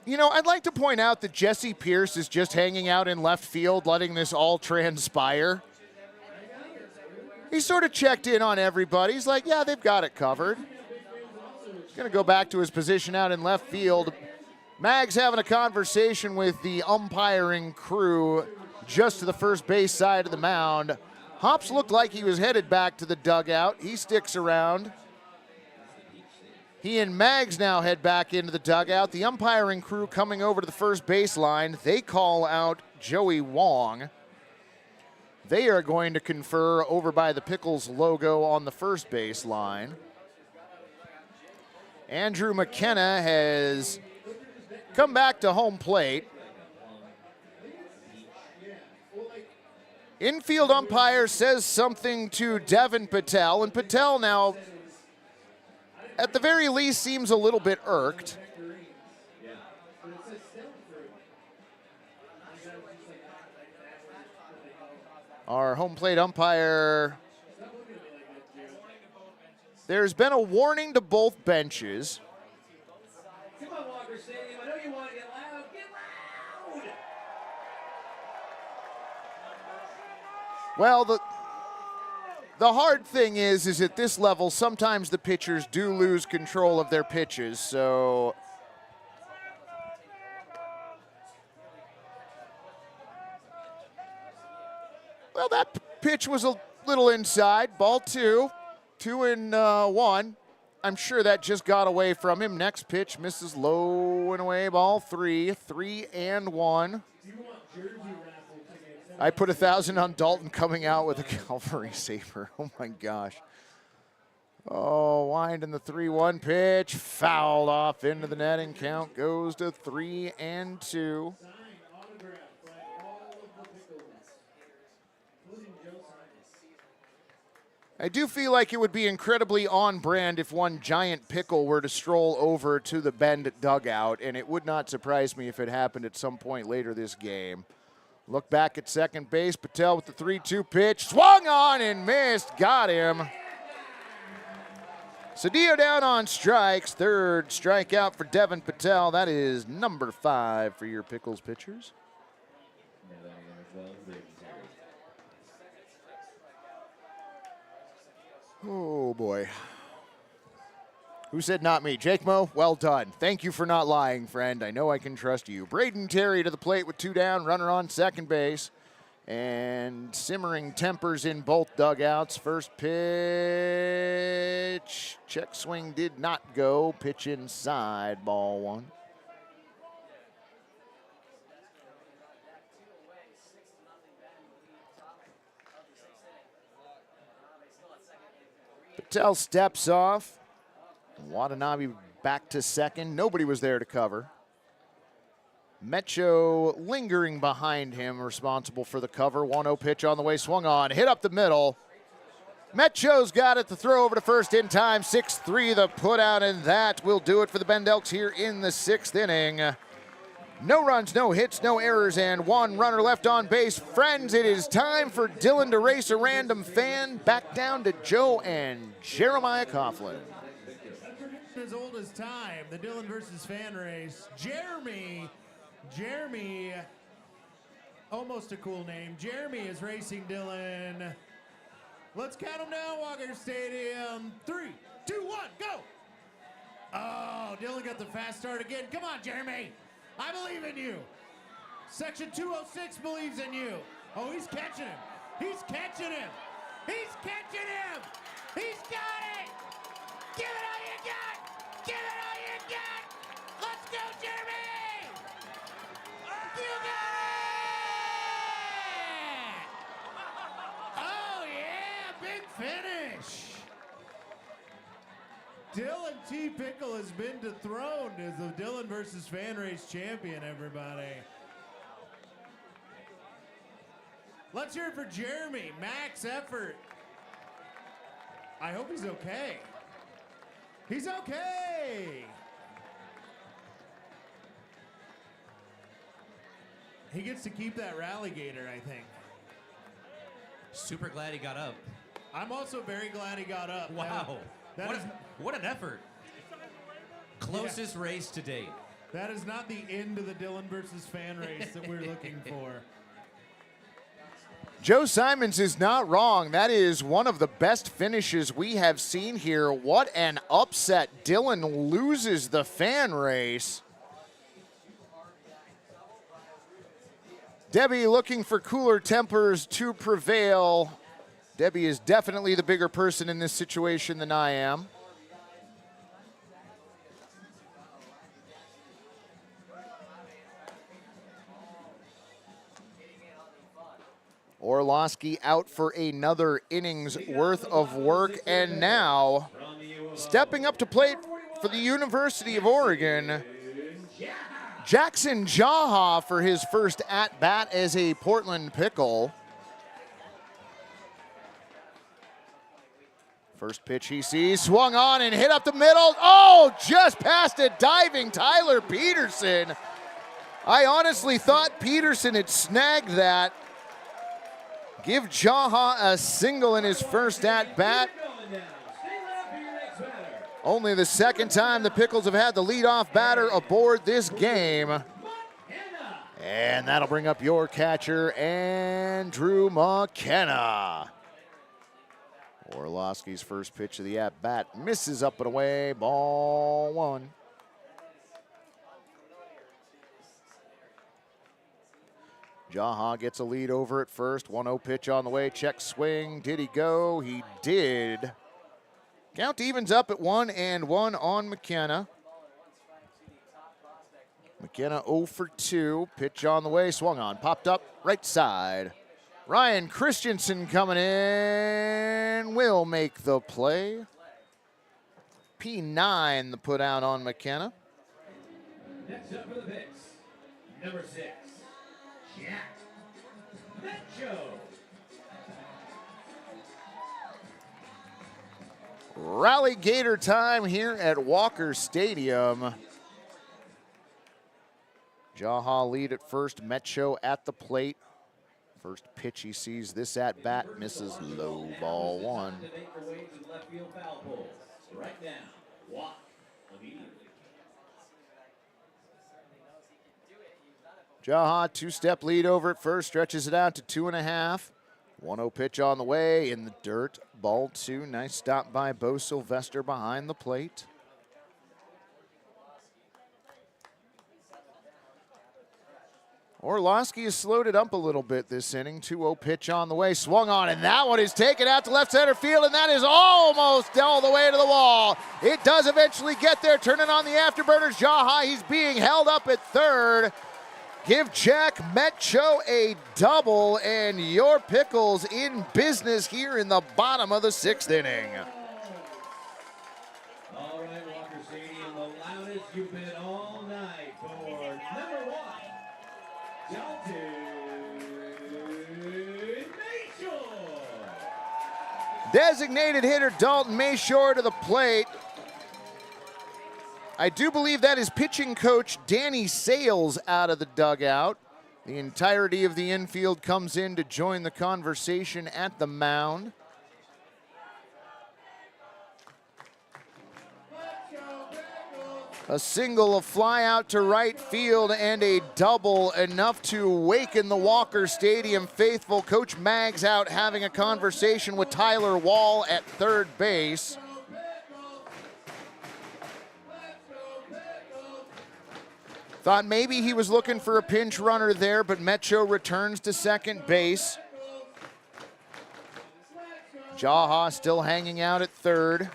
You know, I'd like to point out that Jesse Pierce is just hanging out in left field, letting this all transpire. He sort of checked in on everybody. He's like, yeah, they've got it covered. He's going to go back to his position out in left field. Mag's having a conversation with the umpiring crew just to the first base side of the mound. Hops looked like he was headed back to the dugout. He sticks around. He and Mags now head back into the dugout. The umpiring crew coming over to the first baseline. They call out Joey Wong. They are going to confer over by the Pickles logo on the first baseline. Andrew McKenna has come back to home plate. Infield umpire says something to Devin Patel, and Patel now, at the very least, seems a little bit irked. Our home plate umpire, there's been a warning to both benches. Come on, Walker Stadium. I know you want to get loud. Get loud! Well, The hard thing is at this level, sometimes the pitchers do lose control of their pitches, so. Well, that pitch was a little inside. Ball 2, 2-1. I'm sure that just got away from him. Next pitch misses low and away. Ball 3, 3-1. I put 1,000 on Dalton coming out with a cavalry saber. Oh my gosh. Oh, wind in the 3-1 pitch. Fouled off into the netting. Count goes to 3-2. I do feel like it would be incredibly on brand if one giant pickle were to stroll over to the Bend dugout, and it would not surprise me if it happened at some point later this game. Look back at second base. Patel with the 3-2 pitch. Swung on and missed. Got him. Cedillo down on strikes. Third strikeout for Devin Patel. That is number 5 for your Pickles pitchers. Oh, boy. Who said not me? Jake Moe, well done. Thank you for not lying, friend. I know I can trust you. Braden Terry to the plate with 2 down, runner on second base. And simmering tempers in both dugouts. First pitch. Check swing did not go. Pitch inside, ball 1. Patel steps off. Watanabe back to second. Nobody was there to cover. Mecho lingering behind him, responsible for the cover. 1-0 pitch on the way, swung on, hit up the middle. Mecho's got it, the throw over to first in time. 6-3 the put out, and that will do it for the Bend Elks here in the 6th inning. No runs, no hits, no errors, and 1 runner left on base. Friends, it is time for Dylan to race a random fan. Back down to Joe and Jeremiah Coughlin. As old as time, the Dylan versus fan race. Jeremy, almost a cool name. Jeremy is racing Dylan. Let's count them down, Walker Stadium. 3, 2, 1, go! Oh, Dylan got the fast start again. Come on, Jeremy. I believe in you. Section 206 believes in you. Oh, he's catching him. He's catching him. He's catching him. He's got it. Give it all you got. Give it all you got. Let's go, Jeremy. You got it. Oh, yeah, big finish. Dylan T. Pickle has been dethroned as the Dylan versus fan race champion, everybody. Let's hear it for Jeremy. Max effort. I hope he's okay. He's okay. He gets to keep that rallygator, I think. Super glad he got up. I'm also very glad he got up. Wow. What an effort. Closest race to date. That is not the end of the Dylan versus fan race that we're looking for. Joe Simons is not wrong. That is one of the best finishes we have seen here. What an upset. Dylan loses the fan race. Debbie looking for cooler tempers to prevail. Debbie is definitely the bigger person in this situation than I am. Orlowski out for another inning's worth of work, and now stepping up to plate for the University of Oregon, Jackson Jaha for his first at-bat as a Portland Pickle. First pitch he sees, swung on and hit up the middle. Oh, just past it, diving Tyler Peterson. I honestly thought Peterson had snagged that. Give Jaha a single in his first at-bat. Only the second time the Pickles have had the leadoff batter aboard this game. And that'll bring up your catcher, Andrew McKenna. Orlowski's first pitch of the at-bat misses up and away, ball one. Jaha gets a lead over at first, 1-0 pitch on the way, check swing, did he go? He did. Count evens up at 1-1 on McKenna. McKenna 0 for 2, pitch on the way, swung on, popped up, right side. Ryan Christensen coming in, will make the play. P9 the put out on McKenna. Next up for the Picks, number 6, Jack Metcho. Rally Gator time here at Walker Stadium. Jaha lead at first, Metcho at the plate. First pitch he sees this at bat, misses low, ball one. Right now, walk immediately. Jaha, two-step lead over at first, stretches it out to 2.5. 1-0 pitch on the way, in the dirt, ball two. Nice stop by Bo Sylvester behind the plate. Orlowski has slowed it up a little bit this inning. 2-0 pitch on the way, swung on, and that one is taken out to left center field, and that is almost all the way to the wall. It does eventually get there, turning on the afterburners. Jaha, he's being held up at third. Give Jack Metcho a double, and your Pickles in business here in the bottom of the 6th inning. All right, Walker Stadium, the loudest you've been all night for number 1, Dalton Mayshore. Designated hitter Dalton Mayshore to the plate. I do believe that is pitching coach Danny Sales out of the dugout. The entirety of the infield comes in to join the conversation at the mound. A single, a fly out to right field, and a double, enough to awaken the Walker Stadium faithful. Coach Maggs out having a conversation with Tyler Wall at third base. Thought maybe he was looking for a pinch runner there, but Metcho returns to second base. Jaha still hanging out at third.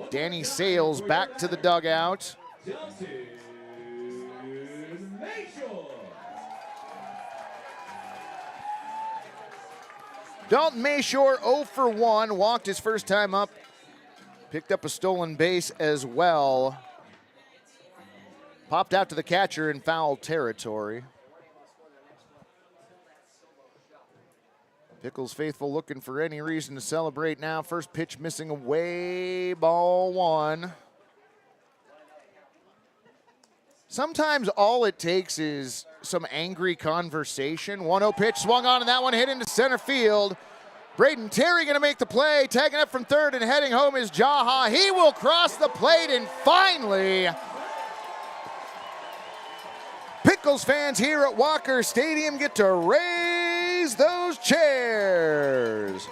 Danny Sales back to the dugout. Dalton Mayshore 0 for 1, walked his first time up, picked up a stolen base as well. Popped out to the catcher in foul territory. Pickles faithful looking for any reason to celebrate now. First pitch missing away, ball one. Sometimes all it takes is some angry conversation. 1-0 pitch swung on, and that one hit into center field. Braden Terry gonna make the play, tagging up from third and heading home is Jaha. He will cross the plate, and finally, Pickles fans here at Walker Stadium get to raise those chairs.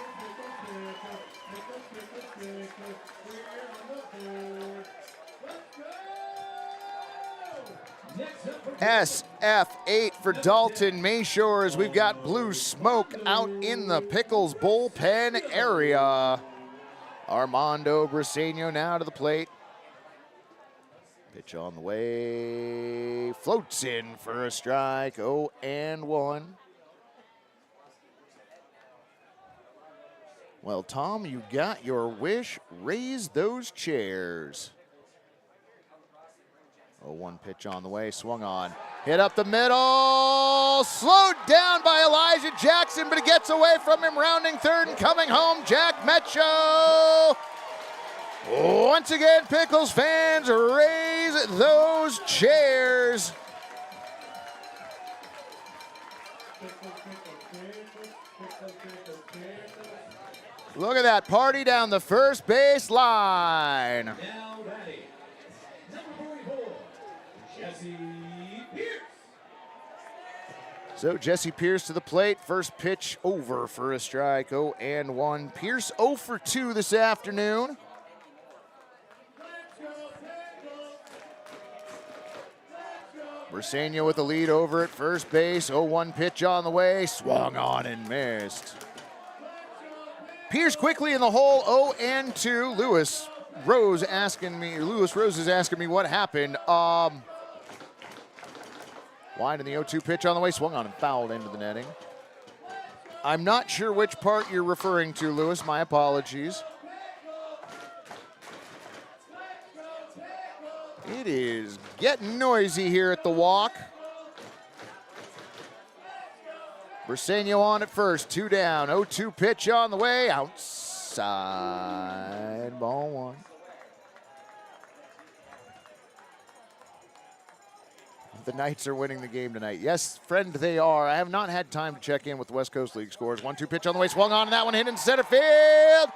SF8 for Dalton Mayshore as we've got blue smoke out in the Pickles bullpen area. Armando Briseño now to the plate. Pitch on the way, floats in for a strike, 0-1. Well, Tom, you got your wish. Raise those chairs. 0-1 pitch on the way, swung on. Hit up the middle, slowed down by Elijah Jackson, but it gets away from him, rounding third and coming home, Jack Metcho. Once again, Pickles fans, raise those chairs. Look at that party down the first base line. Now batting, number 44, Jesse Pierce. So Jesse Pierce to the plate. First pitch over for a strike. 0-1. Pierce 0 for 2 this afternoon. Briseno with the lead over at first base. 0-1 pitch on the way. Swung on and missed. Pierce quickly in the hole. 0-2. Lewis Rose is asking me what happened. Wide in the 0-2 pitch on the way, swung on and fouled into the netting. I'm not sure which part you're referring to, Lewis. My apologies. It is getting noisy here at the walk. Briseno on at first, 2 down. 0-2 pitch on the way, outside, ball 1. The Knights are winning the game tonight. Yes, friend, they are. I have not had time to check in with the West Coast League scores. 1-2 pitch on the way, swung on, and that one hit in center field.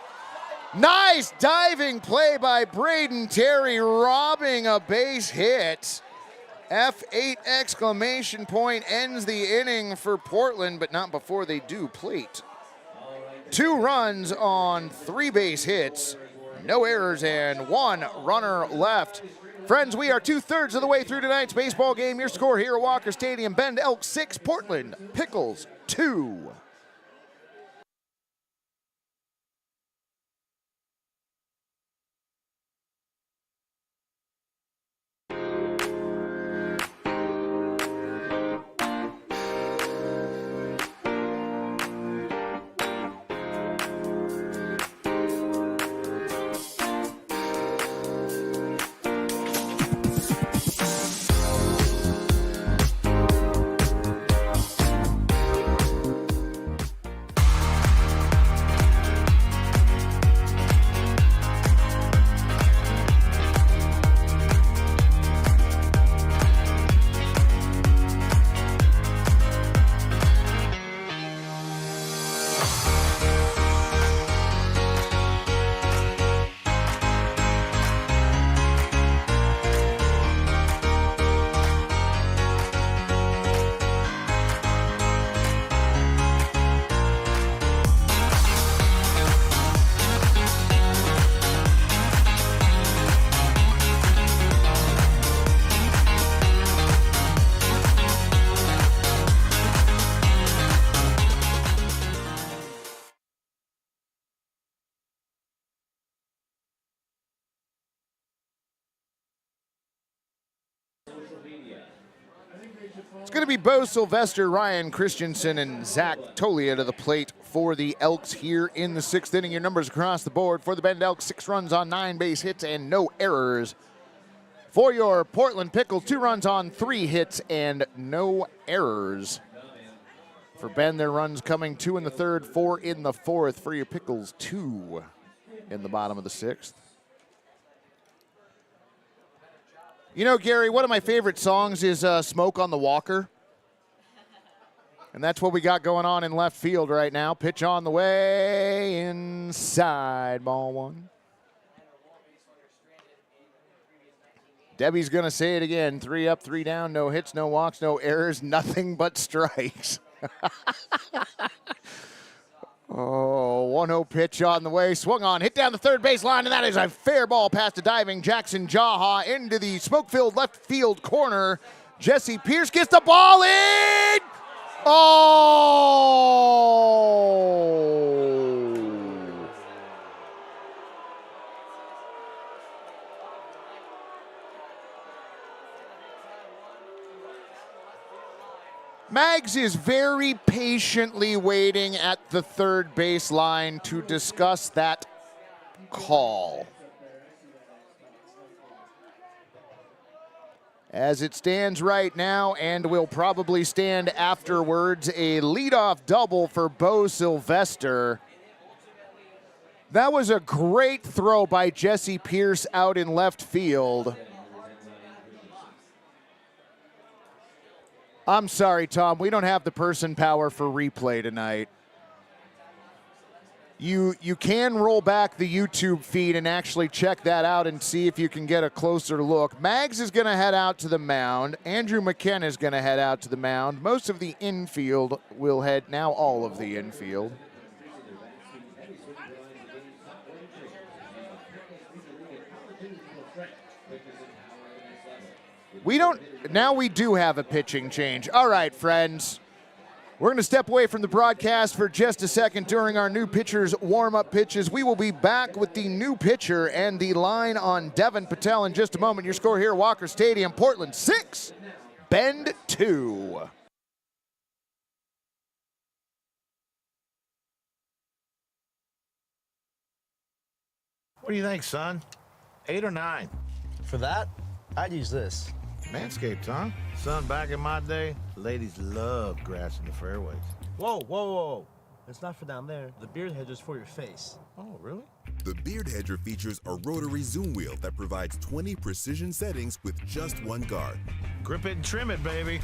Nice diving play by Braden Terry, robbing a base hit. F8 exclamation point ends the inning for Portland, but not before they do plate. 2 runs on 3 base hits, no errors, and 1 runner left. Friends, we are 2/3 of the way through tonight's baseball game. Your score here at Walker Stadium: Bend Elks 6, Portland Pickles 2. It's going to be Bo Sylvester, Ryan Christensen, and Zach Tolia to the plate for the Elks here in the 6th inning. Your numbers across the board for the Bend Elks: 6 runs on 9 base hits and no errors. For your Portland Pickles, 2 runs on 3 hits and no errors. For Bend, their runs coming 2 in the 3rd, 4 in the 4th. For your Pickles, 2 in the bottom of the 6th. You know, Gary, one of my favorite songs is Smoke on the Walker. And that's what we got going on in left field right now. Pitch on the way, inside, ball 1. Debbie's going to say it again. 3 up, 3 down, no hits, no walks, no errors, nothing but strikes. 1-0 pitch on the way, swung on, hit down the 3rd base line, and that is a fair ball past a diving Jackson Jaha into the smoke-filled left field corner. Jesse Pierce gets the ball in! Oh! Mags is very patiently waiting at the 3rd base line to discuss that call. As it stands right now, and will probably stand afterwards, a leadoff double for Bo Sylvester. That was a great throw by Jesse Pierce out in left field. I'm sorry, Tom, we don't have the person power for replay tonight. You can roll back the YouTube feed and actually check that out and see if you can get a closer look. Mags is going to head out to the mound. Andrew McKenna is going to head out to the mound. Most of the infield will head, now all of the infield. Now we do have a pitching change. All right, friends. We're going to step away from the broadcast for just a second during our new pitchers' warm-up pitches. We will be back with the new pitcher and the line on Devin Patel in just a moment. Your score here, Walker Stadium, Portland 6, Bend 2. What do you think, son? 8 or 9? For that, I'd use this. Manscaped, huh? Son, back in my day, ladies loved grass in the fairways. Whoa, whoa, whoa. It's not for down there. The beard hedger's for your face. Oh, really? The Beard Hedger features a rotary zoom wheel that provides 20 precision settings with just one guard. Grip it and trim it, baby.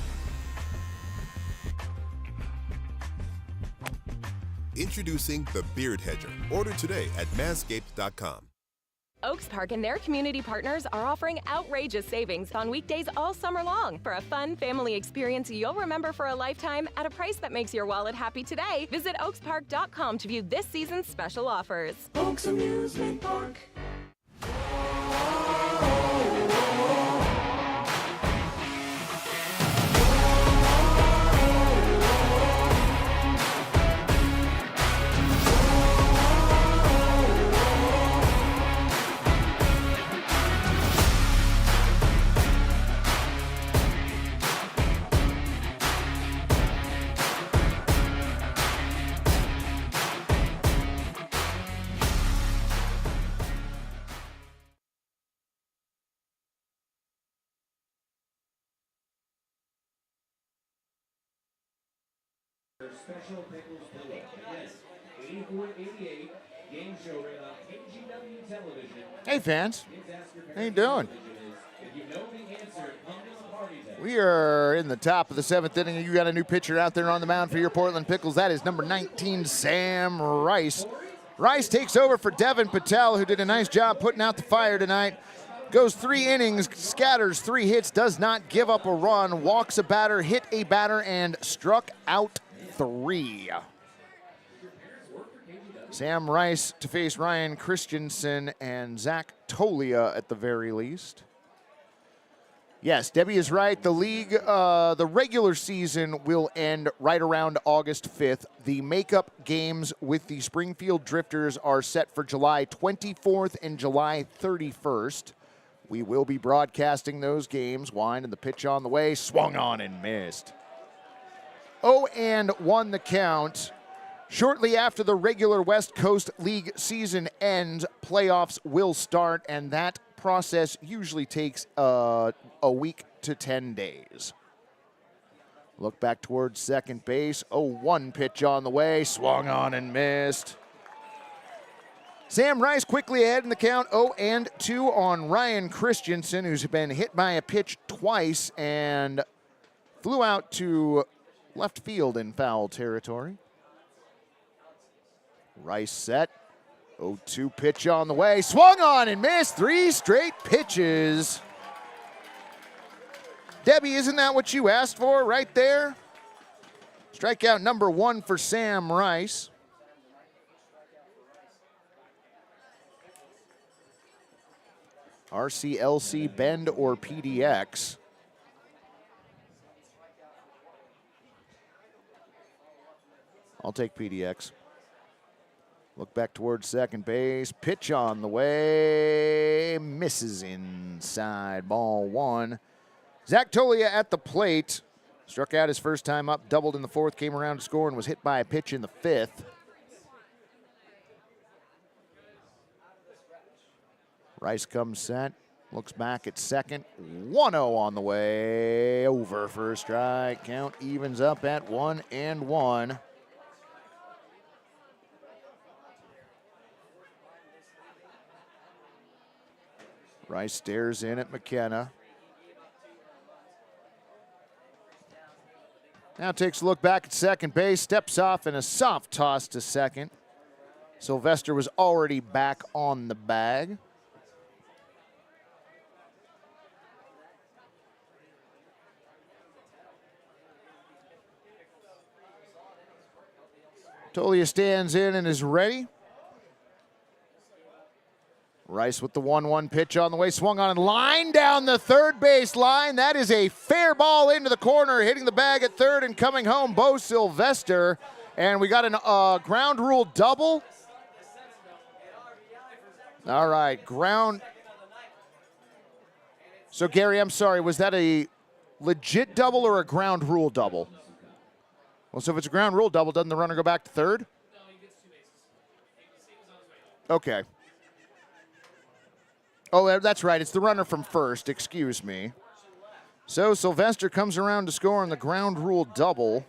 Introducing the Beard Hedger. Order today at manscaped.com. Elks Park and their community partners are offering outrageous savings on weekdays all summer long. For a fun family experience you'll remember for a lifetime at a price that makes your wallet happy today, visit oakspark.com to view this season's special offers. Oaks Amusement Park. Special Pickles pillow. Yes, 84-88 game show right on KGW television. Hey, fans. How you doing? If you know the answer, come to the party then. We are in the top of the 7th inning, and you got a new pitcher out there on the mound for your Portland Pickles. That is number 19, Sam Rice. Rice takes over for Devin Patel, who did a nice job putting out the fire tonight. Goes 3 innings, scatters 3 hits, does not give up a run, walks a batter, hit a batter, and struck out 3. Sam Rice to face Ryan Christensen and Zach Tolia at the very least. Yes, Debbie is right. The league, the regular season will end right around August 5th. The makeup games with the Springfield Drifters are set for July 24th and July 31st. We will be broadcasting those games. Wind and the pitch on the way, swung on and missed. 0-1 the count. Shortly after the regular West Coast League season ends, playoffs will start, and that process usually takes a week to 10 days. Look back towards second base. 0-1 pitch on the way, swung on and missed. Sam Rice quickly ahead in the count, 0-2 on Ryan Christensen, who's been hit by a pitch twice and flew out to left field in foul territory. Rice set. 0-2 pitch on the way. Swung on and missed. 3 straight pitches. Debbie, isn't that what you asked for right there? Strikeout number 1 for Sam Rice. RCLC, Bend, or PDX. I'll take PDX. Look back towards second base. Pitch on the way. Misses inside. Ball 1. Zach Tolia at the plate. Struck out his first time up. Doubled in the 4th. Came around to score and was hit by a pitch in the 5th. Rice comes set. Looks back at second. 1-0 on the way. Over for a strike. Count evens up at 1-1. Rice stares in at McKenna. Now takes a look back at second base, steps off in a soft toss to second. Sylvester was already back on the bag. Tolia stands in and is ready. Rice with the 1-1 pitch on the way, swung on and line down the third base line. That is a fair ball into the corner, hitting the bag at third and coming home, Bo Sylvester. And we got a ground rule double. All right, ground. So, Gary, I'm sorry, was that a legit double or a ground rule double? Well, so if it's a ground rule double, doesn't the runner go back to third? Okay. Oh, that's right. It's the runner from first. Excuse me. So Sylvester comes around to score on the ground rule double.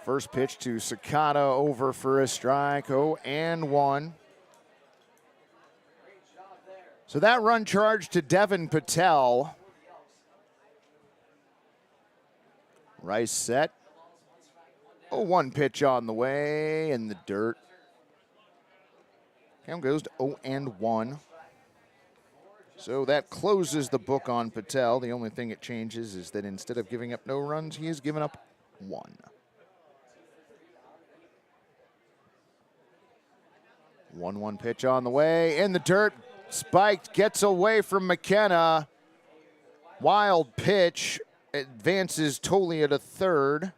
First pitch to Sakata over for a strike. 0-1. So that run charged to Devin Patel. Rice set. 0-1 pitch on the way in the dirt. Count goes to 0-1. So that closes the book on Patel. The only thing it changes is that instead of giving up no runs, he has given up 1. 1-1 pitch on the way in the dirt. Spiked, gets away from McKenna. Wild pitch, advances Tolia to third.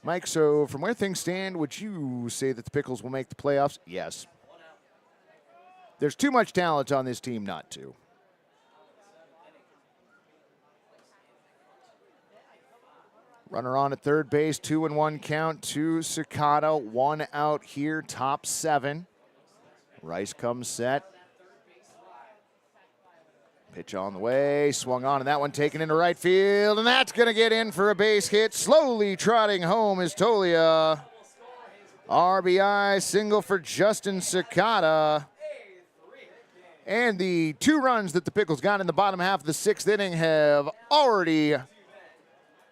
Mike, so from where things stand, would you say that the Pickles will make the playoffs? Yes. There's too much talent on this team not to. Runner on at third base, 2-1 count to Sakata. 1 out here, top 7. Rice comes set. Pitch on the way, swung on, and that one taken into right field, and that's going to get in for a base hit. Slowly trotting home is Tolia. RBI single for Justin Sakata. And the 2 runs that the Pickles got in the bottom half of the 6th inning have already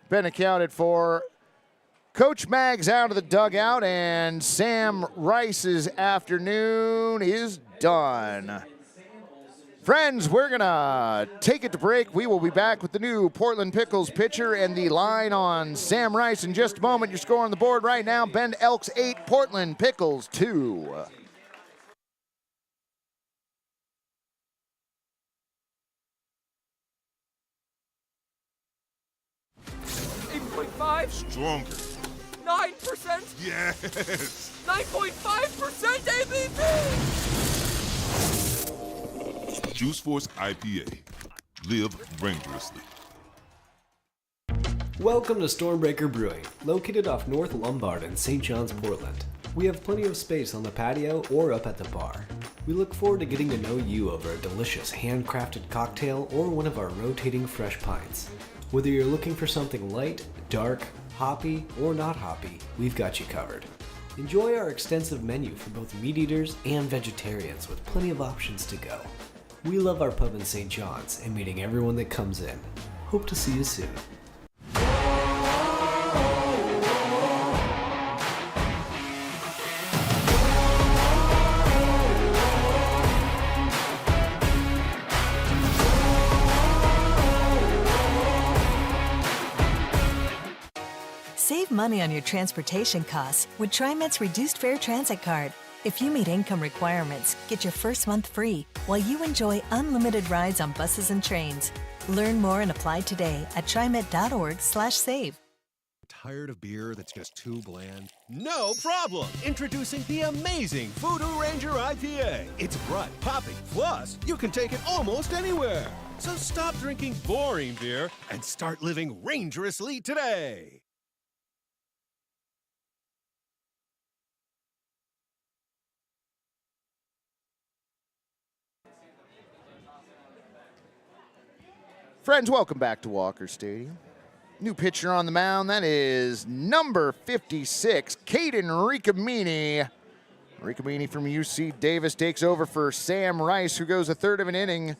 been accounted for. Coach Mag's out of the dugout, and Sam Rice's afternoon is done. Friends, we're going to take it to break. We will be back with the new Portland Pickles pitcher and the line on Sam Rice in just a moment. Your score on the board right now, Bend Elks 8, Portland Pickles 2. Stronger. 9%? Yes. 9.5% ABV! Juice Force IPA. Live dangerously. Welcome to Stormbreaker Brewing, located off North Lombard in St. John's, Portland. We have plenty of space on the patio or up at the bar. We look forward to getting to know you over a delicious handcrafted cocktail or one of our rotating fresh pints. Whether you're looking for something light, dark, hoppy, or not hoppy, we've got you covered. Enjoy our extensive menu for both meat eaters and vegetarians with plenty of options to go. We love our pub in St. John's and meeting everyone that comes in. Hope to see you soon. Save money on your transportation costs with TriMet's Reduced Fare Transit Card. If you meet income requirements, get your first month free while you enjoy unlimited rides on buses and trains. Learn more and apply today at trimet.org/save. Tired of beer that's just too bland? No problem! Introducing the amazing Voodoo Ranger IPA. It's bright, popping, plus you can take it almost anywhere. So stop drinking boring beer and start living rangerously today. Friends, welcome back to Walker Stadium. New pitcher on the mound, that is number 56, Caden Ricamini. Ricamini from UC Davis takes over for Sam Rice, who goes a third of an inning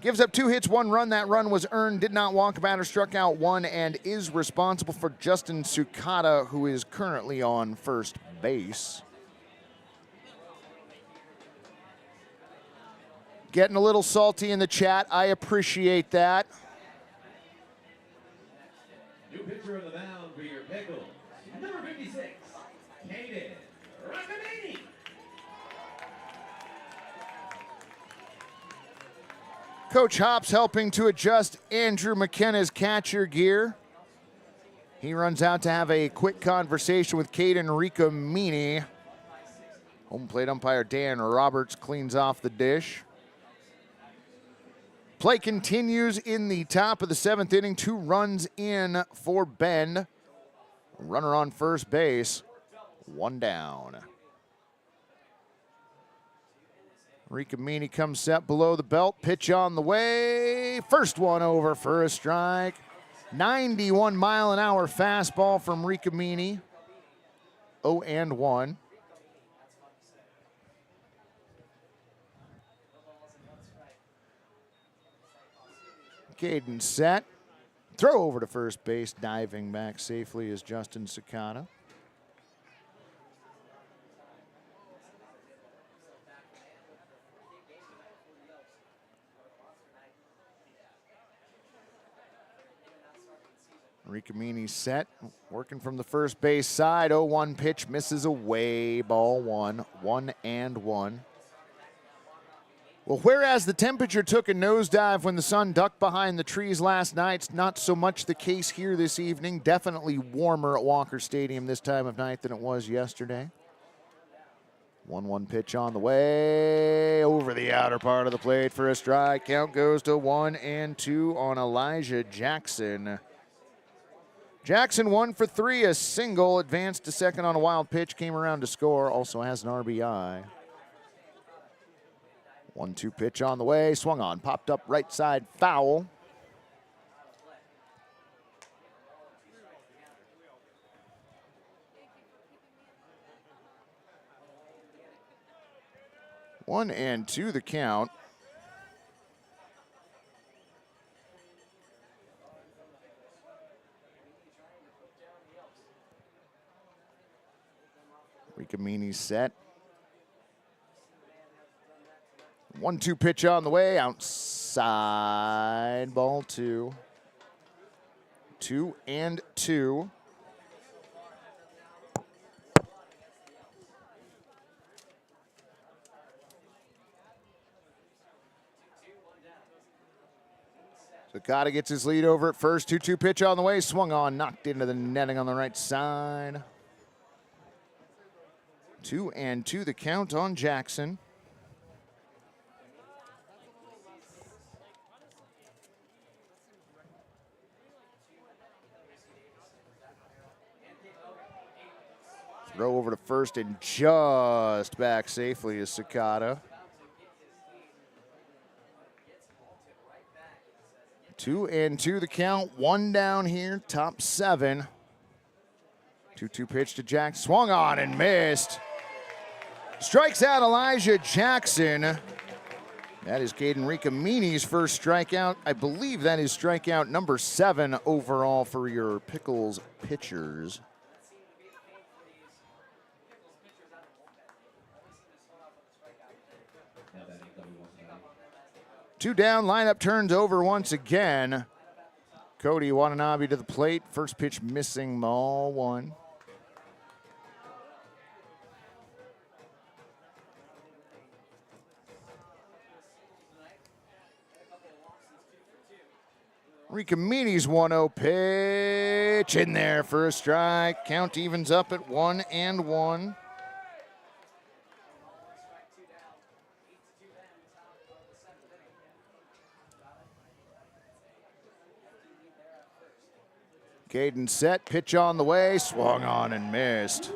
Gives up 2 hits, 1 run. That run was earned, did not walk a batter, struck out 1, and is responsible for Justin Sukata, who is currently on first base. Getting a little salty in the chat. I appreciate that. New pitcher on the mound for your Pickles. Number 56, Caden Rockamini. Coach Hops helping to adjust Andrew McKenna's catcher gear. He runs out to have a quick conversation with Caden Ricamini. Home plate umpire Dan Roberts cleans off the dish. Play continues in the top of the 7th inning. 2 runs in for Bend. Runner on first base. 1 down. Ricamini comes set below the belt. Pitch on the way. First one over for a strike. 91-mile-an-hour fastball from Ricamini. 0-1. Caden set. Throw over to first base. Diving back safely is Justin Sakata. Ricamini set, working from the first base side. 0-1 pitch, misses away. Ball 1, 1-1. Well, whereas the temperature took a nosedive when the sun ducked behind the trees last night, it's not so much the case here this evening. Definitely warmer at Walker Stadium this time of night than it was yesterday. 1-1 pitch on the way, over the outer part of the plate for a strike. Count goes to 1-2 on Elijah Jackson. Jackson 1 for 3, a single, advanced to second on a wild pitch, came around to score, also has an RBI. 1-2 pitch on the way, swung on, popped up right side, foul. One and two the count. Ricamini set. 1-2 pitch on the way, outside, ball 2. 2-2. Sakata gets his lead over at first. 2-2 pitch on the way, swung on, knocked into the netting on the right side. 2-2 the count on Jackson. Throw over to first and just back safely is Sakata. 2-2 the count, 1 down here, top 7. 2-2 pitch to Jack, swung on and missed. Strikes out Elijah Jackson. That is Caden Ricamini's first strikeout. I believe that is strikeout number 7 overall for your Pickles pitchers. Two down, lineup turns over once again. Cody Watanabe to the plate. First pitch missing, ball 1. Ricamini's 1-0 pitch in there for a strike. Count evens up at 1-1. Caden set, pitch on the way, swung on and missed.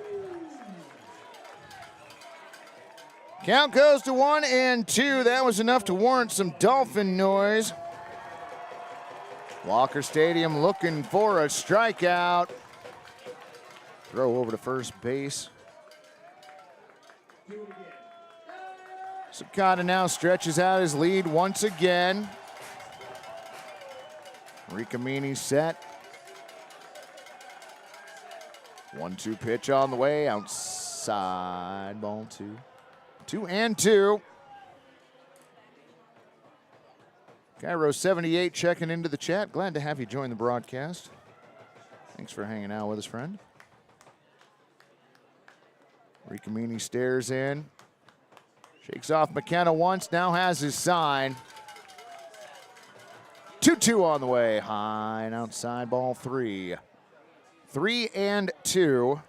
Count goes to 1-2. That was enough to warrant some Dolphin noise. Walker Stadium looking for a strikeout. Throw over to first base. Sakata now stretches out his lead once again. Ricamini set. 1-2 pitch on the way, outside, ball 2. 2-2. Cairo 78 checking into the chat. Glad to have you join the broadcast. Thanks for hanging out with us, friend. Ricamini stares in. Shakes off McKenna once, now has his sign. 2-2 on the way, high and outside, ball 3. 3-2.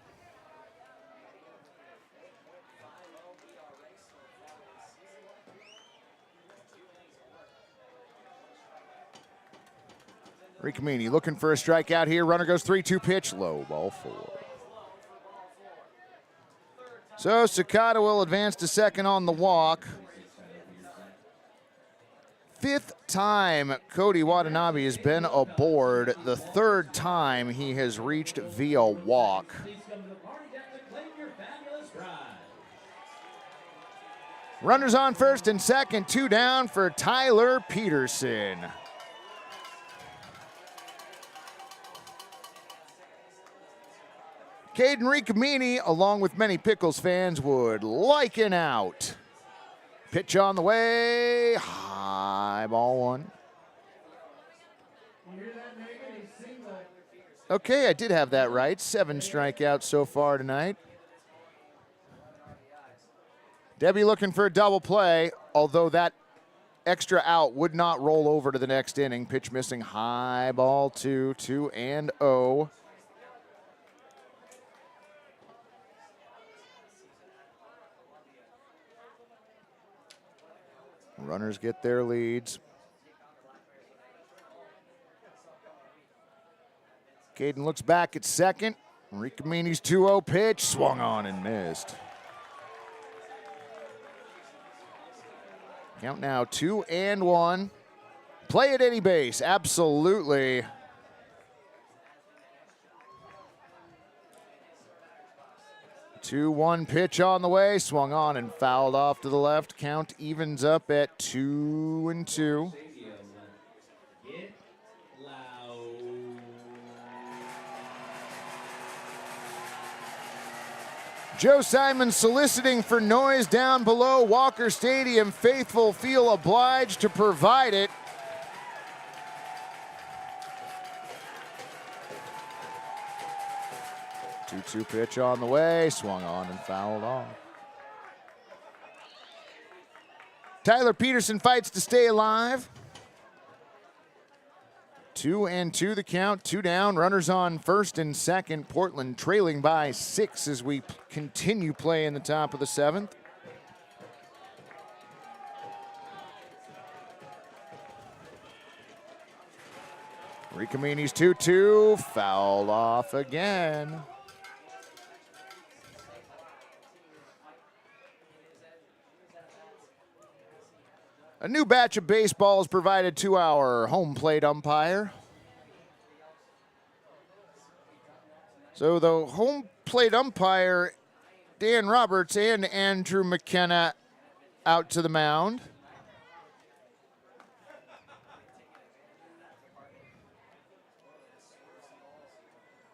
Ricamini looking for a strikeout here. Runner goes 3-2 pitch, low, ball 4. So Sakata will advance to second on the walk. 5th time Cody Watanabe has been aboard. The 3rd time he has reached via walk. Runners on first and second, 2 down for Tyler Peterson. Caden Ricamini, along with many Pickles fans, would like an out. Pitch on the way, high, ball 1. Okay, I did have that right. 7 strikeouts so far tonight. Debbie looking for a double play, although that extra out would not roll over to the next inning. Pitch missing, high, ball 2, 2-0. Runners get their leads. Caden looks back at second. Ricamini's 2-0 pitch, swung on and missed. Count now 2-1. Play at any base, absolutely. Two-one pitch on the way, swung on and fouled off to the left. Count evens up at 2-2. Joe Simon soliciting for noise down below Walker Stadium. Faithful feel obliged to provide it. Two-two pitch on the way, swung on and fouled off. Tyler Peterson fights to stay alive. 2-2 the count, 2 down, runners on first and second. Portland trailing by 6 as we continue play in the top of the 7th. Ricamini's 2-2, fouled off again. A new batch of baseball is provided to our home plate umpire. So the home plate umpire, Dan Roberts and Andrew McKenna out to the mound.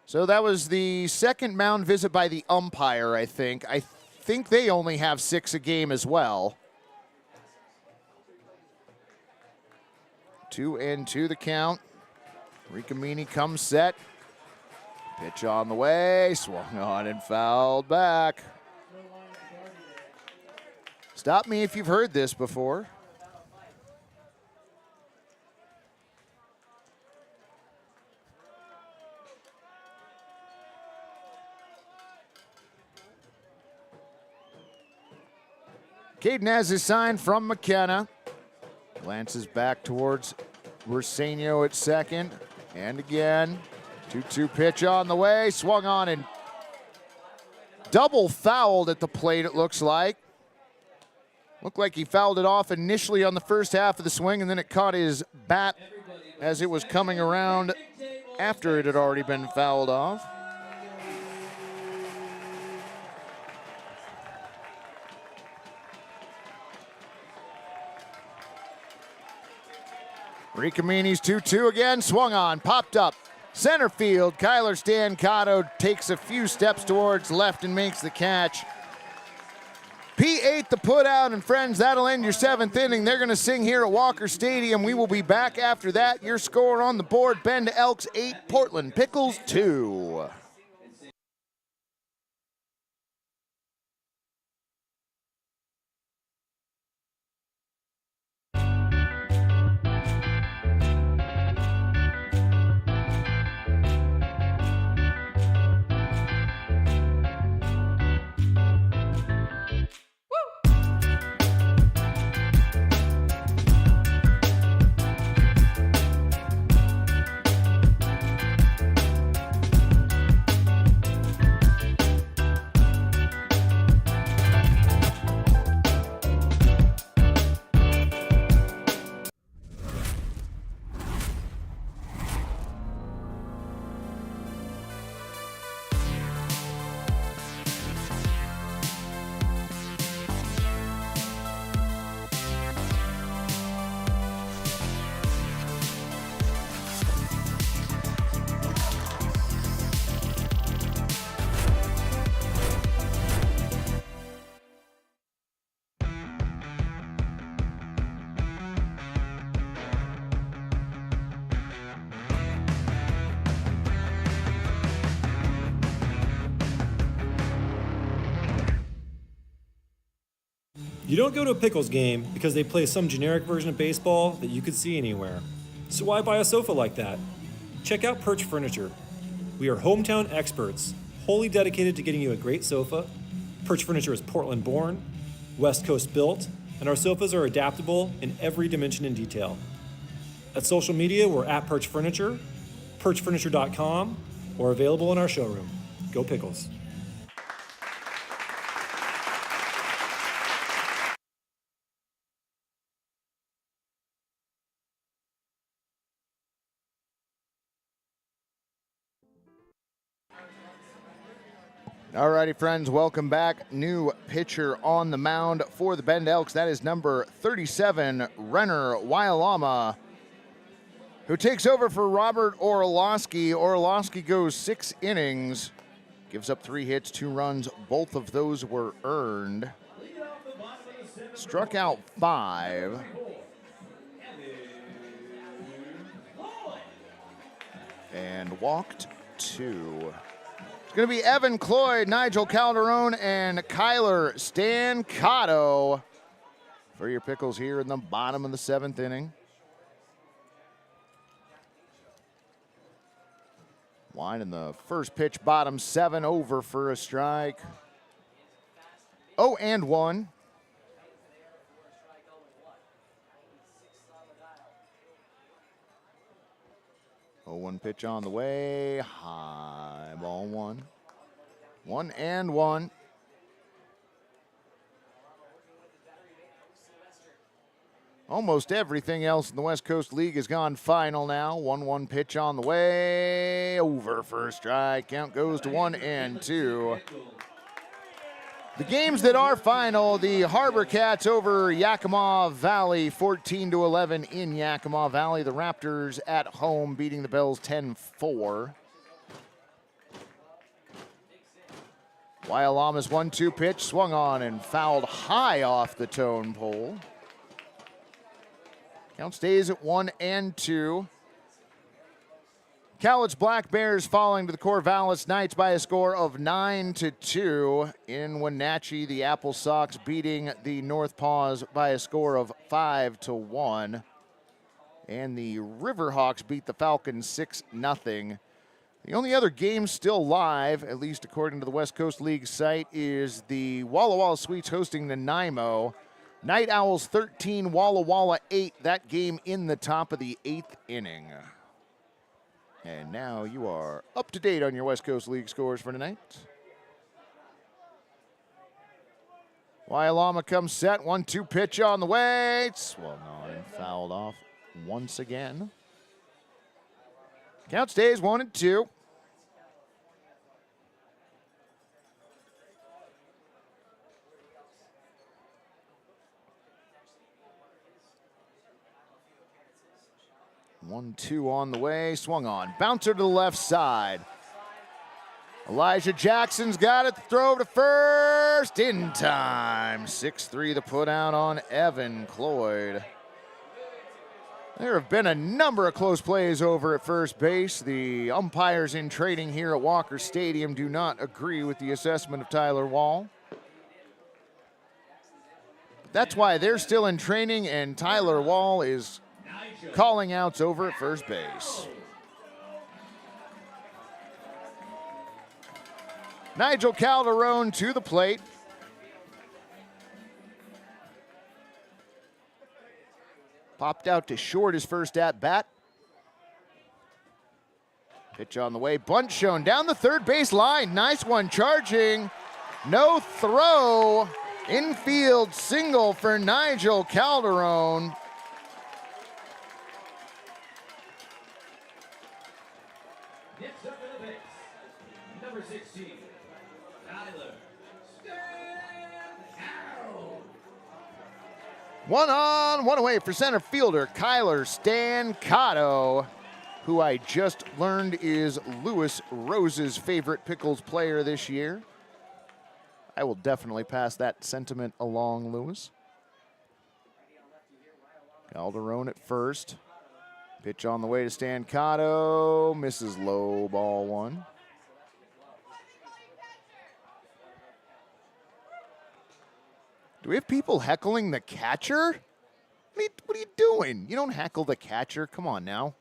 So that was the second mound visit by the umpire, I think. I think they only have 6 a game as well. 2-2 the count. Ricamini comes set. Pitch on the way, swung on and fouled back. Stop me if you've heard this before. Caden has his sign from McKenna. Glances back towards Ursenio at second. And again, 2-2 pitch on the way. Swung on and double fouled at the plate, it looks like. Looked like he fouled it off initially on the first half of the swing, and then it caught his bat as it was coming around after it had already been fouled off. Ricamini's 2-2 again, swung on, popped up. Center field, Kyler Stancato takes a few steps towards left and makes the catch. P8 the put out, and friends, that'll end your 7th inning. They're going to sing here at Walker Stadium. We will be back after that. Your score on the board, Bend Elks 8, Portland Pickles 2. You don't go to a Pickles game because they play some generic version of baseball that you could see anywhere. So why buy a sofa like that? Check out Perch Furniture. We are hometown experts, wholly dedicated to getting you a great sofa. Perch Furniture is Portland born, West Coast built, and our sofas are adaptable in every dimension and detail. At social media, we're at Perch Furniture, perchfurniture.com, or available in our showroom. Go Pickles. Alrighty, friends, welcome back. New pitcher on the mound for the Bend Elks. That is number 37, Renner Wyalama, who takes over for Robert Orlowski. Orlowski goes 6 innings, gives up 3 hits, 2 runs. Both of those were earned. Struck out 5. And walked 2. It's going to be Evan Cloyd, Nigel Calderon, and Kyler Stancato for your Pickles here in the bottom of the 7th inning. Line in the first pitch, bottom 7, over for a strike. 0-1. One pitch on the way, high ball 1. 1-1. Almost everything else in the West Coast League has gone final now. 1-1 pitch on the way, over for a strike. Count goes to 1-2. The games that are final, the Harbor Cats over Yakima Valley, 14-11 in Yakima Valley. The Raptors at home beating the Bells 10-4. Wyalama's 1-2 pitch swung on and fouled high off the tone pole. Count stays at 1-2. Cowlitz Black Bears falling to the Corvallis Knights by a score of 9-2. In Wenatchee, the Apple Sox beating the North Paws by a score of 5-1. And the Riverhawks beat the Falcons 6-0. The only other game still live, at least according to the West Coast League site, is the Walla Walla Sweets hosting the NYMO. Night Owls 13, Walla Walla 8. That game in the top of the 8th inning. And now you are up to date on your West Coast League scores for tonight. Wyalama comes set, 1-2 pitch on the way. Swung on and fouled off once again. Count stays 1-2. 1-2 on the way, swung on. Bouncer to the left side. Elijah Jackson's got it, throw to first, in time. 6-3 the put out on Evan Cloyd. There have been a number of close plays over at first base. The umpires in training here at Walker Stadium do not agree with the assessment of Tyler Wall. That's why they're still in training, and Tyler Wall is calling outs over at first base. Nigel Calderon to the plate. Popped out to short his first at bat. Pitch on the way, bunt shown down the third base line. Nice one, charging. No throw. Infield single for Nigel Calderon. Next up in the base, number 16, Tyler Stankow. One on, one away for center fielder Kyler Stancato, who I just learned is Lewis Rose's favorite Pickles player this year. I will definitely pass that sentiment along, Lewis. Calderon at first. Pitch on the way to Stancato. Misses low, ball one. Do we have people heckling the catcher? What are you doing? You don't heckle the catcher. Come on now.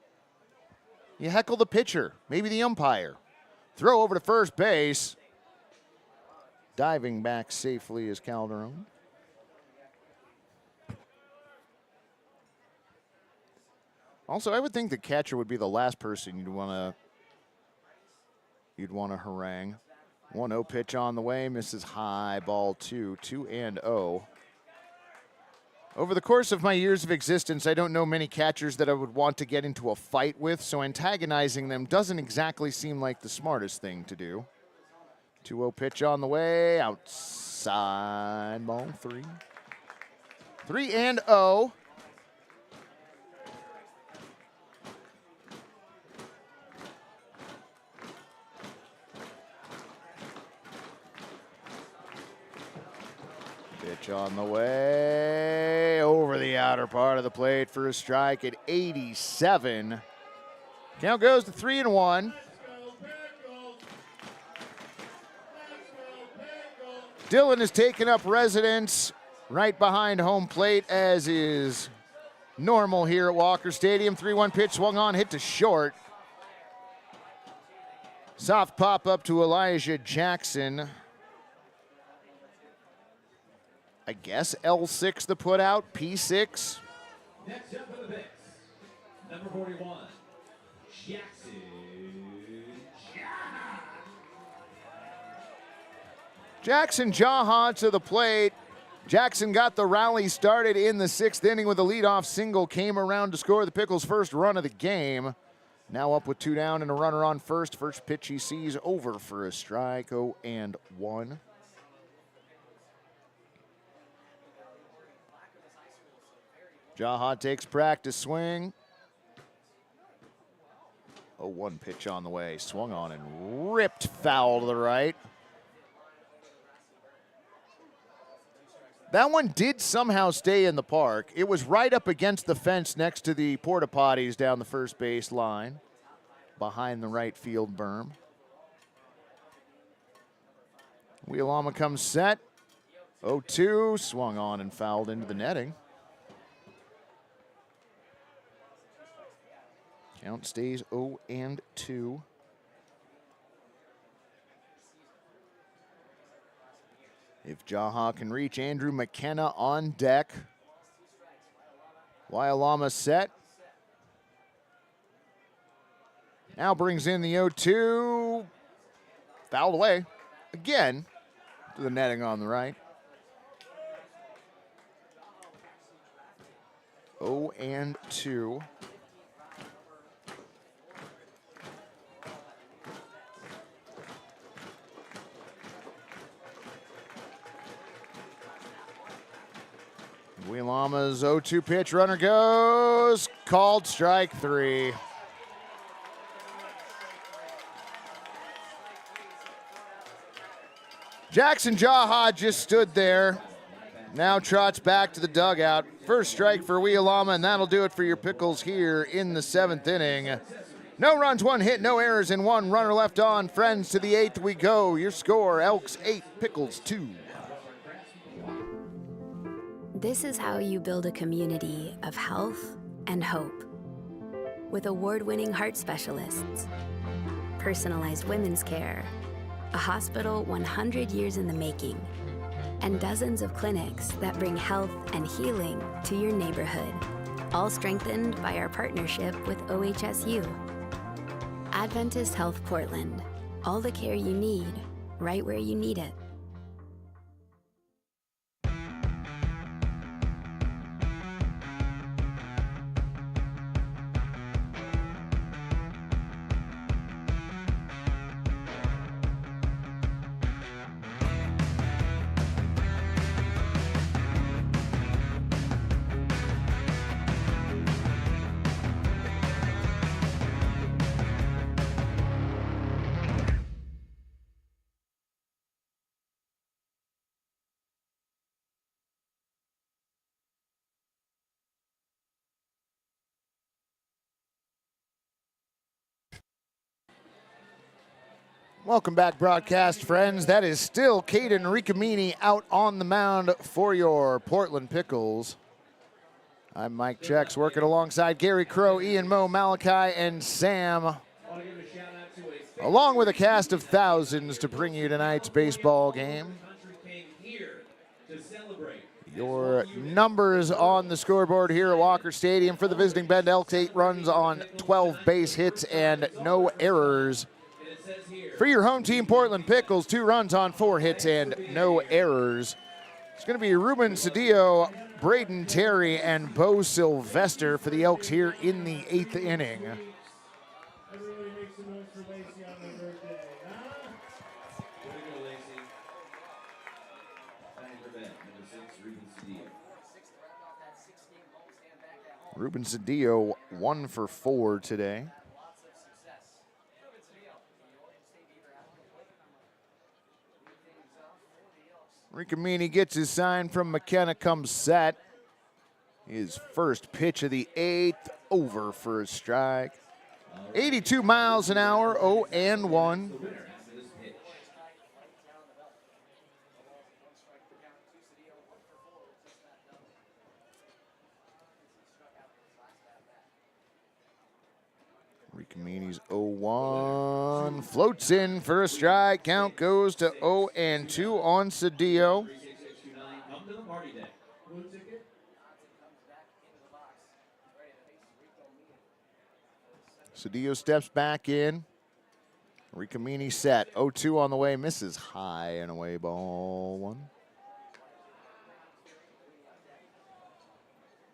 You heckle the pitcher, maybe the umpire. Throw over to first base. Diving back safely is Calderon. Also, I would think the catcher would be the last person you'd want to harangue. 1-0 pitch on the way, misses high, ball 2, 2-0. Over the course of my years of existence, I don't know many catchers that I would want to get into a fight with, so antagonizing them doesn't exactly seem like the smartest thing to do. 2-0 pitch on the way, outside, ball 3. 3-0. Pitch on the way, over the outer part of the plate for a strike at 87. Count goes to 3-1. Dylan has taken up residence right behind home plate, as is normal here at Walker Stadium. 3-1 pitch swung on, hit to short. Soft pop up to Elijah Jackson. I guess L6 the put out, P6. Next up for the base, number 41, Jackson. Jackson Jaha to the plate. Jackson got the rally started in the 6th inning with a leadoff single, came around to score the Pickles' first run of the game. Now up with 2 down and a runner on first. First pitch he sees over for a strike, 0-1. Jaha takes practice swing. 0-1 pitch on the way. Swung on and ripped foul to the right. That one did somehow stay in the park. It was right up against the fence next to the porta potties down the first base line, behind the right field berm. Wheelama comes set. 0-2, swung on and fouled into the netting. Count stays 0-2. If Jaha can reach, Andrew McKenna on deck. Waialama set. Now brings in the 0-2. Fouled away again to the netting on the right. 0-2. Wee Llama's 0-2 pitch, runner goes, called strike 3. Jackson Jaha just stood there, now trots back to the dugout. First strike for Wee Llama, and that'll do it for your Pickles here in the 7th inning. No runs, 1 hit, no errors, and 1 runner left on. Friends, to the 8th we go. Your score, Elks 8, Pickles 2. This is how you build a community of health and hope. With award-winning heart specialists, personalized women's care, a hospital 100 years in the making, and dozens of clinics that bring health and healing to your neighborhood, all strengthened by our partnership with OHSU. Adventist Health Portland, all the care you need, right where you need it. Welcome back, broadcast friends. That is still Caden Ricamini out on the mound for your Portland Pickles. I'm Mike Checks, working alongside Gary Crow, Ian Moe, Malachi, and Sam, along with a cast of thousands to bring you tonight's baseball game. Your numbers on the scoreboard here at Walker Stadium for the visiting Bend Elks: 8 runs on 12 base hits and no errors. For your home team, Portland Pickles, 2 runs on 4 hits and no errors. It's going to be Ruben Cedillo, Braden Terry, and Bo Sylvester for the Elks here in the 8th inning. Ruben Cedillo 1 for 4 today. Ricamini gets his sign from McKenna, comes set. His first pitch of the 8th, over for a strike. 82 miles an hour, 0-1. Ricamini's 0-1, floats in for a strike. Count goes to 0-2 on Cedillo. Cedillo steps back in. Ricamini set. 0-2 on the way, misses high and away, ball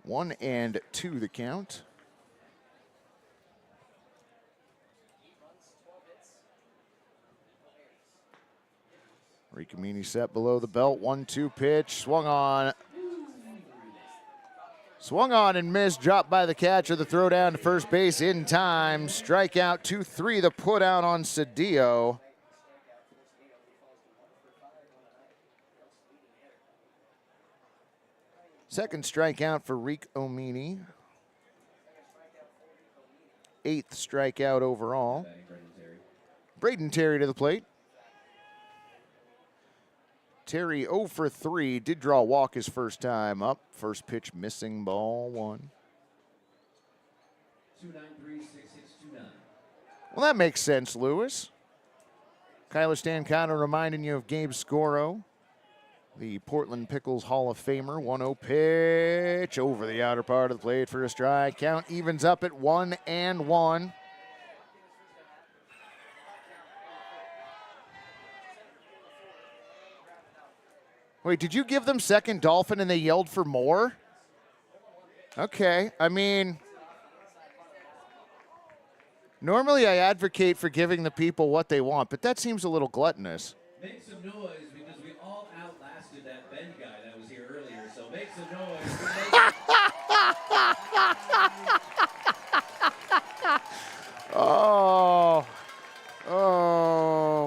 1. 1-2 the count. Ricamini set below the belt, 1-2 pitch, swung on and missed, dropped by the catcher, the throw down to first base in time, strikeout 2-3, the put out on Cedillo. Second strikeout for Ricamini. 8th strikeout overall. Braden Terry to the plate. Terry 0 for 3, did draw a walk his first time up. First pitch missing, ball 1. 293-6629. Well, that makes sense, Lewis. Kyler Stancano reminding you of Gabe Scoro, the Portland Pickles Hall of Famer. 1-0 pitch over the outer part of the plate for a strike. Count evens up at 1-1. Wait, did you give them second Dolphin and they yelled for more? Okay, I mean, normally I advocate for giving the people what they want, but that seems a little gluttonous. Make some noise because we all outlasted that Ben guy that was here earlier, so Make some noise. Oh,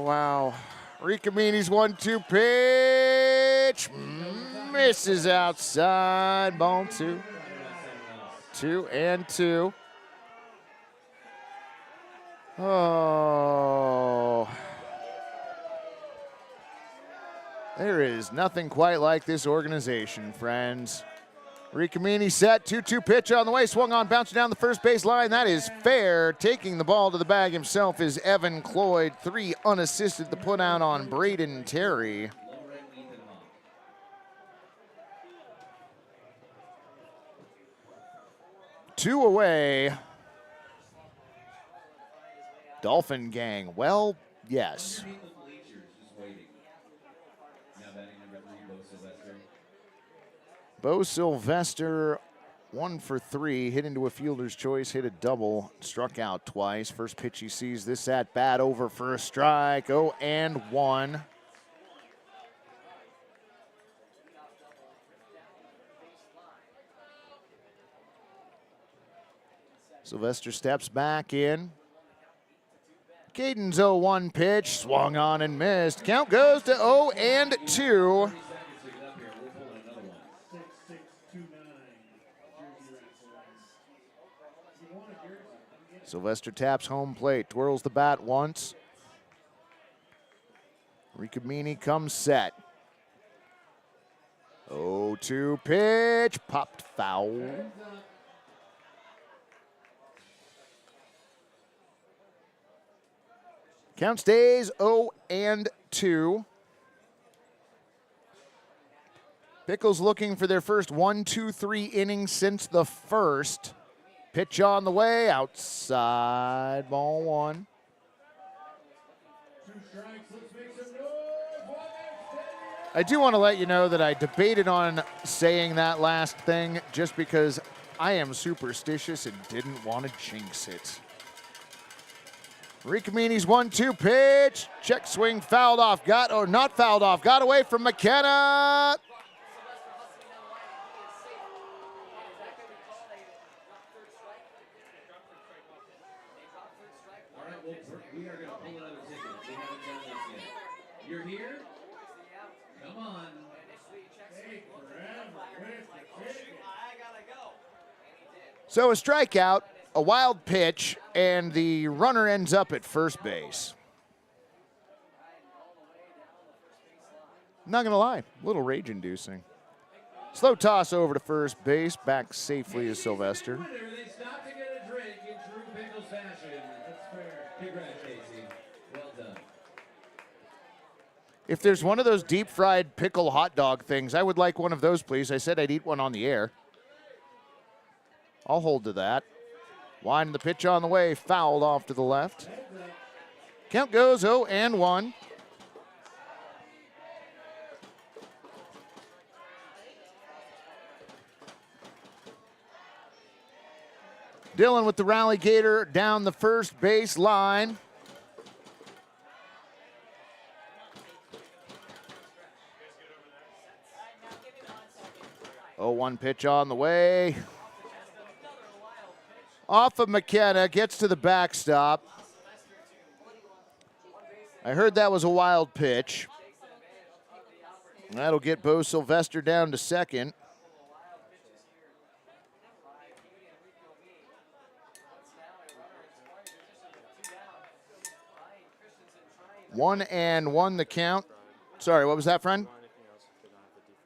wow. Ricamini's 1-2 pitch. Misses outside. Ball 2. 2-2. Oh. There is nothing quite like this organization, friends. Ricamini set, 2-2 pitch on the way, swung on, bouncing down the first base line. That is fair. Taking the ball to the bag himself is Evan Cloyd. 3 unassisted, the put out on Braden Terry. Two away. Dolphin gang, well, yes. Bo Sylvester, 1 for 3, hit into a fielder's choice, hit a double, struck out twice. First pitch he sees this at bat over for a strike. 0-1. Sylvester steps back in. Caden's 0-1 pitch, swung on and missed. Count goes to 0-2. Sylvester taps home plate, twirls the bat once. Ricamini comes set. 0-2 pitch, popped foul. Count stays 0-2. Pickles looking for their first 1-2-3 innings since the first. Pitch on the way, outside, ball 1. I do want to let you know that I debated on saying that last thing just because I am superstitious and didn't want to jinx it. Ricamini's 1-2 pitch, check swing, fouled off, got away from McKenna. We are going to pull another ticket. We haven't done this yet. You're here? Come on. So a strikeout, a wild pitch, and the runner ends up at first base. Not going to lie, a little rage-inducing. Slow toss over to first base, back safely is Sylvester. They stopped to get a drink in true Pickles fashion. That's fair. Congrats, Casey. Well done. If there's one of those deep-fried pickle hot dog things, I would like one of those, please. I said I'd eat one on the air. I'll hold to that. Winding the pitch on the way, fouled off to the left. Count goes 0-1. Dillon with the rally gator down the first base line. Oh, 1 pitch on the way. Off of McKenna, gets to the backstop. I heard that was a wild pitch. That'll get Bo Sylvester down to second. One and one the count. Sorry, what was that, friend?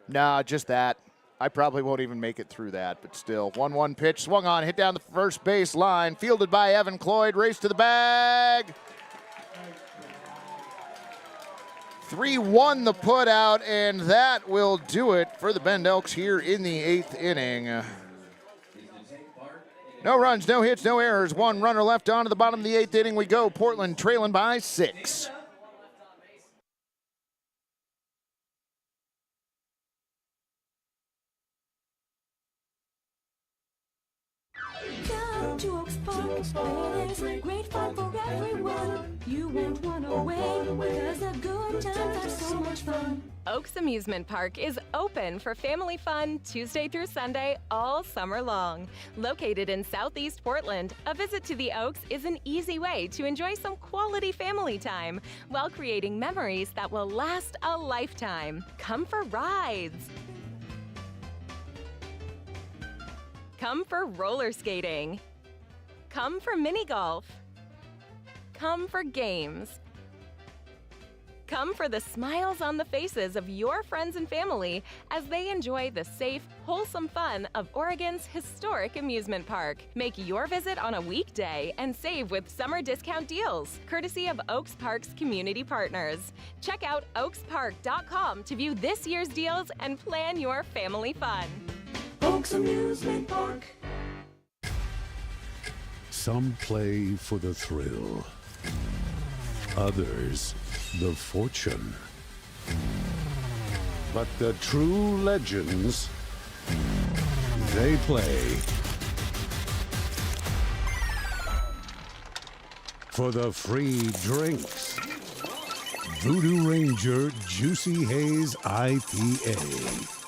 Nah, just that. I probably won't even make it through that, but still. 1-1 pitch, swung on, hit down the first base line, fielded by Evan Cloyd, race to the bag. 3-1 the put out, and that will do it for the Bend Elks here in the 8th inning. No runs, no hits, no errors. 1 runner left on to the bottom of the 8th inning we go. Portland trailing by 6. Come to Oaks Park, where there's great fun for everyone. You won't want to wait, because the good times are so much fun. Oaks Amusement Park is open for family fun Tuesday through Sunday all summer long. Located in Southeast Portland, a visit to the Oaks is an easy way to enjoy some quality family time while creating memories that will last a lifetime. Come for rides. Come for roller skating. Come for mini golf. Come for games. Come for the smiles on the faces of your friends and family as they enjoy the safe, wholesome fun of Oregon's historic amusement park. Make your visit on a weekday and save with summer discount deals, courtesy of Oaks Park's community partners. Check out oakspark.com to view this year's deals and plan your family fun. Oaks Amusement Park. Some play for the thrill. Others, the fortune. But the true legends, they play for the free drinks. Voodoo Ranger Juicy Haze IPA.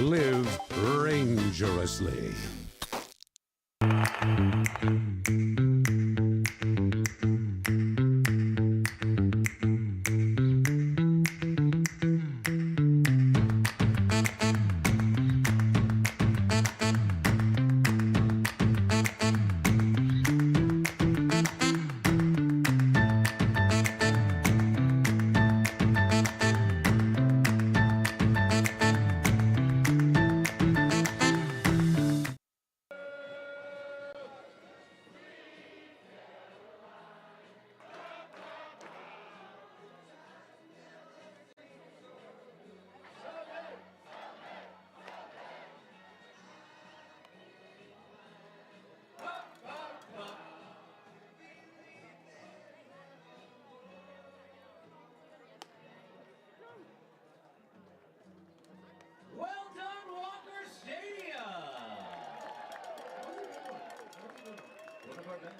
Live rangerously. Well done, Walker Stadium! One of our best.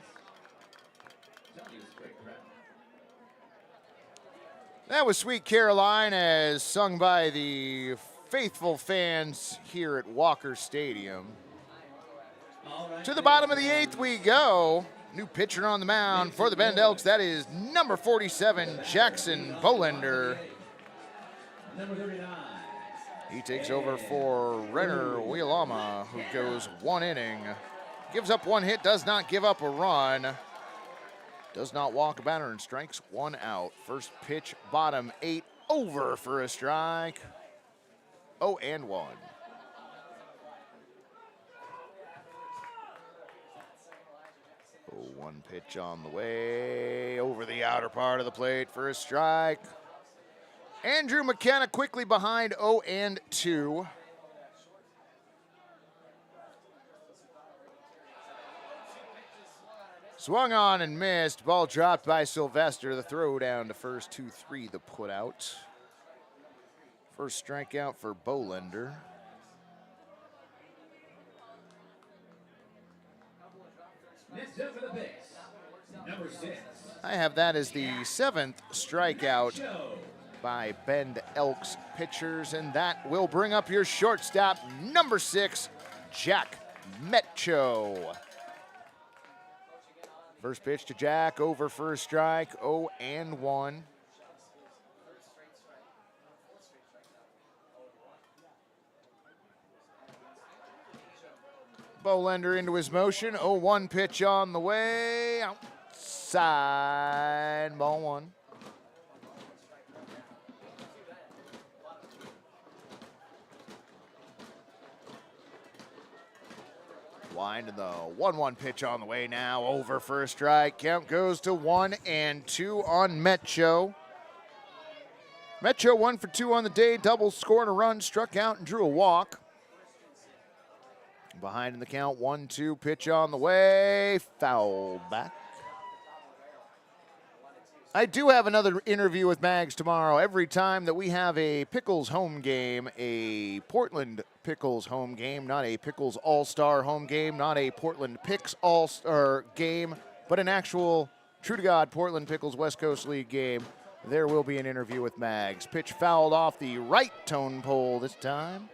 Tell you, it's a great crowd. That was Sweet Caroline, as sung by the faithful fans here at Walker Stadium. To the bottom of the eighth we go. New pitcher on the mound for the Bend Elks. That is number 47, Jackson Bolender. Number 39. He takes over for Renner Wheelama, who goes 1 inning. Gives up 1 hit, does not give up a run. Does not walk a batter and strikes 1 out. First pitch, bottom 8, over for a strike. 0-1. One pitch on the way, over the outer part of the plate for a strike. Andrew McKenna quickly behind 0-2. Swung on and missed. Ball dropped by Sylvester. The throw down to first, 2-3, the put out. First strikeout for Bolender. Next up for the base, number 6. I have that as the 7th strikeout by Bend Elks pitchers, and that will bring up your shortstop, number 6, Jack Metcho. First pitch to Jack, over for a strike, 0-1. Bolender into his motion, 0-1 pitch on the way, outside, ball 1. Wind and the 1-1 pitch on the way now, over for a strike. Count goes to 1-2 on Metcho. Metcho 1 for 2 on the day, double, scored a run, struck out and drew a walk. Behind in the count, 1-2 pitch on the way, foul back. I do have another interview with Mags tomorrow. Every time that we have a Pickles home game, a Portland Pickles home game, not a Pickles All-Star home game, not a Portland Picks All-Star game, but an actual true-to-God Portland Pickles West Coast League game, there will be an interview with Mags. Pitch fouled off the right tone pole this time.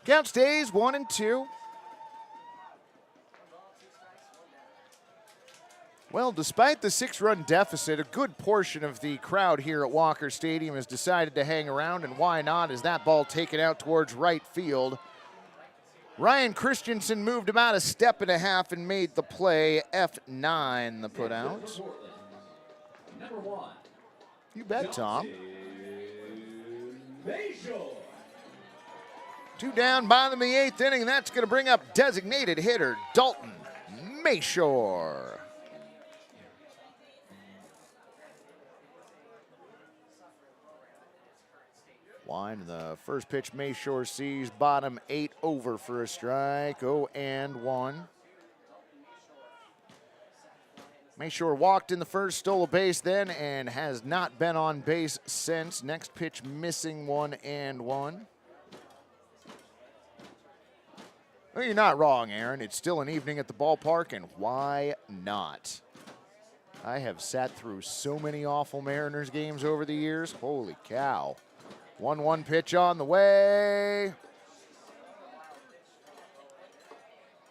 Count stays 1-2. Well, despite the 6-run deficit, a good portion of the crowd here at Walker Stadium has decided to hang around, and why not, as that ball taken out towards right field. Ryan Christensen moved about a step and a half and made the play. F9 the put out. Number 1. You bet, Tom. Two down, bottom of the 8th inning. That's going to bring up designated hitter Dalton Mayshore. Line in the first pitch, Mayshore sees bottom 8 over for a strike. 0-1. Mayshore walked in the first, stole a base then, and has not been on base since. Next pitch missing 1-1. Well, you're not wrong, Aaron. It's still an evening at the ballpark, and why not? I have sat through so many awful Mariners games over the years. Holy cow. 1-1 pitch on the way.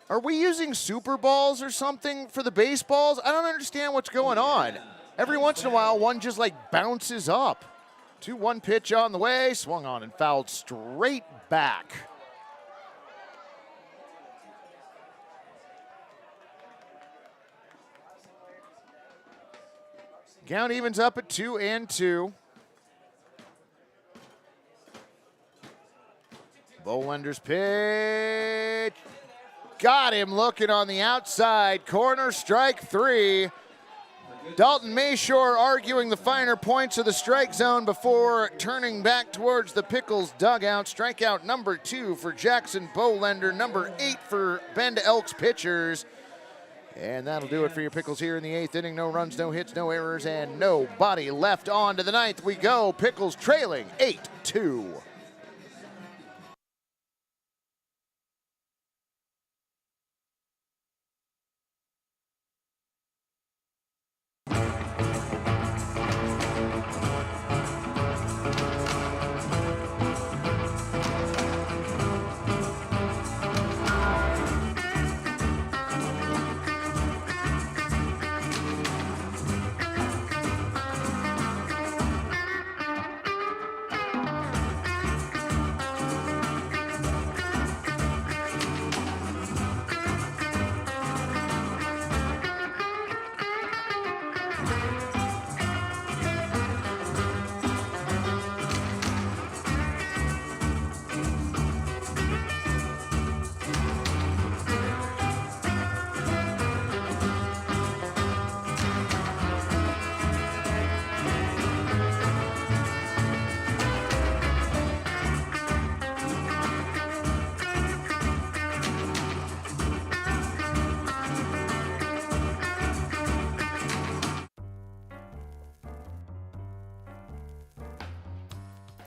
Are we using super balls or something for the baseballs? I don't understand what's going on. Every once in a while, one just like bounces up. 2-1 pitch on the way, swung on and fouled straight back. Count evens up at 2-2. Bolender's pitch. Got him looking on the outside corner, strike 3. Dalton Mayshore arguing the finer points of the strike zone before turning back towards the Pickles dugout. Strikeout number 2 for Jackson Bolender, number 8 for Bend Elks pitchers. And that'll do it for your Pickles here in the 8th inning. No runs, no hits, no errors, and nobody left. On to the 9th we go. Pickles trailing 8-2.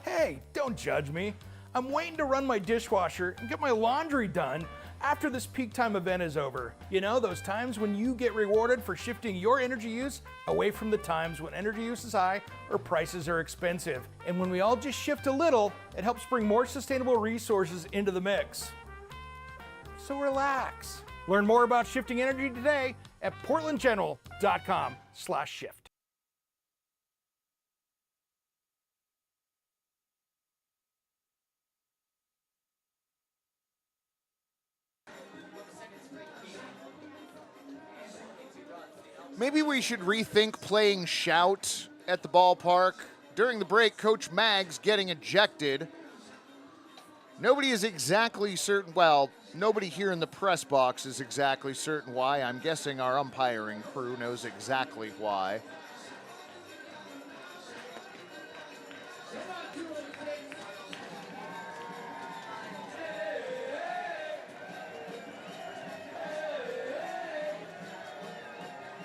Hey, don't judge me. I'm waiting to run my dishwasher and get my laundry done after this peak time event is over. You know, those times when you get rewarded for shifting your energy use away from the times when energy use is high or prices are expensive. And when we all just shift a little, it helps bring more sustainable resources into the mix. So relax. Learn more about shifting energy today at portlandgeneral.com/shift. Maybe we should rethink playing shout at the ballpark. During the break, Coach Mags getting ejected. Nobody is exactly certain, well, nobody here in the press box is exactly certain why. I'm guessing our umpiring crew knows exactly why.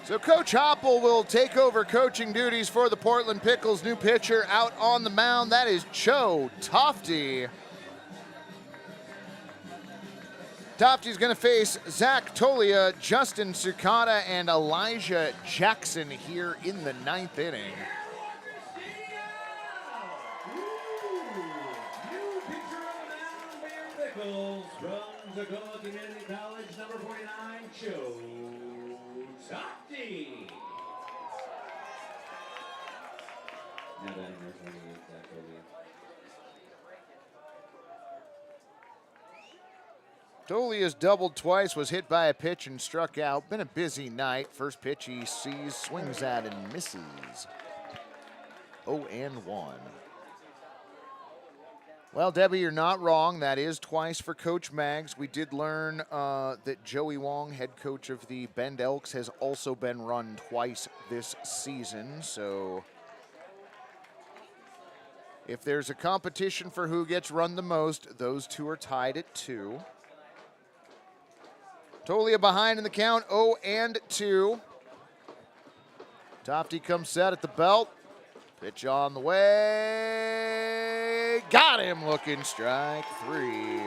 So Coach Hopple will take over coaching duties for the Portland Pickles. New pitcher out on the mound. That is Joe Tofty. Tofty's going to face Zach Tolia, Justin Sukata, and Elijah Jackson here in the 9th inning. Pickles from Zagola Community College, number 49, Joe Tofty. Now batting number 28, Zach Tolia. Tolia's doubled twice, was hit by a pitch and struck out. Been a busy night. First pitch he sees, swings at and misses. 0-1. Well, Debbie, you're not wrong. That is twice for Coach Maggs. We did learn that Joey Wong, head coach of the Bend Elks, has also been run twice this season. So if there's a competition for who gets run the most, those two are tied at 2. Tolia behind in the count, 0-2. Tofty comes set at the belt. Pitch on the way. Got him looking, strike 3.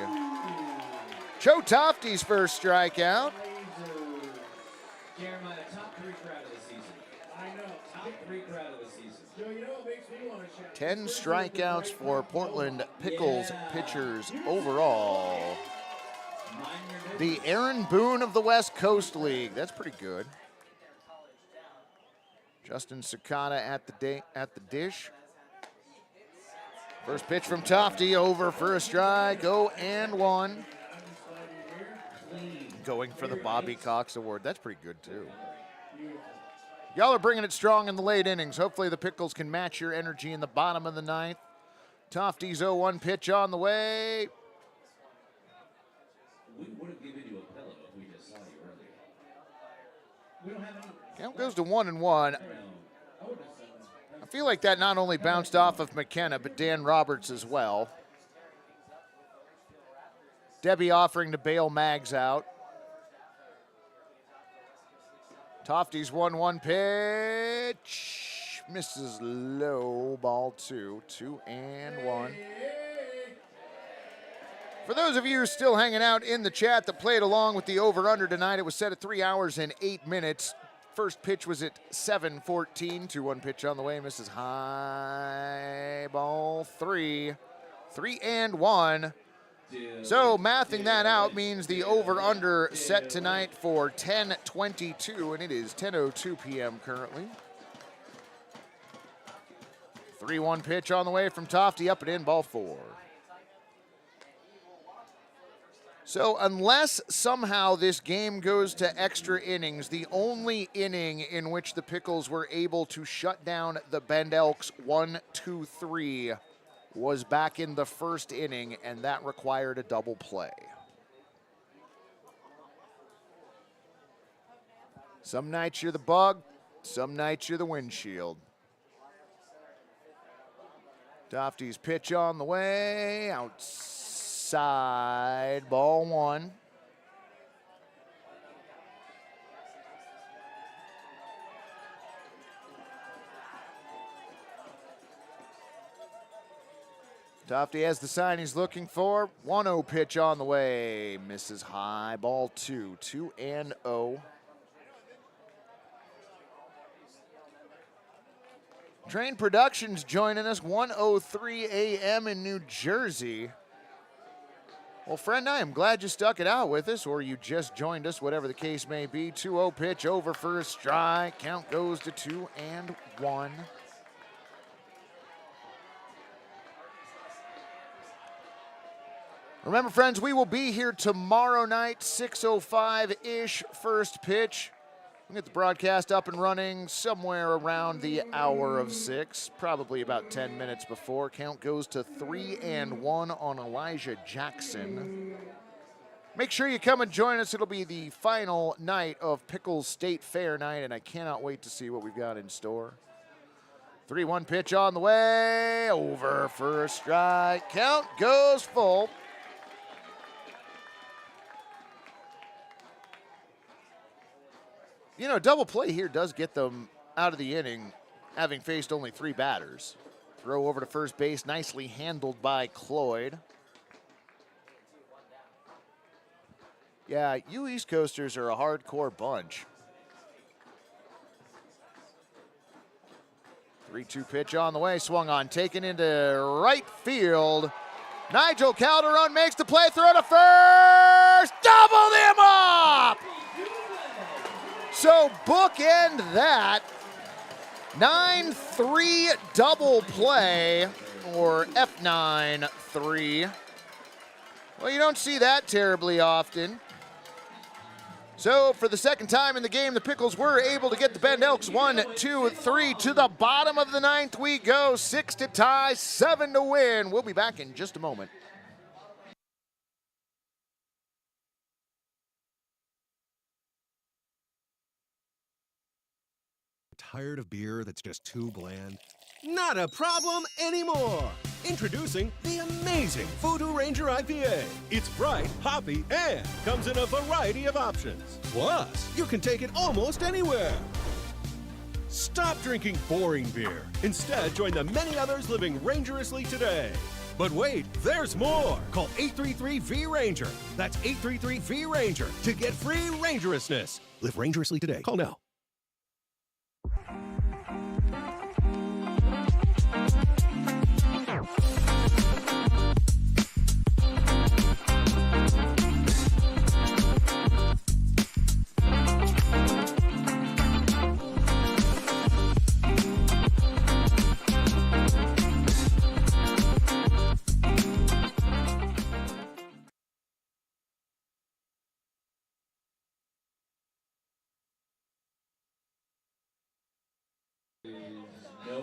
Joe Tofty's first strikeout. Jeremiah, top 3 crowd of the season. I know, top 3 crowd of the season. Joe, you know what makes me want to shout? 10 strikeouts for Portland Pickles pitchers overall. The Aaron Boone of the West Coast League. That's pretty good. Justin Sukata at the dish. First pitch from Tofty, over for a strike. 0-1. Going for the Bobby Cox Award. That's pretty good, too. Y'all are bringing it strong in the late innings. Hopefully the Pickles can match your energy in the bottom of the 9th. Tofty's 0-1 pitch on the way. We would have given you a pillow if we just saw you earlier. We don't have any. Count goes to 1-1. I feel like that not only bounced off of McKenna, but Dan Roberts as well. Debbie offering to bail Maggs out. Tofty's 1-1 pitch. Misses low, ball 2. 2-1. For those of you who are still hanging out in the chat that played along with the over-under tonight, it was set at 3 hours and 8 minutes. First pitch was at 7:14. 2-1 pitch on the way, misses high, ball 3. 3-1. So mathing that out means the over-under set tonight for 10:22, and it is 10:02 p.m. currently. 3-1 pitch on the way from Tofty, up and in, ball 4. So unless somehow this game goes to extra innings, the only inning in which the Pickles were able to shut down the Bend Elks 1-2-3 was back in the first inning, and that required a double play. Some nights you're the bug, some nights you're the windshield. Tofty's pitch on the way, outside, ball 1. Tofty has the sign he's looking for. 1-0 pitch on the way. Misses high, ball 2. 2-0. Train Productions joining us, 1:03 a.m. in New Jersey. Well, friend, I am glad you stuck it out with us, or you just joined us, whatever the case may be. 2-0 pitch over for a strike. Count goes to 2-1. Remember, friends, we will be here tomorrow night, 6:05-ish, first pitch. We'll get the broadcast up and running somewhere around the hour of 6, probably about 10 minutes before. Count goes to 3-1 on Elijah Jackson. Make sure you come and join us. It'll be the final night of Pickles State Fair night, and I cannot wait to see what we've got in store. 3-1 pitch on the way, over for a strike. Count goes full. You know, double play here does get them out of the inning, having faced only 3 batters. Throw over to first base, nicely handled by Cloyd. Yeah, you East Coasters are a hardcore bunch. 3-2 pitch on the way, swung on, taken into right field. Nigel Calderon makes the play, throw to first, doubled him up! So bookend that. 9-3 double play, or F9-3. Well, you don't see that terribly often. So for the second time in the game, the Pickles were able to get the Bend Elks 1, 2, 3 to the bottom of the 9th. We go 6 to tie, 7 to win. We'll be back in just a moment. Tired of beer that's just too bland? Not a problem anymore! Introducing the amazing Voodoo Ranger IPA. It's bright, hoppy, and comes in a variety of options. Plus, you can take it almost anywhere. Stop drinking boring beer. Instead, join the many others living rangerously today. But wait, there's more. Call 833-V-RANGER. That's 833-V-RANGER to get free rangerousness. Live rangerously today. Call now. No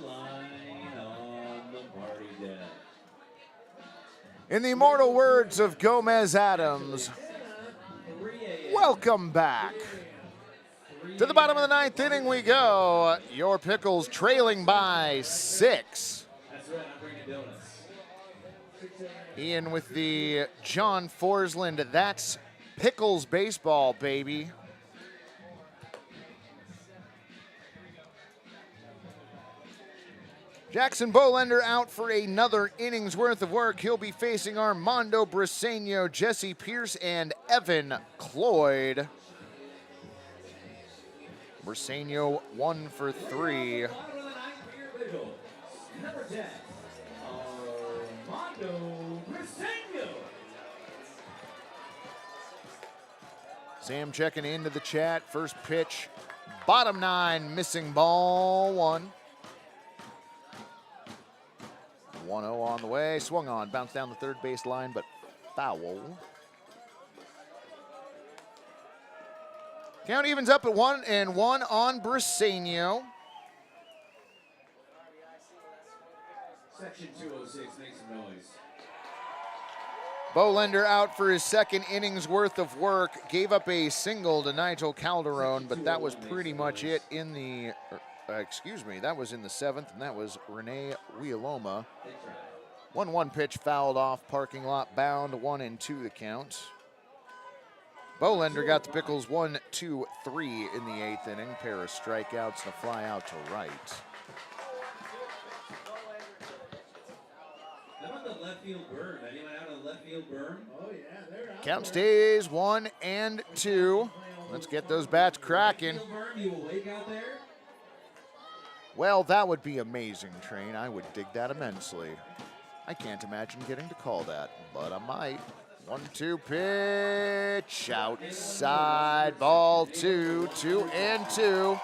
line on the party deck. In the immortal words of Gomez Adams, welcome back. To the bottom of the 9th inning we go. Your Pickles trailing by 6. That's right, I'm bringing donuts. Ian with the John Forsland, that's Pickles baseball, baby. Jackson Bolender out for another inning's worth of work. He'll be facing Armando Briseño, Jesse Pierce, and Evan Cloyd. Briseño 1 for 3. Number 10, Armando Briseño. Sam checking into the chat. First pitch, bottom 9, missing ball 1. 1-0 on the way, swung on, bounced down the third base line, but foul. Count evens up at 1-1 on Briseño. Section 206, make some noise. Bolender out for his second inning's worth of work. Gave up a single to Nigel Calderon, but that was pretty much it in the... that was in the 7th, and that was Rene Wialoma. 1-1 pitch fouled off, parking lot bound, 1-2 the count. Bolender got the Pickles 1, 2, 3 in the 8th inning. Pair of strikeouts and a fly out to right. How about the left field burn? Anyone out on the left field burn? Oh, yeah, they're out. Count stays 1-2. Let's get those bats cracking. You awake out there? Well, that would be amazing, Train. I would dig that immensely. I can't imagine getting to call that, but I might. 1-2 pitch, outside, ball 2, 2-2.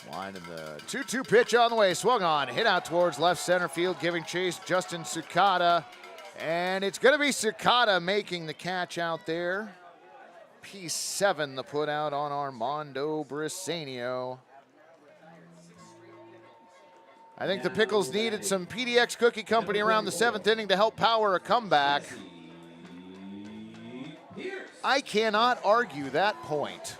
Line in the 2-2 pitch on the way, swung on, hit out towards left center field, giving chase Justin Sukata. And it's gonna be Sukata making the catch out there. P7 the put out on Armando Briseño. I think the Pickles needed some PDX Cookie Company around the 7th inning to help power a comeback. I cannot argue that point.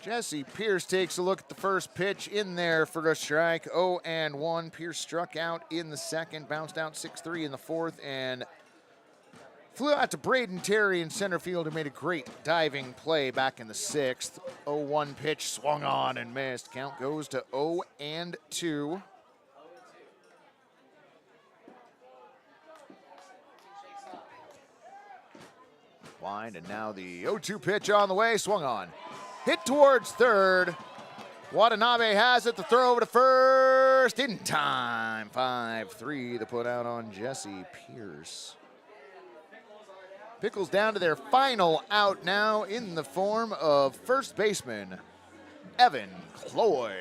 Jesse Pierce takes a look at the first pitch in there for a strike. 0-1. Pierce struck out in the second, bounced out 6-3 in the fourth, and flew out to Braden Terry in center field, who made a great diving play back in the sixth. 0-1 pitch swung on and missed. Count goes to 0-2. Wind, and now the 0-2 pitch on the way, swung on. Hit towards third. Watanabe has it, the throw over to first in time. 5-3, the put out on Jesse Pierce. Pickles down to their final out now in the form of first baseman Evan Cloyd.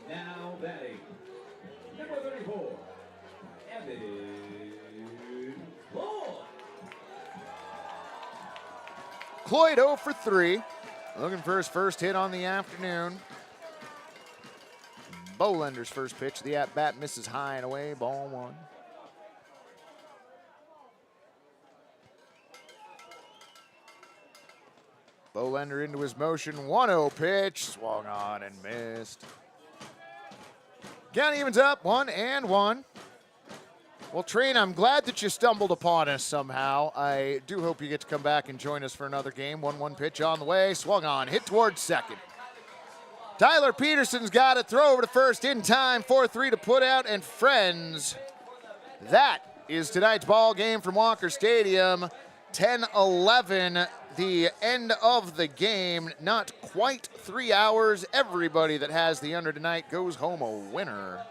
Now batting, number 34, Evan Cloyd. Cloyd 0 for 3. Looking for his first hit on the afternoon. Bolender's first pitch, the at-bat misses high and away, ball one. Bolender into his motion, 1-0 pitch, swung on and missed. Count evens up, 1-1. Well, Train, I'm glad that you stumbled upon us somehow. I do hope you get to come back and join us for another game. 1-1 pitch on the way, swung on, hit towards second. Tyler Peterson's got it, throw over to first in time, 4-3 to put out, and friends, that is tonight's ball game from Walker Stadium. 10-11, the end of the game. Not quite 3 hours. Everybody that has the under tonight goes home a winner.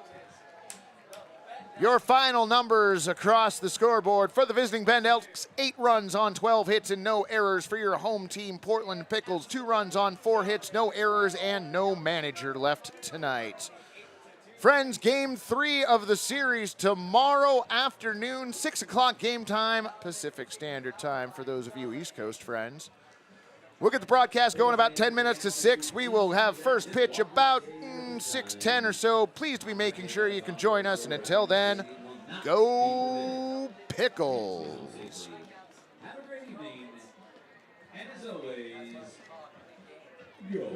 Your final numbers across the scoreboard for the visiting Bend Elks: 8 runs on 12 hits and no errors. For your home team, Portland Pickles, 2 runs on 4 hits, no errors, and no manager left tonight. Friends, game 3 of the series tomorrow afternoon, 6 o'clock game time, Pacific Standard Time for those of you East Coast friends. We'll get the broadcast going about 10 minutes to 6. We will have first pitch about 6:10 or so. Please be making sure you can join us. And until then, go Pickles. Have a great evening, and as always, go